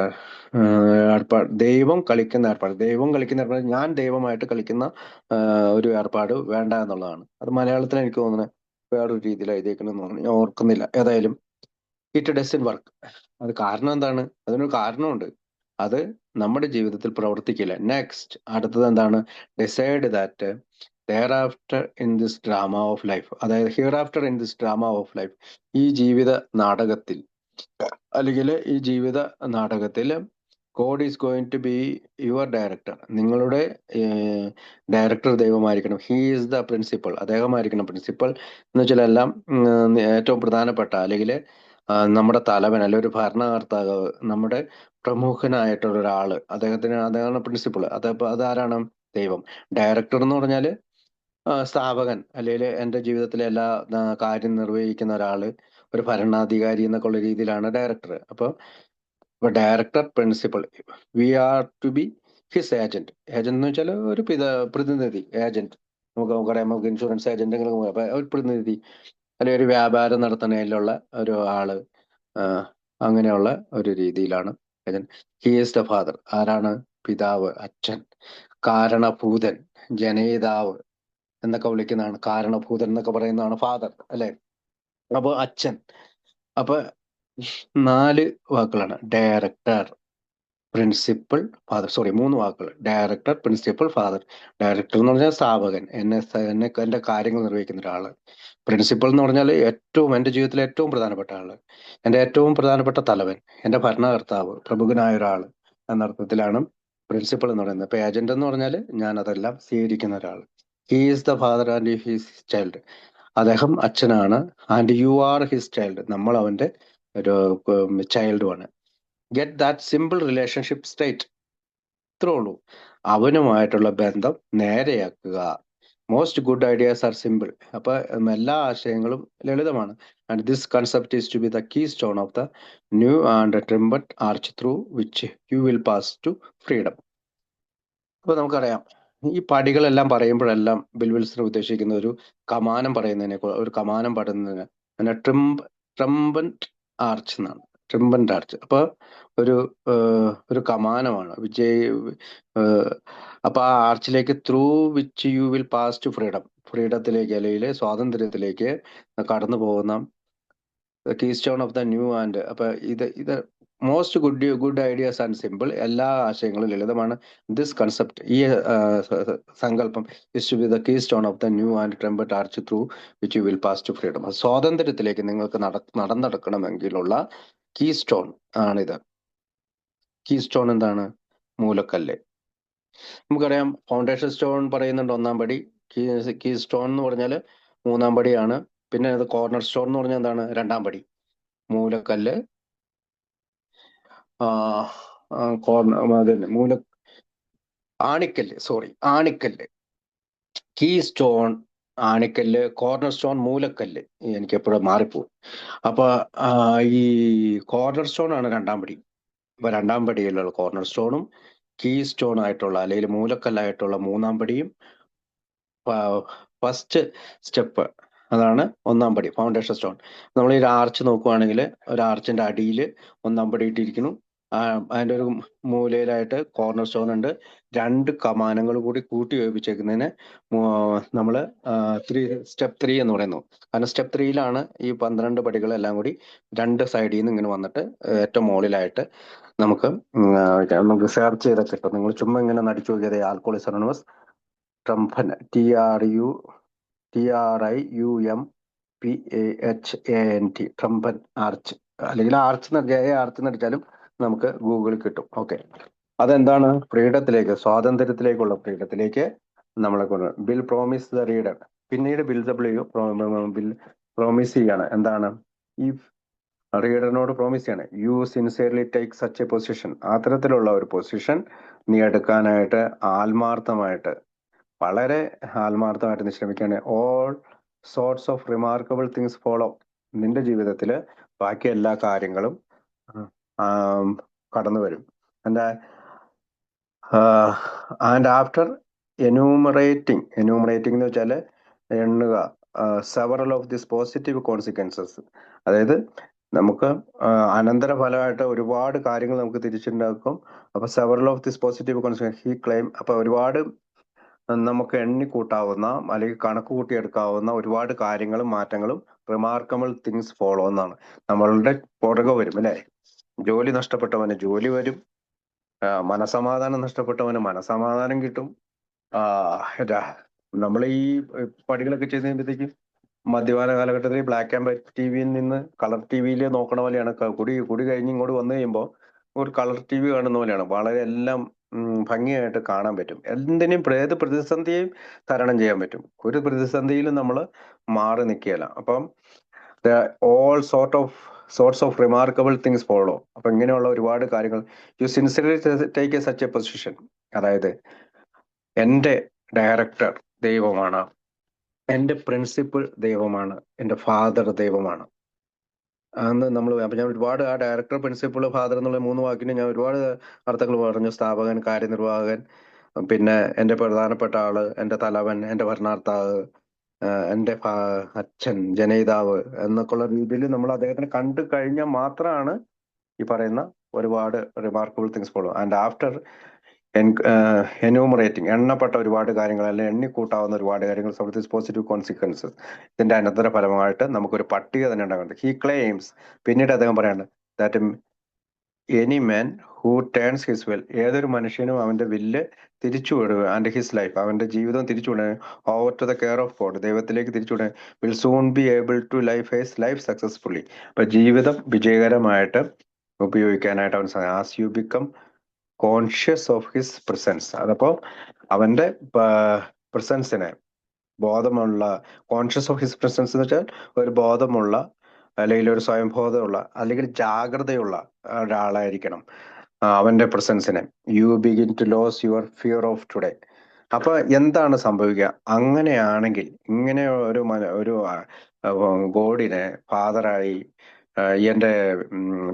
Speaker 2: ദൈവം കളിക്കുന്ന ഏർപ്പാട്, ദൈവം കളിക്കുന്ന ഏർപ്പാട്, ഞാൻ ദൈവമായിട്ട് കളിക്കുന്ന ഒരു ഏർപ്പാട് വേണ്ട എന്നുള്ളതാണ്. അത് മലയാളത്തിൽ എനിക്ക് തോന്നുന്നത് വേറൊരു രീതിയിൽ എഴുതിയേക്കണമെന്ന് തോന്നുന്നു, ഞാൻ ഓർക്കുന്നില്ല. ഏതായാലും ഇറ്റ് ഡസൻ വർക്ക്. അത് കാരണം എന്താണ്? അതിനൊരു കാരണമുണ്ട്. അത് നമ്മുടെ ജീവിതത്തിൽ പ്രവർത്തിക്കില്ല. നെക്സ്റ്റ്, അടുത്തത് എന്താണ്? Decide that thereafter in this drama of life, അതായത് hereafter in this drama of life, ഈ ജീവിത നാടകത്തിൽ, അല്ലെങ്കിൽ ഈ ജീവിത നാടകത്തിൽ God is going to be your director. നിങ്ങളുടെ ഡയറക്ടർ ദൈവമായിരിക്കണം. ഹീ ഈസ് ദ പ്രിൻസിപ്പൾ, അദ്ദേഹമായിരിക്കണം പ്രിൻസിപ്പൾ. എന്ന് വെച്ചാൽ എല്ലാം ഏറ്റവും പ്രധാനപ്പെട്ട, അല്ലെങ്കിൽ നമ്മുടെ തലവൻ, അല്ലെങ്കിൽ ഒരു ഭരണകർത്താവ്, നമ്മുടെ പ്രമുഖനായിട്ടുള്ള ഒരാള്, അദ്ദേഹമാണ് പ്രിൻസിപ്പൾ. അതാരാണ്? ദൈവം. ഡയറക്ടർ എന്ന് പറഞ്ഞാല് സ്ഥാപകൻ, അല്ലെങ്കിൽ എൻ്റെ ജീവിതത്തിലെ എല്ലാ കാര്യം നിർവഹിക്കുന്ന ഒരാള്, ഒരു ഭരണാധികാരി എന്നൊക്കെ ഉള്ള രീതിയിലാണ് ഡയറക്ടർ. അപ്പൊ director, principal, we are to be his agent. Agent എന്ന് വെച്ചാൽ ഒരു പ്രതിനിധി, ഏജന്റ്. നമുക്കറിയാം, നമുക്ക് ഇൻഷുറൻസ് ഏജന്റ്, അപ്പൊ ഒരു പ്രതിനിധി, അല്ലെങ്കിൽ ഒരു വ്യാപാരം നടത്തുന്നതിലുള്ള ഒരു ആള്, അങ്ങനെയുള്ള ഒരു രീതിയിലാണ് agent. He is the father. ആരാണ്? പിതാവ്, അച്ഛൻ. കാരണഭൂതൻ, ജനയിതാവ് എന്നൊക്കെ വിളിക്കുന്നതാണ്. കാരണഭൂതൻ എന്നൊക്കെ പറയുന്നതാണ് ഫാദർ, അല്ലെ? അപ്പൊ അച്ഛൻ. അപ്പൊ 4 വാക്കുകളാണ്: ഡയറക്ടർ, പ്രിൻസിപ്പൽ, ഫാദർ. സോറി, 3 വാക്കുകൾ: ഡയറക്ടർ, പ്രിൻസിപ്പൽ, ഫാദർ. ഡയറക്ടർ എന്ന് പറഞ്ഞാൽ സ്ഥാപകൻ, എന്നെ എന്റെ കാര്യങ്ങൾ നിർവഹിക്കുന്ന ഒരാള്. പ്രിൻസിപ്പൽ എന്ന് പറഞ്ഞാൽ എൻ്റെ ജീവിതത്തിലെ ഏറ്റവും പ്രധാനപ്പെട്ട ആള്, എൻ്റെ ഏറ്റവും പ്രധാനപ്പെട്ട തലവൻ, എൻ്റെ ഭരണകർത്താവ്, പ്രമുഖനായ ഒരാൾ എന്നർത്ഥത്തിലാണ് പ്രിൻസിപ്പൽ എന്ന് പറയുന്നത്. ഇപ്പൊ ഏജന്റ് എന്ന് പറഞ്ഞാൽ ഞാൻ അതെല്ലാം സ്വീകരിക്കുന്ന ഒരാൾ. He is the father and his child. അദ്ദേഹം അച്ഛനാണ്. And you are his child, നമ്മൾ അവന്റെ ഒരു ചൈൽഡുമാണ്. Get that simple relationship straight. ഇത്രേ ഉള്ളൂ. അവനുമായിട്ടുള്ള ബന്ധം നേരെയാക്കുക. Most good ideas are simple. അപ്പൊ എല്ലാ ആശയങ്ങളും ലളിതമാണ്. And this concept is to be the keystone of the new and triumphant arch through which you will pass to freedom. അപ്പൊ നമുക്കറിയാം, ഈ പടികളെല്ലാം പറയുമ്പോഴെല്ലാം ബിൽ വിൽസൺ ഉദ്ദേശിക്കുന്ന ഒരു കമാനം പറയുന്നതിനെ, ഒരു കമാനം പാടുന്നതിന് പിന്നെ ട്രംബന്റ് ആർച്ച് എന്നാണ്. Triumphant arch. അപ്പൊ ഒരു ഒരു കമാനമാണ്. അപ്പൊ ആ ആർച്ചിലേക്ക് through which you will pass to freedom, ഫ്രീഡത്തിലേക്ക്, അല്ലെങ്കിൽ സ്വാതന്ത്ര്യത്തിലേക്ക് കടന്നു പോകുന്ന keystone of the new and. അപ്പൊ ഇത് most good ideas and simple. എല്ലാ ആശയങ്ങളും ലളിതമാണ്. ദിസ് കൺസെപ്റ്റ്, ഈ സങ്കല്പം, is to be the keystone of the new and triumphant arch through which you will pass to freedom. സ്വാതന്ത്ര്യത്തിലേക്ക് നിങ്ങൾക്ക് നടന്നെടുക്കണമെങ്കിലുള്ള കീ സ്റ്റോൺ ആണിത്. കീ സ്റ്റോൺ എന്താണ്? മൂലക്കല്ല്. നമുക്കറിയാം ഫൗണ്ടേഷൻ സ്റ്റോൺ പറയുന്നുണ്ട് 1-ാം പടി. കീ സ്റ്റോൺ എന്ന് പറഞ്ഞാൽ 3-ാം പടിയാണ്. പിന്നെ അത് കോർണർ സ്റ്റോൺ എന്ന് പറഞ്ഞാൽ എന്താണ്? 2-ാം പടി. മൂലക്കല്ല്, ആണിക്കല്ല്, കീ സ്റ്റോൺ, ആണിക്കല്ല്, കോർണർ സ്റ്റോൺ, മൂലക്കല്ല്. എനിക്ക് എപ്പോഴും മാറിപ്പോകും. അപ്പൊ ഈ കോർണർ സ്റ്റോൺ ആണ് 2-ാം പടി. അപ്പൊ 2-ാം പടിയിലുള്ള കോർണർ സ്റ്റോണും കീ സ്റ്റോൺ ആയിട്ടുള്ള അല്ലെങ്കിൽ മൂലക്കല്ലായിട്ടുള്ള 3-ാം പടിയും ഫസ്റ്റ് സ്റ്റെപ്പ്, അതാണ് 1-ാം പടി, ഫൗണ്ടേഷൻ സ്റ്റോൺ. നമ്മൾ ഈ ആർച്ച് നോക്കുവാണെങ്കിൽ ഒരു ആർച്ചിന്റെ അടിയിൽ 1-ാം പടി ഇട്ടിരിക്കുന്നു. അതിന്റെ ഒരു മൂലയിലായിട്ട് കോർണർ സ്റ്റോൺ ഉണ്ട്. 2 കമാനങ്ങൾ കൂടി കൂട്ടി യോജിപ്പിച്ചേക്കുന്നതിന് നമ്മൾ സ്റ്റെപ്പ് 3 എന്ന് പറയുന്നു. കാരണം സ്റ്റെപ്പ് 3-ലാണ് ഈ 12 പടികളെല്ലാം കൂടി 2 സൈഡിൽ നിന്ന് ഇങ്ങനെ വന്നിട്ട് ഏറ്റവും മുകളിലായിട്ട് നമുക്ക് സെർച്ച് ചെയ്താൽ കിട്ടും. നിങ്ങൾ ചുമ്മാ ഇങ്ങനെ നടിച്ചു നോക്കിയത് ആൽക്കോളിസ് അനോണിമസ് ട്രംപൻ, TRIUMPAHANT, ട്രംപൻ ആർച്ച്, അല്ലെങ്കിൽ ആർച്ച് നടിച്ചാലും നമുക്ക് ഗൂഗിളിൽ കിട്ടും. ഓക്കെ, അതെന്താണ്? ഫ്രീഡത്തിലേക്ക്, സ്വാതന്ത്ര്യത്തിലേക്കുള്ള ഫ്രീഡത്തിലേക്ക് നമ്മളെ കൊണ്ട്. Bill promise the reader. പിന്നീട് ബിൽ പ്രോമിസ് ചെയ്യാണ്. എന്താണ്? ഈ റീഡറിനോട് പ്രോമിസ് ചെയ്യാണ്. You sincerely take such a position. അത്തരത്തിലുള്ള ഒരു പൊസിഷൻ നീ എടുക്കാനായിട്ട് ആത്മാർത്ഥമായിട്ട്, വളരെ ആത്മാർത്ഥമായിട്ട് നീ ശ്രമിക്കുകയാണ്. All sorts of remarkable things follow. നിന്റെ ജീവിതത്തിൽ ബാക്കി എല്ലാ കാര്യങ്ങളും കടന്നു വരും. ആൻഡ് ആഫ്റ്റർ enumerating എന്ന് വെച്ചാൽ എണ്ണുക, several of this positive consequences, അതായത് നമുക്ക് അനന്തരഫലമായിട്ട് ഒരുപാട് കാര്യങ്ങൾ നമുക്ക് തിരിച്ചുണ്ടാക്കും. അപ്പൊ several of this positive consequence he claim. അപ്പൊ ഒരുപാട് നമുക്ക് എണ്ണിക്കൂട്ടാവുന്ന അല്ലെങ്കിൽ കണക്ക് കൂട്ടിയെടുക്കാവുന്ന ഒരുപാട് കാര്യങ്ങളും മാറ്റങ്ങളും റിമാർക്കബിൾ തിങ്സ് ഫോളോ എന്നാണ്. നമ്മളുടെ പുറകെ വരും അല്ലെ. ജോലി നഷ്ടപ്പെട്ടവന് ജോലി വരും, മനസമാധാനം നഷ്ടപ്പെട്ടവന് മനസമാധാനം കിട്ടും. നമ്മൾ ഈ പടികളൊക്കെ ചെയ്ത് കഴിയുമ്പോഴത്തേക്കും മദ്യപാന കാലഘട്ടത്തിൽ ബ്ലാക്ക് ആൻഡ് വൈറ്റ് ടിവിയിൽ നിന്ന് കളർ ടിവിയിൽ നോക്കണ പോലെയാണ്. കുടി കഴിഞ്ഞ് ഇങ്ങോട്ട് വന്നു കഴിയുമ്പോൾ ഒരു കളർ ടി വി കാണുന്ന പോലെയാണ്. വളരെ എല്ലാം ഭംഗിയായിട്ട് കാണാൻ പറ്റും. ഏത് പ്രതിസന്ധിയെയും തരണം ചെയ്യാൻ പറ്റും. ഒരു പ്രതിസന്ധിയിലും നമ്മൾ മാറി നിൽക്കുകയില്ല. അപ്പം all sorts of remarkable things follow. അപ്പൊ ഇങ്ങനെയുള്ള ഒരുപാട് കാര്യങ്ങൾ. You sincerely take a such a position. അതായത് എൻ്റെ ഡയറക്ടർ ദൈവമാണ്, എൻ്റെ പ്രിൻസിപ്പിൾ ദൈവമാണ്, എൻ്റെ ഫാദർ ദൈവമാണ്. അന്ന് നമ്മൾ അപ്പൊ ഞാൻ ഒരുപാട് ആ ഡയറക്ടർ, പ്രിൻസിപ്പിൾ, ഫാദർ എന്നുള്ള 3 വാക്കിന് ഞാൻ ഒരുപാട് അർത്ഥങ്ങൾ പറഞ്ഞു. സ്ഥാപകൻ, കാര്യനിർവാഹകൻ, പിന്നെ എൻ്റെ പ്രധാനപ്പെട്ട ആള്, എൻ്റെ തലവൻ, എൻ്റെ ഭരണാർത്ഥാവ്, എൻ്റെ അച്ഛൻ, ജനയിതാവ് എന്നൊക്കെ ഉള്ള രീതിയിൽ നമ്മൾ അദ്ദേഹത്തിനെ കണ്ടു കഴിഞ്ഞാൽ മാത്രമാണ് ഈ പറയുന്ന ഒരുപാട് remarkable things follow. And after enumerating, എണ്ണപ്പെട്ട ഒരുപാട് കാര്യങ്ങൾ, അല്ലെങ്കിൽ എണ്ണിക്കൂട്ടാവുന്ന ഒരുപാട് കാര്യങ്ങൾ, പോസിറ്റീവ് കോൺസിക്വൻസസ്, ഇതിന്റെ അനന്തര ഫലമായിട്ട് നമുക്കൊരു പട്ടിക തന്നെ ഉണ്ടാകുന്നുണ്ട്. ഹി ക്ലെയിംസ്, പിന്നീട് അദ്ദേഹം പറയാണ്, that any man who turns his will, ഏതൊരു മനുഷ്യനും അവന്റെ വില്ല് തിരിച്ചുവിടുക, ആൻഡ് ഹിസ് ലൈഫ്, അവന്റെ ജീവിതം തിരിച്ചുവിടുക, over to the care of God, ദൈവത്തിലേക്ക് തിരിച്ചുവിടുക, will soon be able to life successfully. അപ്പൊ ജീവിതം വിജയകരമായിട്ട് ഉപയോഗിക്കാനായിട്ട് അവൻ as you become conscious of his presence. അതപ്പോ അവന്റെ പ്രസൻസിനെ, ബോധമുള്ള, കോൺഷ്യസ് ഓഫ് ഹിസ് പ്രസൻസ് എന്ന് വെച്ചാൽ ഒരു ബോധമുള്ള, അല്ലെങ്കിൽ ഒരു സ്വയംബോധമുള്ള, അല്ലെങ്കിൽ ജാഗ്രതയുള്ള ഒരാളായിരിക്കണം അവന്റെ പ്രസൻസിനെ. You begin to lose your fear of today. അപ്പൊ എന്താണ് സംഭവിക്കുക? അങ്ങനെയാണെങ്കിൽ, ഇങ്ങനെ ഒരു ഗോഡിനെ ഫാദറായി, എന്റെ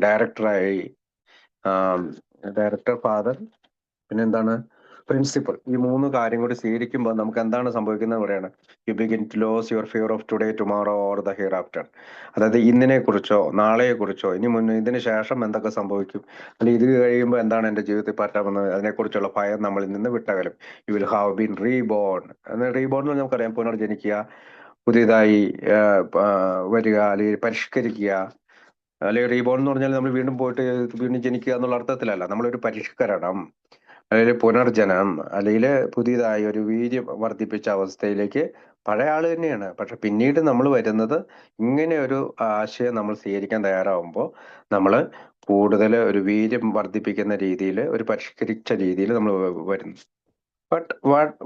Speaker 2: ഡയറക്ടറായി, ഡയറക്ടർ, ഫാദർ, പിന്നെന്താണ്, പ്രിൻസിപ്പൾ, ഈ 3 കാര്യം കൂടി സ്വീകരിക്കുമ്പോൾ നമുക്ക് എന്താണ് സംഭവിക്കുന്നത് പറയാണ്. You begin to lose your fear of today, tomorrow or the hereafter. അതായത് ഇന്നിനെ കുറിച്ചോ നാളെയെ കുറിച്ചോ ഇതിന് ശേഷം എന്തൊക്കെ സംഭവിക്കും, അല്ലെങ്കിൽ ഇത് കഴിയുമ്പോൾ എന്താണ് എൻ്റെ ജീവിതത്തിൽ പറ്റാമെന്ന് അതിനെക്കുറിച്ചുള്ള ഭയം നമ്മളിൽ നിന്ന് വിട്ടകലും. You will have been reborn. Reborn എന്ന് നമുക്കറിയാം, പുനർജനിക്കുക, പുതിയതായി വരിക, അല്ലെങ്കിൽ പരിഷ്കരിക്കുക, അല്ലെങ്കിൽ റീബോൺ എന്ന് പറഞ്ഞാൽ നമ്മൾ വീണ്ടും പോയിട്ട് വീണ്ടും ജനിക്കുക എന്നുള്ള അർത്ഥത്തിലല്ല. നമ്മളൊരു പരിഷ്കരണം, അല്ലെങ്കിൽ പുനർജനം, അല്ലെങ്കിൽ പുതിയതായി ഒരു വീര്യം വർദ്ധിപ്പിച്ച അവസ്ഥയിലേക്ക് പഴയ ആള് തന്നെയാണ്. പക്ഷെ പിന്നീട് നമ്മൾ വരുന്നത് ഇങ്ങനെ ഒരു ആശയം നമ്മൾ സ്വീകരിക്കാൻ തയ്യാറാവുമ്പോൾ നമ്മൾ കൂടുതൽ ഒരു വീര്യം വർദ്ധിപ്പിക്കുന്ന രീതിയിൽ, ഒരു പരിഷ്കരിച്ച രീതിയിൽ നമ്മൾ വരുന്നു. But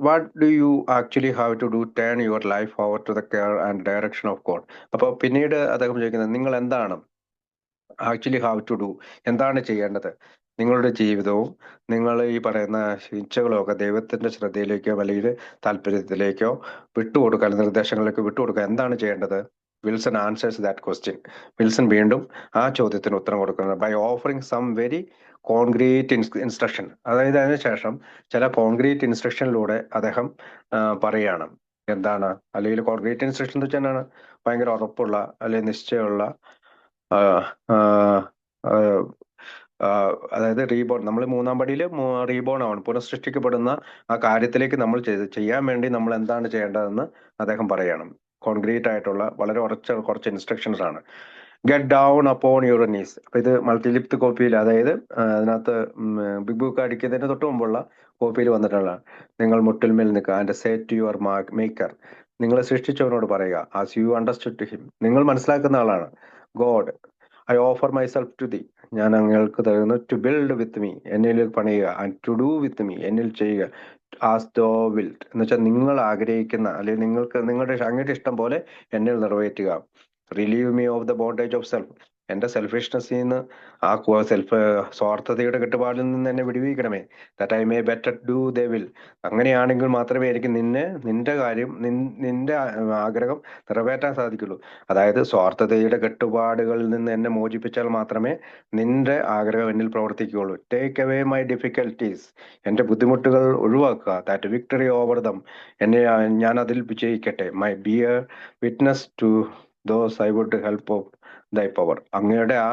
Speaker 2: what do you actually have to do? Turn your life over to the care and direction of God. അപ്പോൾ പിന്നീട് അദ്ദേഹം ചോദിക്കുന്നത്, നിങ്ങൾ എന്താണ് ആക്ച്വലി ഹാവ് ടു ഡു, എന്താണ് ചെയ്യേണ്ടത്? നിങ്ങളുടെ ജീവിതവും നിങ്ങൾ ഈ പറയുന്ന ഇച്ഛകളോ ഒക്കെ ദൈവത്തിന്റെ ശ്രദ്ധയിലേക്കോ അല്ലെങ്കിൽ താല്പര്യത്തിലേക്കോ വിട്ടുകൊടുക്കാൻ, നിർദ്ദേശങ്ങളിലേക്കോ വിട്ടുകൊടുക്കാൻ എന്താണ് ചെയ്യേണ്ടത്? Wilson answers that question. Wilson വീണ്ടും ആ ചോദ്യത്തിന് ഉത്തരം കൊടുക്കുന്നത് by offering some very concrete instruction. അതായത് അതിനുശേഷം ചില കോൺക്രീറ്റ് ഇൻസ്ട്രക്ഷനിലൂടെ അദ്ദേഹം പറയാണ് എന്താണ്, അല്ലെങ്കിൽ കോൺക്രീറ്റ് ഇൻസ്ട്രക്ഷൻ എന്ന് വെച്ചാൽ എന്താണ്? ഭയങ്കര ഉറപ്പുള്ള അല്ലെങ്കിൽ നിശ്ചയമുള്ള അതായത് റീബോൺ, നമ്മൾ മൂന്നാം പടിയിൽ റീബോൺ ആണ്, പുനഃസൃഷ്ടിക്കപ്പെടുന്ന ആ കാര്യത്തിലേക്ക് നമ്മൾ ചെയ്യാൻ വേണ്ടി നമ്മൾ എന്താണ് ചെയ്യേണ്ടതെന്ന് അദ്ദേഹം പറയണം. കോൺക്രീറ്റ് ആയിട്ടുള്ള വളരെ കുറച്ച് ഇൻസ്ട്രക്ഷൻസ് ആണ്. Get down upon your knees. അപ്പൊ ഇത് മൾട്ടിലിപ്ത് കോപ്പിയിൽ, അതായത് അതിനകത്ത് ബിഗ് ബുക്ക് അടിക്കുന്നതിന് തൊട്ട് മുമ്പുള്ള കോപ്പിയിൽ വന്നിട്ടുള്ള, നിങ്ങൾ മുട്ടിൽമേൽ നിൽക്കുക and say to your maker, നിങ്ങളെ സൃഷ്ടിച്ചവനോട് പറയുക, ആസ് യു അണ്ടർസ്റ്റുഡ് ഹിം, നിങ്ങൾ മനസ്സിലാക്കുന്ന ആളാണ്, God, I offer myself to thee, ഞാൻ അങ്ങൾക്ക് തരുന്നു, ടു ബിൽഡ് വിത്ത് മീ, എന്നിൽ പണിയുക, and to do with me, എന്നിൽ ചെയ്യുക, ആസ് ദോ വിൽഡ്, എന്ന് വെച്ചാൽ നിങ്ങൾ ആഗ്രഹിക്കുന്ന അല്ലെങ്കിൽ നിങ്ങൾക്ക് അങ്ങയുടെ ഇഷ്ടം പോലെ എന്നിൽ നിറവേറ്റുക. Relieve me of the bondage of self, എന്റെ സെൽഫിഷ്നെസ്സിൽ നിന്ന്, ആ സ്വാർത്ഥതയുടെ കെട്ടുപാടിൽ നിന്ന് എന്നെ വിടുവിക്കണമേ. That I may better do the will, അങ്ങനെയാണെങ്കിൽ മാത്രമേ എനിക്ക് നിന്റെ കാര്യം, നിന്റെ ആഗ്രഹം നിറവേറ്റാൻ സാധിക്കുള്ളൂ. അതായത് സ്വാർത്ഥതയുടെ കെട്ടുപാടുകളിൽ നിന്ന് എന്നെ മോചിപ്പിച്ചാൽ മാത്രമേ നിന്റെ ആഗ്രഹം എന്നിൽ പ്രവർത്തിക്കുകയുള്ളൂ. ടേക്ക് അവേ മൈ ഡിഫിക്കൽട്ടീസ്, എന്റെ ബുദ്ധിമുട്ടുകൾ ഒഴിവാക്കുക. ദാറ്റ് വിക്ടറി ഓവർ ദം, ഞാൻ അതിൽ വിജയിക്കട്ടെ. May bear witness to those I would help of thy power, അങ്ങയുടെ ആ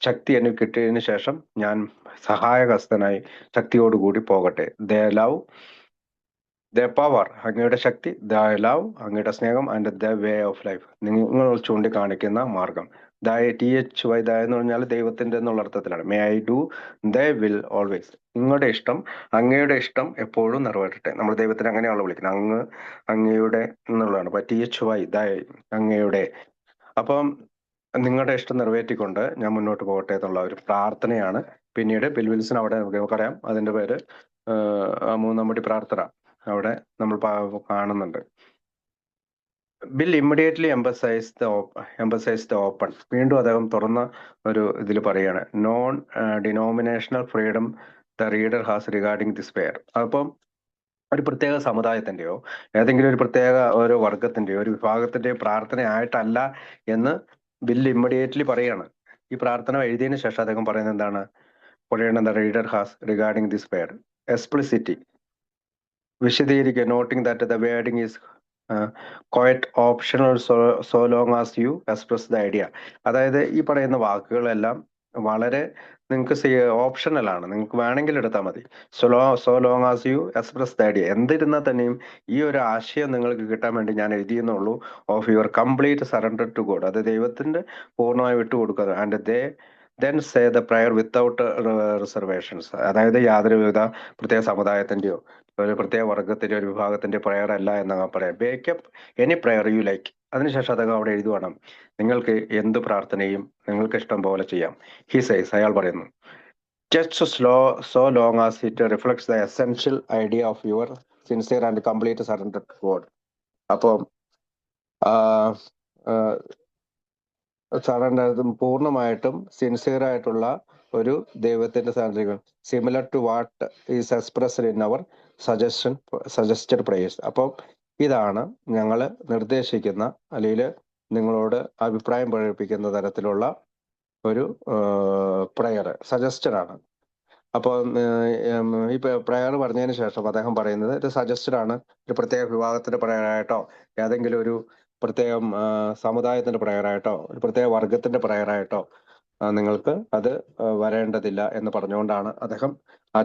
Speaker 2: ശക്തി എനിക്ക് കിട്ടിയതിനു ശേഷം ഞാൻ സഹായഹസ്തനായി ശക്തിയോടുകൂടി പോകട്ടെ. ദ ലവ്, ദ പവർ, അങ്ങയുടെ ശക്തി, ദ ലവ്, അങ്ങയുടെ സ്നേഹം, and the way of life, നിങ്ങൾ ചൂണ്ടിക്കാണിക്കുന്ന മാർഗം. THY എന്ന് പറഞ്ഞാൽ ദൈവത്തിന്റെ എന്നുള്ള അർത്ഥത്തിലാണ്. May I do the will always, നിങ്ങളുടെ ഇഷ്ടം, അങ്ങയുടെ ഇഷ്ടം എപ്പോഴും നിറവേറട്ടെ. നമ്മൾ ദൈവത്തിന് അങ്ങനെയാണല്ലോ വിളിക്കുന്നത്, അങ്ങയുടെ എന്നുള്ളതാണ്. അപ്പൊ THY അങ്ങയുടെ. അപ്പം നിങ്ങളുടെ ഇഷ്ടം നിറവേറ്റിക്കൊണ്ട് ഞാൻ മുന്നോട്ട് പോകട്ടെ എന്നുള്ള ഒരു പ്രാർത്ഥനയാണ്. പിന്നീട് ബിൽ വിൽസൺ അവിടെ നമുക്കറിയാം, അതിന്റെ പേര് മൂന്നാം പടി പ്രാർത്ഥന അവിടെ നമ്മൾ കാണുന്നുണ്ട്. Bill immediately emphasises the open, വീണ്ടും അദ്ദേഹം തുറന്ന ഒരു ഇതിൽ പറയാണ്, non denominational freedom the reader has regarding this pair. അപ്പം ഒരു പ്രത്യേക സമുദായത്തിന്റെയോ ഏതെങ്കിലും ഒരു പ്രത്യേക ഒരു വർഗത്തിന്റെയോ ഒരു വിഭാഗത്തിന്റെയോ പ്രാർത്ഥനയായിട്ടല്ല എന്ന് ബിൽ ഇമ്മീഡിയറ്റ്ലി പറയാണ്. ഈ പ്രാർത്ഥന എഴുതിയതിനു ശേഷം അദ്ദേഹം പറയുന്നത് എന്താണ്? പറയണത് reader has regarding this prayer explicitly, വിശദീകരിക്കുക. Noting that the wording is quite optional so long as you express the idea. അതായത് ഈ പറയുന്ന വാക്കുകളെല്ലാം വളരെ നിങ്ങൾക്ക് ഓപ്ഷണൽ ആണ്, നിങ്ങൾക്ക് വേണമെങ്കിൽ എടുത്താൽ മതി. So long as you express the idea, എന്തിരുന്നാൽ തന്നെയും ഈ ഒരു ആശയം നിങ്ങൾക്ക് കിട്ടാൻ വേണ്ടി ഞാൻ എഴുതിയെന്നുള്ളൂ. Of your complete surrender to God, അത് ദൈവത്തിന്റെ പൂർണ്ണമായി വിട്ടുകൊടുക്കുക. And then say the prayer without reservations, അതായത് യാതൊരുവിധ പ്രത്യേക സമുദായത്തിന്റെയോ ഒരു പ്രത്യേക വർഗത്തിന്റെ ഒരു വിഭാഗത്തിന്റെ പ്രയർ അല്ല എന്നങ്ങ് പറയാം. Make up any prayer you like. അതിനുശേഷം അദ്ദേഹം അവിടെ എഴുതുവാണ്, നിങ്ങൾക്ക് എന്ത് പ്രാർത്ഥനയും നിങ്ങൾക്ക് ഇഷ്ടം പോലെ ചെയ്യാം. ഹി സൈസ്, അയാൾ പറയുന്നു, just so long as it reflects the essential idea of your sincere and complete surrender to God. അപ്പം സറണ്ടർ, പൂർണ്ണമായിട്ടും സിൻസിയർ ആയിട്ടുള്ള ഒരു ദൈവത്തിന്റെ സറണ്ടറുകൾ, similar to what is expressed in our suggested prayers. അപ്പം ഇതാണ് ഞങ്ങൾ നിർദ്ദേശിക്കുന്ന അല്ലെങ്കിൽ നിങ്ങളോട് അഭിപ്രായം പ്രകടിപ്പിക്കുന്ന തരത്തിലുള്ള ഒരു പ്രയർ, സജസ്റ്റഡ് ആണ്. അപ്പോൾ ഈ പ്രയർ പറഞ്ഞതിന് ശേഷം അദ്ദേഹം പറയുന്നത് ഇത് സജസ്റ്റഡ് ആണ്, ഒരു പ്രത്യേക വിഭാഗത്തിന്റെ പ്രയറായിട്ടോ ഏതെങ്കിലും ഒരു പ്രത്യേകം സമുദായത്തിന്റെ പ്രയറായിട്ടോ ഒരു പ്രത്യേക വർഗത്തിന്റെ പ്രയറായിട്ടോ നിങ്ങൾക്ക് അത് വരേണ്ടതില്ല എന്ന് പറഞ്ഞുകൊണ്ടാണ് അദ്ദേഹം ആ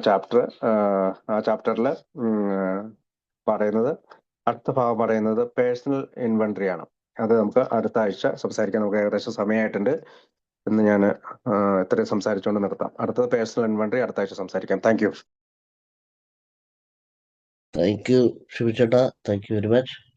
Speaker 2: ചാപ്റ്ററിൽ പറയുന്നത്. അടുത്ത ഭാഗം പറയുന്നത് പേഴ്സണൽ ഇൻവെന്ററി ആണ്. അത് നമുക്ക് അടുത്ത ആഴ്ച സംസാരിക്കാൻ നമുക്ക് ഏകദേശം സമയമായിട്ടുണ്ട്. എന്ന് ഞാൻ ഇത്രയും സംസാരിച്ചുകൊണ്ട് നിർത്താം. അടുത്തത് പേഴ്സണൽ ഇൻവെന്ററി അടുത്ത ആഴ്ച സംസാരിക്കാം. Thank you.
Speaker 1: Thank you Shibu ചേട്ടാ, താങ്ക് യു വെരി മച്ച്.